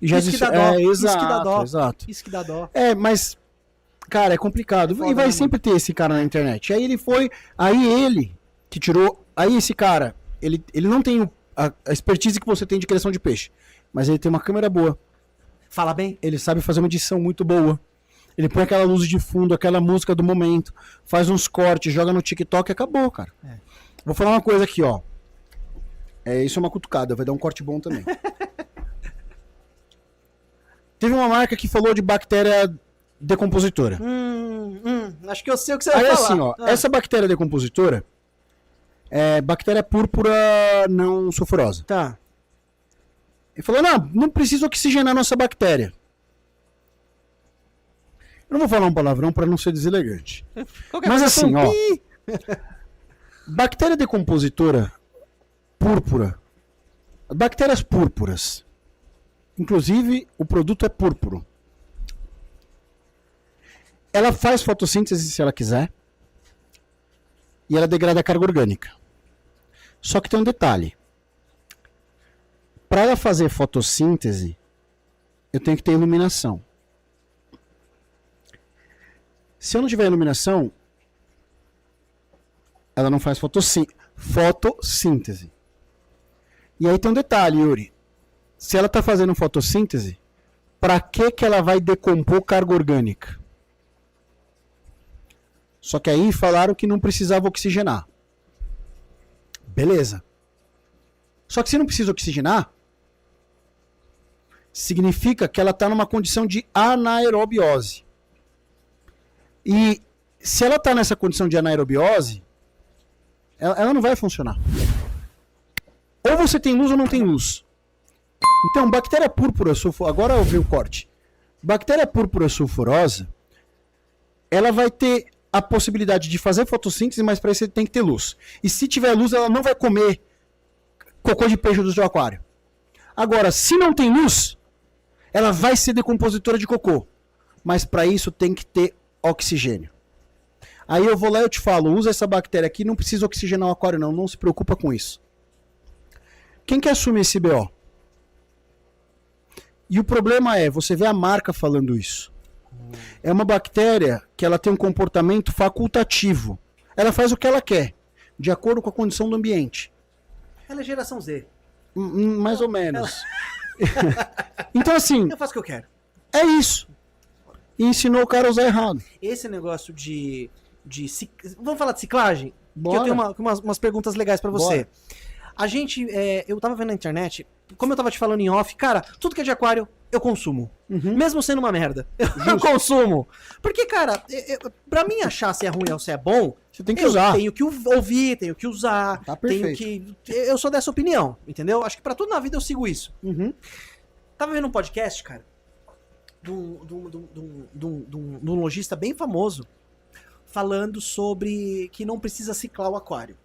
E já Isso que dá desistiu. dó, isso que dá Exato, dó. exato. Isso que dá dó. Mas, cara, é complicado. Foda, E vai né, sempre ter esse cara na internet. Aí ele foi. Aí ele que tirou. Aí esse cara, ele não tem a expertise que você tem de criação de peixe. Mas ele tem uma câmera boa. Fala bem? Ele sabe fazer uma edição muito boa. Ele põe aquela luz de fundo, aquela música do momento. Faz uns cortes, joga no TikTok e acabou, cara. Vou falar uma coisa aqui, ó. Isso é uma cutucada, vai dar um corte bom também. Teve uma marca que falou de bactéria decompositora. Acho que eu sei o que você vai Aí falar. assim, ó, essa bactéria decompositora é bactéria púrpura não sulfurosa. Tá. Ele falou, não precisa oxigenar nossa bactéria. Eu não vou falar um palavrão para não ser deselegante. Mas assim, ó, bactéria decompositora púrpura, bactérias púrpuras, inclusive o produto é púrpuro. Ela faz fotossíntese se ela quiser e ela degrada a carga orgânica. Só que tem um detalhe. Para ela fazer fotossíntese, eu tenho que ter iluminação. Se eu não tiver iluminação, ela não faz fotossíntese. E aí tem um detalhe, Yuri. Se ela está fazendo fotossíntese, para que ela vai decompor carga orgânica? Só que aí falaram que não precisava oxigenar. Beleza. Só que se não precisa oxigenar, significa que ela está numa condição de anaerobiose. E se ela está nessa condição de anaerobiose, ela não vai funcionar. Ou você tem luz ou não tem luz. Então, bactéria púrpura sulfurosa, agora eu vi o corte. Bactéria púrpura sulfurosa, ela vai ter a possibilidade de fazer fotossíntese, mas para isso ele tem que ter luz. E se tiver luz, ela não vai comer cocô de peixe do seu aquário. Agora, se não tem luz, ela vai ser decompositora de cocô. Mas para isso tem que ter oxigênio. Aí eu vou lá e eu te falo, usa essa bactéria aqui, não precisa oxigenar o aquário não se preocupa com isso. Quem que assume esse BO? E o problema é, você vê a marca falando isso. É uma bactéria que ela tem um comportamento facultativo. Ela faz o que ela quer, de acordo com a condição do ambiente. Ela é geração Z. Mais ou menos. Então assim, Eu faço o que eu quero. é isso. E ensinou o cara a usar errado. Esse negócio vamos falar de ciclagem? Bora. Porque eu tenho umas perguntas legais pra você. Bora. A gente, eu tava vendo na internet, como eu tava te falando em off, cara, tudo que é de aquário, eu consumo. Mesmo sendo uma merda. Eu consumo. Porque, cara, pra mim achar se é ruim ou se é bom, Você tem que eu usar. tenho que ouvir, tenho que usar, Tá tenho perfeito. que... Eu sou dessa opinião, entendeu? Acho que pra tudo na vida eu sigo isso. Tava vendo um podcast, cara, de um lojista bem famoso, falando sobre que não precisa ciclar o aquário.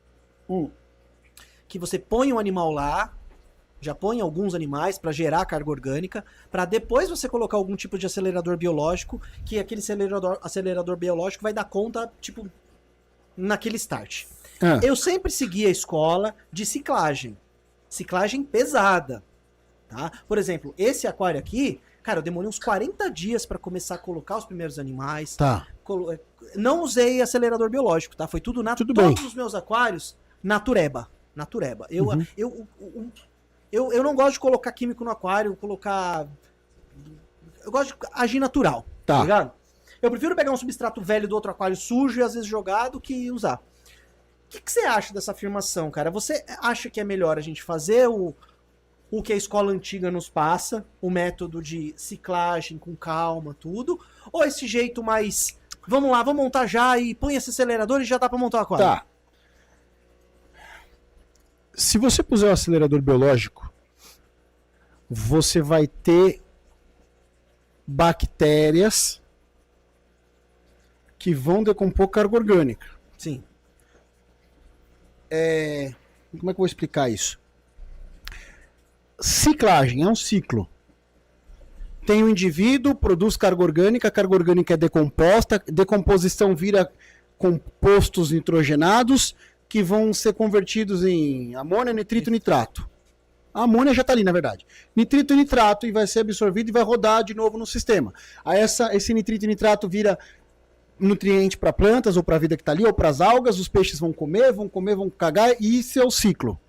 Que você põe um animal lá, já põe alguns animais para gerar carga orgânica, para depois você colocar algum tipo de acelerador biológico, que aquele acelerador biológico vai dar conta, tipo, naquele start. Eu sempre segui a escola de ciclagem. Ciclagem pesada. Tá? Por exemplo, esse aquário aqui, cara, eu demorei uns 40 dias para começar a colocar os primeiros animais. Tá. Não usei acelerador biológico, tá? Foi tudo Tudo todos bem. os meus aquários natureba. Eu não gosto de colocar químico no aquário, eu gosto de agir natural, Tá. ligado? Eu prefiro pegar um substrato velho do outro aquário sujo e às vezes jogar do que usar. O que você acha dessa afirmação, cara? Você acha que é melhor a gente fazer o que a escola antiga nos passa, o método de ciclagem com calma, tudo, ou esse jeito mais, vamos lá, vamos montar já e põe esse acelerador e já dá pra montar o aquário? Tá. Se você puser o acelerador biológico, você vai ter bactérias que vão decompor carga orgânica. Sim. Como é que eu vou explicar isso? Ciclagem é um ciclo. Tem um indivíduo, produz carga orgânica é decomposta, decomposição vira compostos nitrogenados que vão ser convertidos em amônia, nitrito, nitrato. A amônia já está ali, na verdade. Nitrito e nitrato, e vai ser absorvido e vai rodar de novo no sistema. Aí esse nitrito e nitrato vira nutriente para plantas, ou para a vida que está ali, ou para as algas, os peixes vão comer, vão cagar, e isso é o ciclo.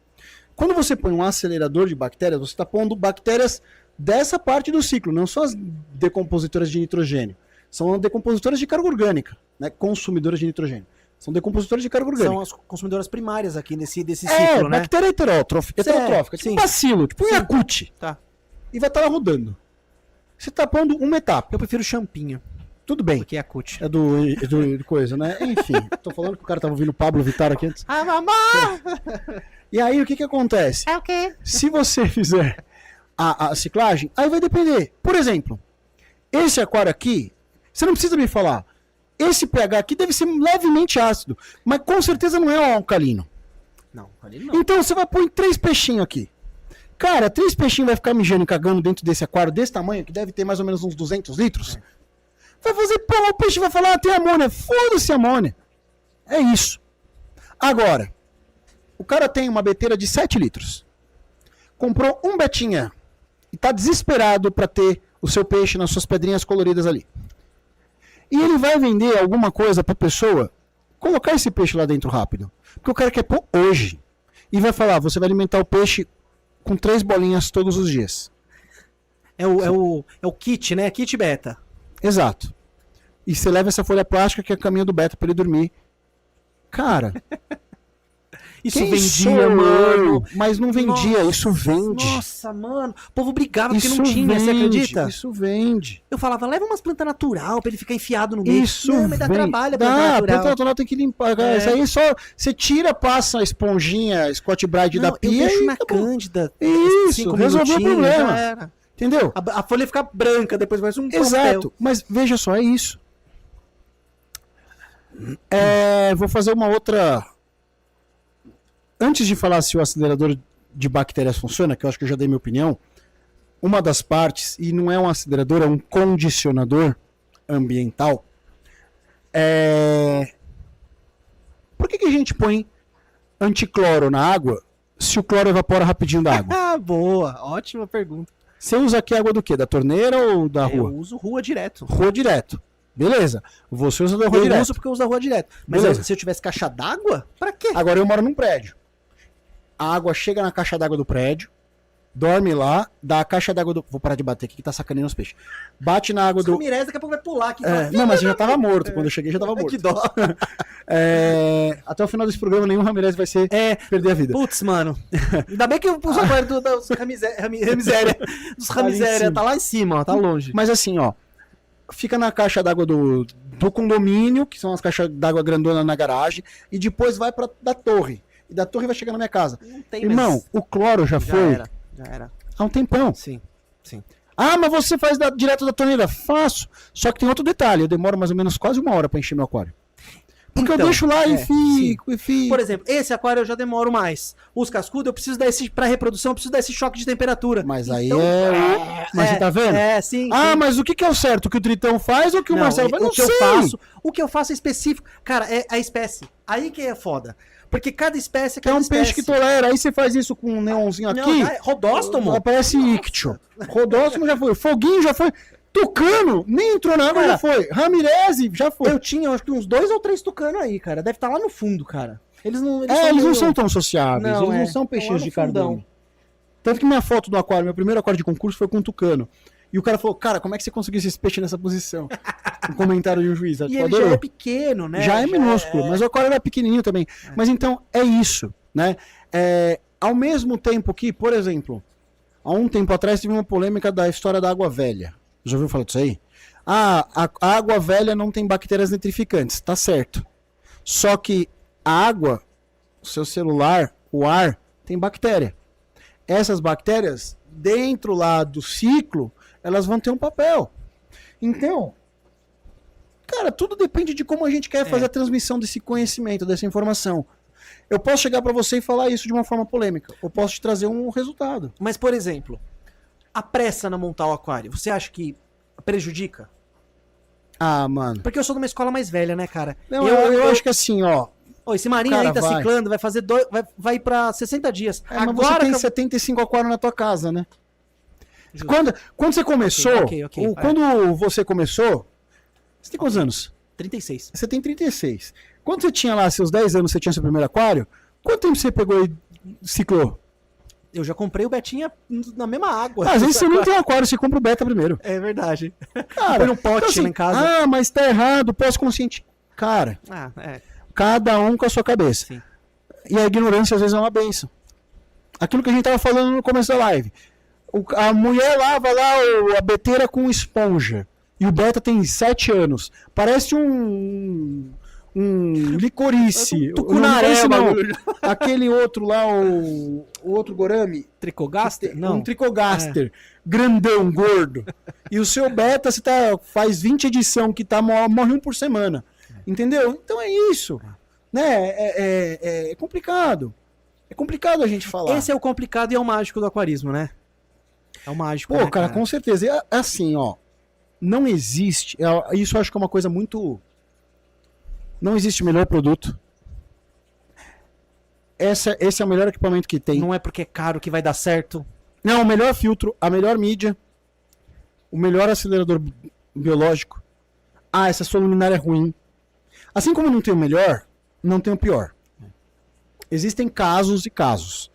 Quando você põe um acelerador de bactérias, você está pondo bactérias dessa parte do ciclo, não só as decompositoras de nitrogênio. São decompositoras de carga orgânica, né? Consumidoras de nitrogênio. São decompositoras de carga orgânica. São as consumidoras primárias aqui desse ciclo, né? Bactéria heterótrofa, tipo sim. um bacilo, tipo um Sim. Yakult. Tá. E vai estar lá rodando. Você está pondo uma etapa. Eu prefiro champinho, Tudo bem. porque é cut. É do coisa, né? Enfim, tô falando que o cara tava ouvindo o Pablo Vittar aqui antes. Ah, mamãe! E aí, o que acontece? É o quê? Se você fizer a ciclagem, aí vai depender. Por exemplo, esse aquário aqui, você não precisa me falar. Esse pH aqui deve ser levemente ácido, mas com certeza não é um alcalino. Não, ali não. Então você vai pôr 3 peixinhos aqui. Cara, 3 peixinhos vai ficar mijando e cagando dentro desse aquário desse tamanho, que deve ter mais ou menos uns 200 litros. Vai fazer, pô, o peixe vai falar, tem amônia. Foda-se amônia. É isso. Agora, o cara tem uma beteira de 7 litros. Comprou um betinha e tá desesperado para ter o seu peixe nas suas pedrinhas coloridas ali. E ele vai vender alguma coisa pra pessoa colocar esse peixe lá dentro rápido. Porque o cara quer pôr hoje. E vai falar, você vai alimentar o peixe com 3 bolinhas todos os dias. É o kit, né? Kit beta. Exato. E você leva essa folha plástica que é a caminho do beta pra ele dormir. Cara, Isso quem vendia, sou eu? mano. Mas não vendia, Nossa, isso vende. Nossa, mano. O povo brigava porque Isso não tinha, você vende, acredita? Isso vende. Eu falava, leva umas plantas natural pra ele ficar enfiado no meio. Isso Não, mas dá vem. trabalho a Dá, planta a natural. planta natural tem que limpar. É. Isso aí só você tira, passa a esponjinha Scott Brite Não, da pia eu deixo e na acabou. cândida. Isso, 5 resolveu o minutinhos, problema. já era. Entendeu? A folha fica branca, depois vai ser um Exato. papel. Mas veja só, é isso. Vou fazer uma outra... Antes de falar se o acelerador de bactérias funciona, que eu acho que eu já dei minha opinião, uma das partes, e não é um acelerador, é um condicionador ambiental, por que a gente põe anticloro na água se o cloro evapora rapidinho da água? Ah, boa. Ótima pergunta. Você usa aqui água do quê? Da torneira ou da rua? Eu uso rua direto. Rua direto. Beleza. Você usa da rua Eu direto. uso porque eu uso a rua direto. Mas Beleza. se eu tivesse caixa d'água, pra quê? Agora eu moro num prédio. A água chega na caixa d'água do prédio, dorme lá, dá a caixa d'água do... Vou parar de bater aqui que tá sacaneando os peixes. Bate na água do... Ramirez daqui a pouco vai pular aqui. Não, mas eu já tava morto. Quando eu cheguei já tava morto. Que dó. Até o final desse programa nenhum Ramirez vai ser perder a vida. Putz, mano. Ainda bem que o usuário dos Ramiséria tá lá em cima, ó, tá longe. Mas assim, ó, fica na caixa d'água do condomínio, que são as caixas d'água grandona na garagem, e depois vai da torre. E da torre vai chegar na minha casa. Não tem, Irmão, mas o cloro já foi já era. há um tempão. Sim. Ah, mas você faz direto da torneira? Faço. Só que tem outro detalhe, eu demoro mais ou menos quase 1 hora pra encher meu aquário. Porque eu deixo lá e fico. Por exemplo, esse aquário eu já demoro mais. Os cascudos, eu preciso dar esse, pra reprodução, eu preciso dar esse choque de temperatura. Mas aí Mas você tá vendo? Sim. Ah, sim. mas o que é o certo? O que o Tritão faz ou o que o Marcelo faz? Não sei. O que eu faço é específico. Cara, é a espécie. Aí que é foda. Porque cada espécie É um peixe que tolera. Aí você faz isso com um neonzinho aqui. Rodóstomo. Aparece ictio. Rodóstomo já foi. Foguinho já foi. Tucano nem entrou na água, Cara, já foi. Ramirez já foi. Eu tinha, acho que uns 2 ou 3 tucanos aí, cara. Deve estar lá no fundo, cara. Eles não são tão sociáveis. Não, eles não são peixinhos de fundão. cardume. Tanto que minha foto do aquário, meu primeiro aquário de concurso foi com um tucano. E o cara falou, cara, como é que você conseguiu esse peixe nessa posição? Um comentário de um juiz. E ele já é pequeno, né? Já é minúsculo, mas o aquário era pequenininho também. Mas então, é isso, né? Ao mesmo tempo que, por exemplo, há um tempo atrás teve uma polêmica da história da água velha. Já ouviu falar disso aí? Ah, a água velha não tem bactérias nitrificantes, tá certo. Só que a água, o seu celular, o ar, tem bactéria. Essas bactérias, dentro lá do ciclo, elas vão ter um papel. Então, cara, tudo depende de como a gente quer fazer a transmissão desse conhecimento, dessa informação. Eu posso chegar pra você e falar isso de uma forma polêmica. Eu posso te trazer um resultado. Mas, por exemplo, a pressa na montar o aquário, você acha que prejudica? Ah, mano. Porque eu sou de uma escola mais velha, né, cara? Não, eu acho que assim, ó. Esse marinho cara, aí tá vai. ciclando, vai fazer vai pra 60 dias. Mas você tem 75 aquários na tua casa, né? Quando você começou, Ok, quando você começou, você tem quantos anos? 36. Você tem 36. Quando você tinha lá seus 10 anos, você tinha seu primeiro aquário, quanto tempo você pegou e ciclou? Eu já comprei o Betinha na mesma água. Às vezes você não tem aquário, você compra o Beta primeiro. É verdade. Cara, Põe um pote então, assim, lá em casa. Ah, mas tá errado, posso consciente. Cara, cada um com a sua cabeça. Sim. E a ignorância às vezes é uma benção. Aquilo que a gente tava falando no começo da live. A mulher lava lá a beteira com esponja. E o Beta tem 7 anos. Parece um licorice. Tucunaré, não. Aquele outro lá, o outro gorame. Tricogaster? Um tricogaster. Grandão, gordo. E o seu Beta, você faz 20 edição que morre um por semana. Entendeu? Então é isso. Né? É complicado. É complicado a gente falar. Esse é o complicado e é o mágico do aquarismo, né? É o mágico. Pô, né, cara, com certeza. É assim, ó. Não existe. Isso eu acho que é uma coisa muito. Não existe melhor produto. Esse é o melhor equipamento que tem. Não é porque é caro que vai dar certo. Não, o melhor filtro, a melhor mídia, o melhor acelerador biológico. Ah, essa sua luminária é ruim. Assim como não tem o melhor, não tem o pior. Existem casos e casos.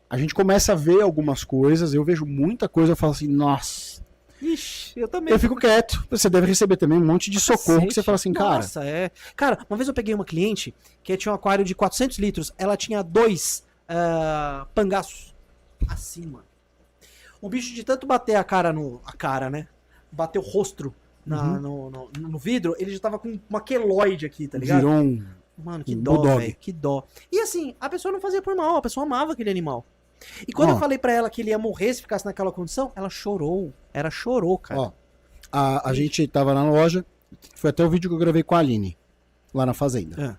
A gente começa a ver algumas coisas, eu vejo muita coisa, eu falo assim, nossa. Ixi, eu também. Eu fico quieto. Você deve receber também um monte de socorro que você fala assim, cara. Nossa, Cara, uma vez eu peguei uma cliente que tinha um aquário de 400 litros, ela tinha 2 pangaços acima. O bicho de tanto bater a cara, né? Bater o rosto no vidro, ele já tava com uma queloide aqui, tá ligado? Virou um... Mano, que dó, velho, que dó. E assim, a pessoa não fazia por mal, a pessoa amava aquele animal. E quando eu falei pra ela que ele ia morrer se ficasse naquela condição, ela chorou. Ela chorou, cara. Ó, a gente tava na loja, foi até o vídeo que eu gravei com a Aline. lá na fazenda. É.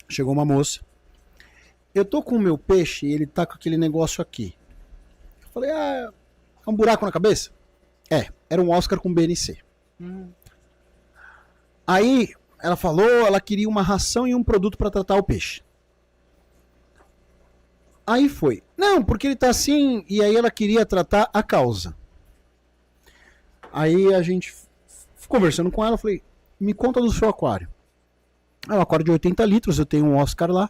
Chegou uma moça. Eu tô com o meu peixe e ele tá com aquele negócio aqui. Eu falei, é um buraco na cabeça? Era um Oscar com BNC. Aí ela falou, ela queria uma ração e um produto para tratar o peixe. Aí foi. Não, porque ele tá assim, e aí ela queria tratar a causa. Aí a gente conversando com ela, eu falei, me conta do seu aquário. É um aquário de 80 litros, eu tenho um Oscar lá.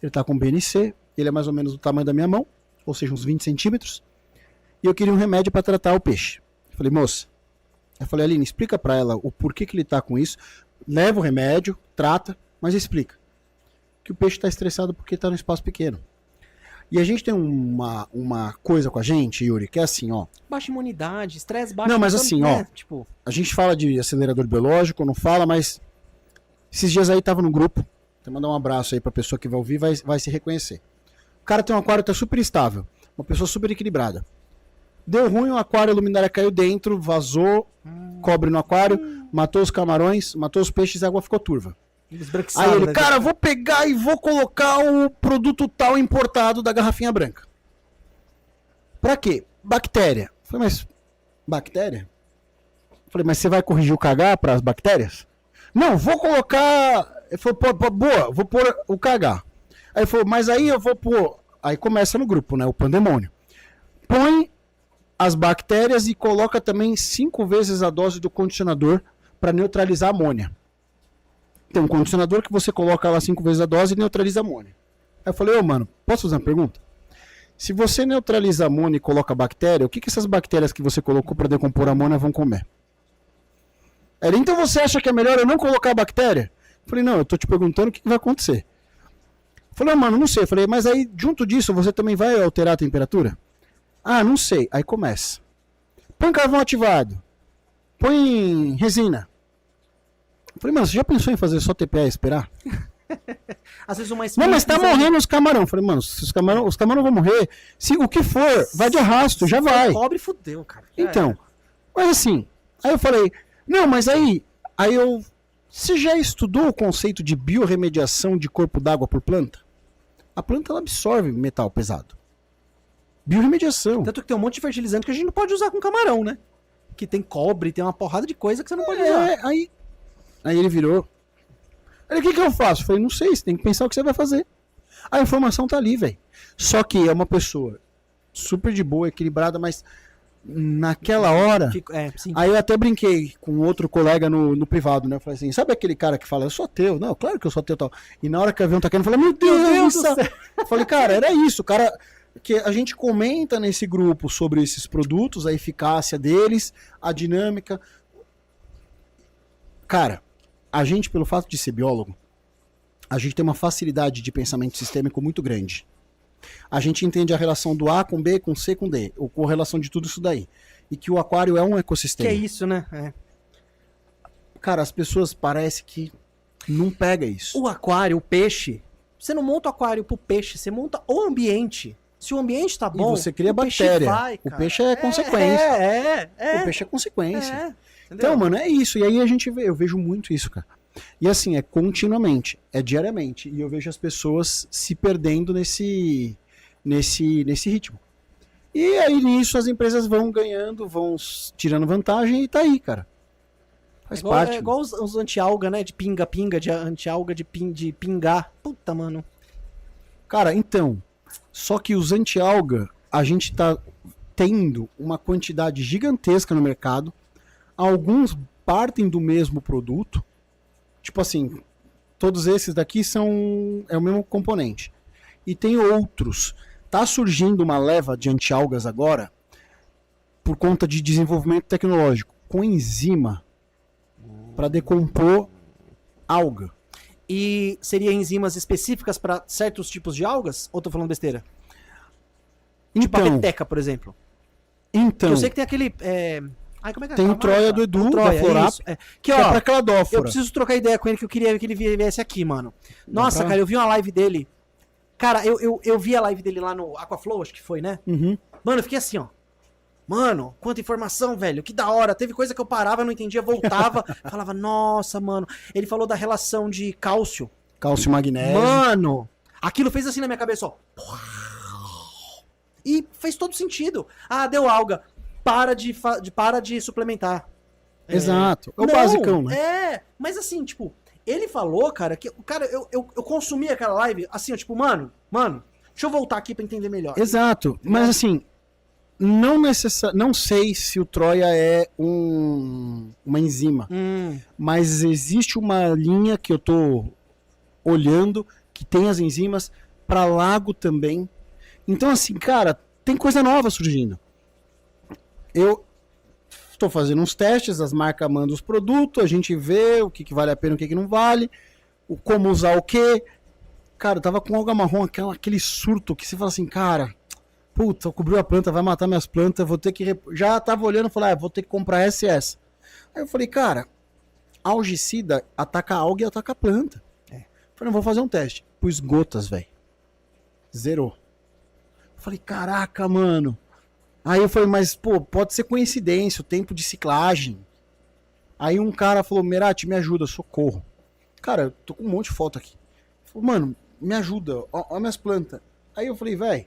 Ele tá com BNC, ele é mais ou menos do tamanho da minha mão, ou seja, uns 20 centímetros. E eu queria um remédio para tratar o peixe. Eu falei, moça, eu falei, Aline, explica para ela o porquê que ele tá com isso. Leva o remédio, trata, mas explica. Que o peixe tá estressado porque tá num espaço pequeno. E a gente tem uma coisa com a gente, Yuri, que é assim, ó. Baixa imunidade, estresse baixo. Não, mas assim, ó. Tipo... A gente fala de acelerador biológico, não fala, mas esses dias aí tava no grupo. Vou mandar um abraço aí pra pessoa que vai ouvir, vai se reconhecer. O cara tem um aquário que tá super estável, uma pessoa super equilibrada. Deu ruim, o aquário, a luminária caiu dentro, vazou, cobre no aquário, matou os camarões, matou os peixes, a água ficou turva. Aí ele, né, cara, vou pegar e vou colocar o produto tal importado da garrafinha branca. Pra quê? Bactéria. Eu falei, mas bactéria? Eu falei, mas você vai corrigir o KH para as bactérias? Não, vou colocar... Ele falou, boa, vou pôr o KH. Aí ele falou, mas aí eu vou pôr... Aí começa no grupo, né, o pandemônio. Põe as bactérias e coloca também 5 vezes a dose do condicionador para neutralizar a amônia. Tem um condicionador que você coloca lá 5 vezes a dose e neutraliza a amônia. Aí eu falei, mano, posso fazer uma pergunta? Se você neutraliza a amônia e coloca a bactéria, o que essas bactérias que você colocou para decompor a amônia vão comer? Ele, então você acha que é melhor eu não colocar a bactéria? Eu falei, não, eu tô te perguntando o que vai acontecer. Eu falei, mano, não sei. Eu falei, mas aí, junto disso, você também vai alterar a temperatura? Ah, não sei. Aí começa. Põe carvão ativado. Põe resina. Eu falei, mano, você já pensou em fazer só TPA e esperar? Às vezes uma Não, mas tá morrendo os camarão. Eu falei, mano, se os camarão vão morrer, se o que for, vai de arrasto, já vai. Cobre fudeu, cara. Então, mas assim, aí eu falei, não, mas aí você já estudou o conceito de biorremediação de corpo d'água por planta? A planta ela absorve metal pesado. Biorremediação. Tanto que tem um monte de fertilizante que a gente não pode usar com camarão, né? Que tem cobre, tem uma porrada de coisa que você não pode usar. Aí ele virou. Aí o que eu faço? Eu falei, não sei, você tem que pensar o que você vai fazer. A informação tá ali, velho. Só que é uma pessoa super de boa, equilibrada, mas naquela hora... Sim. Aí eu até brinquei com outro colega no privado, né? Eu falei assim, sabe aquele cara que fala, eu sou ateu? Não, claro que eu sou ateu e tal. E na hora que o avião tá caindo, eu falei, meu Deus do céu! Eu falei, cara, era isso, o cara... Que a gente comenta nesse grupo sobre esses produtos, a eficácia deles, a dinâmica. Cara, a gente, pelo fato de ser biólogo, a gente tem uma facilidade de pensamento sistêmico muito grande. A gente entende a relação do A com B, com C com D, ou correlação de tudo isso daí. E que o aquário é um ecossistema. Que é isso, né? É. Cara, as pessoas parecem que não pega isso. O aquário, o peixe, você não monta o aquário pro peixe, você monta o ambiente. Se o ambiente tá bom, e você cria o bactéria. Vai, o peixe é consequência. O peixe é consequência. Então, mano, é isso. E aí a gente vê, eu vejo muito isso, cara. E assim, é continuamente, é diariamente. E eu vejo as pessoas se perdendo nesse ritmo. E aí nisso as empresas vão ganhando, vão tirando vantagem e tá aí, cara. Faz parte. É igual os anti-alga, né? De pinga-pinga, de anti-alga, de pingar. Puta, mano. Cara, então... Só que os anti-alga, a gente tá tendo uma quantidade gigantesca no mercado. Alguns partem do mesmo produto. Tipo assim, todos esses daqui é o mesmo componente. E tem outros. Tá surgindo uma leva de anti-algas agora por conta de desenvolvimento tecnológico com enzima para decompor alga. E seria enzimas específicas para certos tipos de algas? Ou tô falando besteira? Tipo a peteca, por exemplo. Então. Eu sei que tem aquele... como é que tem o Troia do Edu, da Florap, que ó, é pra cladófora. Eu preciso trocar ideia com ele, que eu queria que ele viesse aqui, mano. Nossa, cara, eu vi uma live dele. Cara, eu vi a live dele lá no Aquaflow, acho que foi, né? Uhum. Mano, eu fiquei assim, ó. Mano, quanta informação, velho. Que da hora. Teve coisa que eu parava, não entendia, voltava. Falava, nossa, mano. Ele falou da relação de cálcio. Cálcio e magnésio. Mano, aquilo fez assim na minha cabeça, ó. E fez todo sentido. Ah, deu alga. Para de suplementar. Exato. É o Não, basicão, né? Mas assim, tipo, ele falou, cara, que cara, eu consumi aquela live assim, ó, tipo, mano, deixa eu voltar aqui pra entender melhor. Exato. Mas assim, não sei se o Troia é uma enzima. Mas existe uma linha que eu tô olhando que tem as enzimas para lago também. Então assim, cara, tem coisa nova surgindo. Eu estou fazendo uns testes, as marcas mandam os produtos, a gente vê o que vale a pena, o que não vale, como usar o que. Cara, eu tava com alga marrom, aquele surto que você fala assim, cara, puta, cobriu a planta, vai matar minhas plantas, vou ter que... Já tava olhando e falei, vou ter que comprar essa e essa. Aí eu falei, cara, algicida ataca a alga e ataca a planta. Falei, não, vou fazer um teste. Pus gotas, velho. Zerou. Falei, caraca, mano. Aí eu falei, mas, pô, pode ser coincidência, o tempo de ciclagem. Aí um cara falou, Merati, me ajuda, socorro. Cara, eu tô com um monte de foto aqui. Falei, mano, me ajuda, ó minhas plantas. Aí eu falei, velho,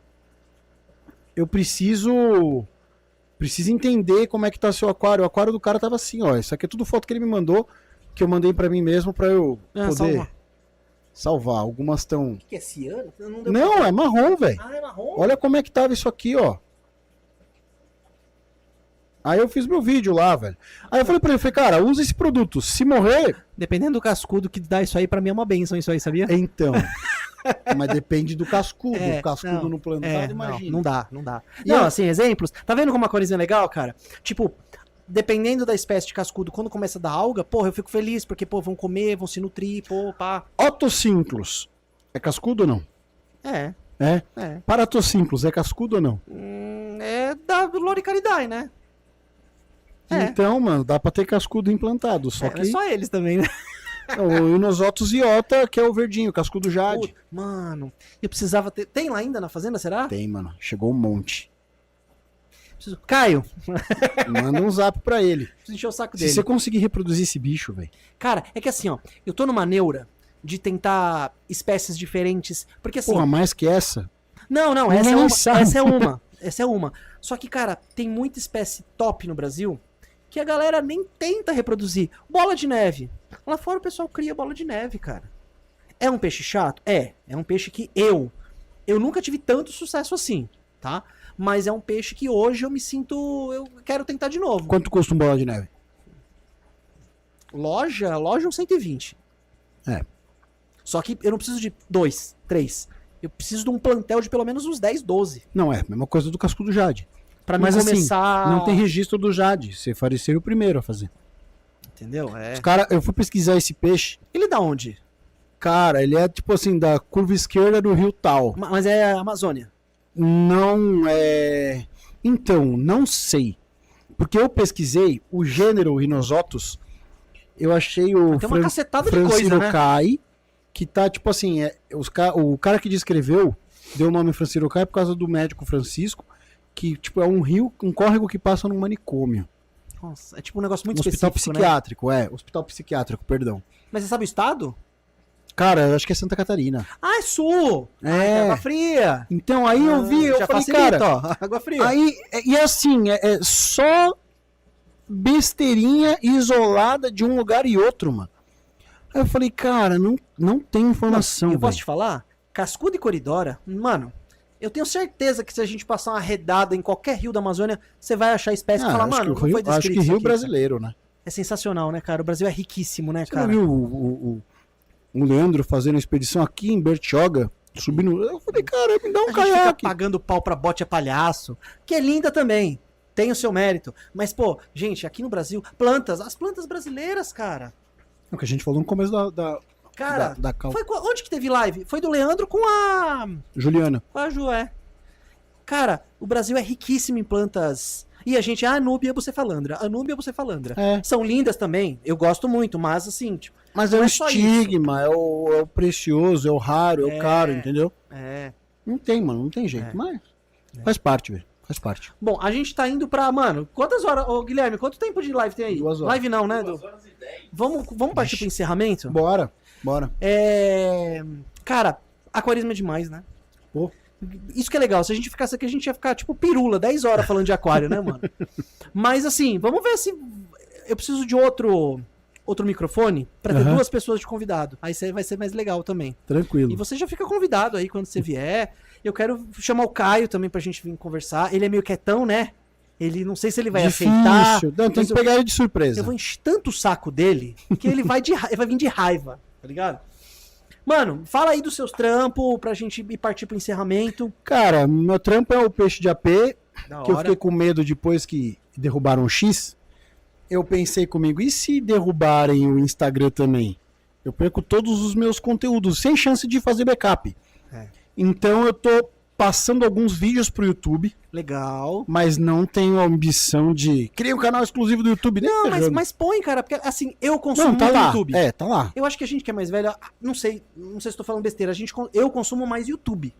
eu preciso entender como é que tá seu aquário. O aquário do cara tava assim, ó. Isso aqui é tudo foto que ele me mandou, que eu mandei pra mim mesmo pra eu poder salvar. Algumas estão... O que é ciano? Não, é marrom, velho. Ah, é marrom? Olha como é que tava isso aqui, ó. Aí eu fiz meu vídeo lá, velho. Aí eu falei pra ele, cara, usa esse produto. Se morrer... Dependendo do cascudo que dá isso aí, pra mim é uma benção isso aí, sabia? Então. Mas depende do cascudo. O cascudo no plantado, imagina. Não dá. Não, eu... assim, exemplos. Tá vendo como uma coisinha legal, cara? Tipo, dependendo da espécie de cascudo, quando começa a dar alga, porra, eu fico feliz, porque, pô, vão comer, vão se nutrir, pô, pá. Otossinclos. É cascudo ou não? É. Paratossinclos, é cascudo ou não? É da Loricaridae, né? Então, mano, dá pra ter cascudo implantado, só que... É só eles também, né? O Inosotus iota, que é o verdinho, cascudo jade. Mano, eu precisava ter... Tem lá ainda na fazenda, será? Tem, mano. Chegou um monte. Caio. Manda um zap pra ele. Preciso encher o saco dele. Se você conseguir reproduzir esse bicho, velho. Cara, é que assim, ó, eu tô numa neura de tentar espécies diferentes, porque assim... Porra, mais que essa? Não, Ninguém sabe. Essa é uma. Só que, cara, tem muita espécie top no Brasil que a galera nem tenta reproduzir. Bola de neve. Lá fora o pessoal cria bola de neve, cara. É um peixe chato? É um peixe que eu nunca tive tanto sucesso assim, tá? Mas é um peixe que hoje eu quero tentar de novo. Quanto custa um bola de neve? Loja uns 120. Só que eu não preciso de 2, 3. Eu preciso de um plantel de pelo menos uns 10, 12. Não, mesma coisa do cascudo jade. Pra mim começar... Assim, não tem registro do jade. Você faria ser o primeiro a fazer. Entendeu? Os cara, eu fui pesquisar esse peixe. Ele é da onde? Cara, ele é tipo assim, da curva esquerda do rio Tal. Mas é a Amazônia? Não é... Então, não sei. Porque eu pesquisei o gênero Rhinosotus. Eu achei o tem uma cacetada de coisa, né? Que tá tipo assim, o cara que descreveu deu o nome Francirocai por causa do médico Francisco, que tipo é um rio, um córrego que passa num manicômio. Nossa, é tipo um negócio muito hospital específico, psiquiátrico, né? Hospital psiquiátrico, perdão. Mas você sabe o estado? Cara, eu acho que é Santa Catarina. Ah, é sul! Água fria! Então aí eu vi, eu já falei, facilita, cara, ó, água fria. Aí, e assim, é só besteirinha isolada de um lugar e outro, mano. Aí eu falei, cara, não tem informação, eu posso te falar? Cascudo e Coridora, mano, eu tenho certeza que se a gente passar uma redada em qualquer rio da Amazônia, você vai achar espécie e falar, mano, não foi descrito acho que rio aqui, brasileiro, né? É sensacional, né, cara? O Brasil é riquíssimo, né, Você cara? não viu o Leandro fazendo uma expedição aqui em Bertioga, subindo... Eu falei, cara, me dá um a gente fica caiaque. pagando pau pra bote a palhaço, que é linda também, tem o seu mérito. Mas, pô, gente, aqui no Brasil, as plantas brasileiras, cara... É o que a gente falou no começo Cara, da cal... onde que teve live? Foi do Leandro com a... Juliana. Com a Ju, é. Cara, o Brasil é riquíssimo em plantas... E a gente, Anúbia bucefalandra. É. São lindas também, eu gosto muito, mas assim... Tipo, Mas não é o só estigma, é o precioso, é o raro, é o caro, entendeu? É. Não tem, mano, não tem jeito, mas faz parte, velho. Faz parte. Bom, a gente tá indo pra, mano, quantas horas, ô Guilherme, quanto tempo de live tem aí? 2 horas. Live não, né? 2 horas e 10. Vamos partir pro encerramento? Bora. Cara, aquarismo é demais, né? Pô. Isso que é legal, se a gente ficasse aqui, a gente ia ficar tipo pirula, 10 horas falando de aquário, né, mano? Mas assim, vamos ver se... Eu preciso de outro microfone pra ter 2 pessoas de convidado. Aí vai ser mais legal também. Tranquilo. E você já fica convidado aí quando você vier. Eu quero chamar o Caio também pra gente vir conversar. Ele é meio quietão, né? Ele, não sei se ele vai aceitar. Não, tem que pegar ele de surpresa. Eu vou encher tanto o saco dele que ele vai vir de raiva, tá ligado? Mano, fala aí dos seus trampos pra gente ir partir pro encerramento. Cara, meu trampo é o peixe de AP, Da que eu hora. fiquei com medo depois que derrubaram o X. Eu pensei comigo, e se derrubarem o Instagram também? Eu perco todos os meus conteúdos, sem chance de fazer backup. É. Então eu tô passando alguns vídeos pro YouTube, Legal. mas não tenho a ambição de criar um canal exclusivo do YouTube. Nem Não, ferrando. mas põe, cara, porque assim, eu consumo Não, tá muito lá. YouTube. É, tá lá. Eu acho que a gente que é mais velho, não sei se estou falando besteira, eu consumo mais YouTube.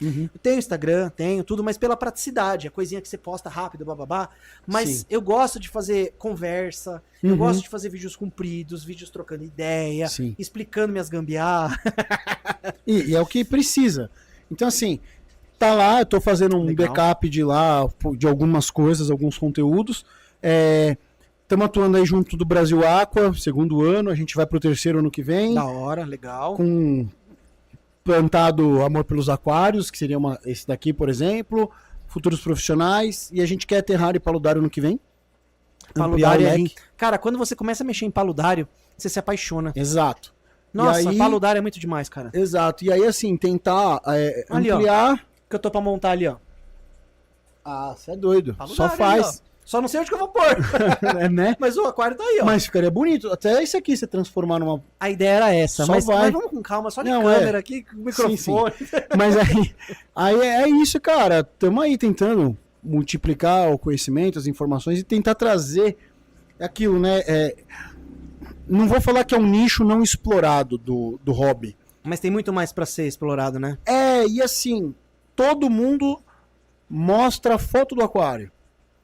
Uhum. Eu tenho Instagram, tenho tudo, mas pela praticidade, a coisinha que você posta rápido, bababá. Mas Sim. eu gosto de fazer conversa, eu Uhum. gosto de fazer vídeos compridos, vídeos trocando ideia, Sim. explicando minhas gambiarras. E é o que precisa. Então, assim, tá lá, eu tô fazendo um Legal. backup de lá, de algumas coisas, alguns conteúdos. Estamos atuando aí junto do Brasil Aqua, 2º ano, a gente vai pro 3º ano que vem, Da hora, legal. com plantado Amor pelos Aquários, que seria esse daqui, por exemplo, futuros profissionais, e a gente quer terrário e paludário no que vem. Ampliar Paludário o é leque. lindo. Cara, quando você começa a mexer em paludário, você se apaixona. Exato. Nossa, E aí- paludário é muito demais, cara. Exato. E aí, assim, tentar Ali, ó. ampliar... Que eu tô pra montar ali, ó. Ah, você é doido. Paludário Só ali, faz. ó. Só não sei onde que eu vou pôr. Né? Mas o aquário tá aí, ó. Mas ficaria bonito. Até isso aqui você transformar numa. A ideia era essa, Só mas vai. vamos com calma, só de Não, câmera aqui, com o microfone. Mas aí é isso, cara. Estamos aí tentando multiplicar o conhecimento, as informações e tentar trazer aquilo, né? Não vou falar que é um nicho não explorado do hobby. Mas tem muito mais pra ser explorado, né? E assim, todo mundo mostra a foto do aquário.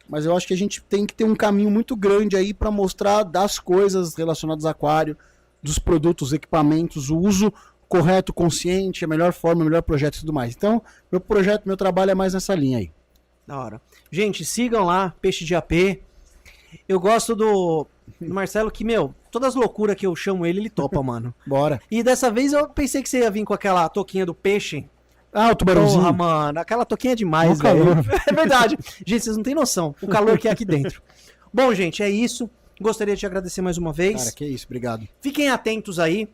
Mas eu acho que a gente tem que ter um caminho muito grande aí para mostrar das coisas relacionadas ao aquário, dos produtos, equipamentos, o uso correto, consciente, a melhor forma, o melhor projeto e tudo mais. Então, meu trabalho é mais nessa linha aí. Da hora. Gente, sigam lá, Peixe de AP. Eu gosto do Marcelo que, todas as loucuras que eu chamo ele topa, mano. Bora. E dessa vez eu pensei que você ia vir com aquela touquinha do peixe. Ah, o tubarãozinho. Porra, mano, aquela touquinha é demais, O calor. velho. É verdade. Gente, vocês não têm noção o calor que é aqui dentro. Bom, gente, é isso. Gostaria de te agradecer mais uma vez. Cara, que isso, obrigado. Fiquem atentos aí,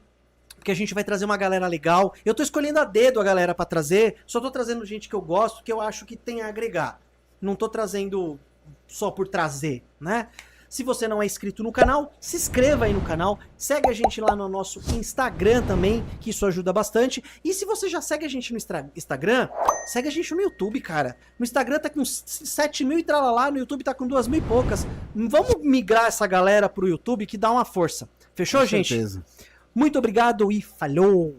porque a gente vai trazer uma galera legal. Eu tô escolhendo a dedo a galera pra trazer, só tô trazendo gente que eu gosto, que eu acho que tem a agregar. Não tô trazendo só por trazer, né? Se você não é inscrito no canal, se inscreva aí no canal, segue a gente lá no nosso Instagram também, que isso ajuda bastante. E se você já segue a gente no Instagram, segue a gente no YouTube, cara. No Instagram tá com 7 mil e tralalá, no YouTube tá com 2 mil e poucas. Vamos migrar essa galera pro YouTube que dá uma força. Fechou, Com gente? certeza. Muito obrigado e falou!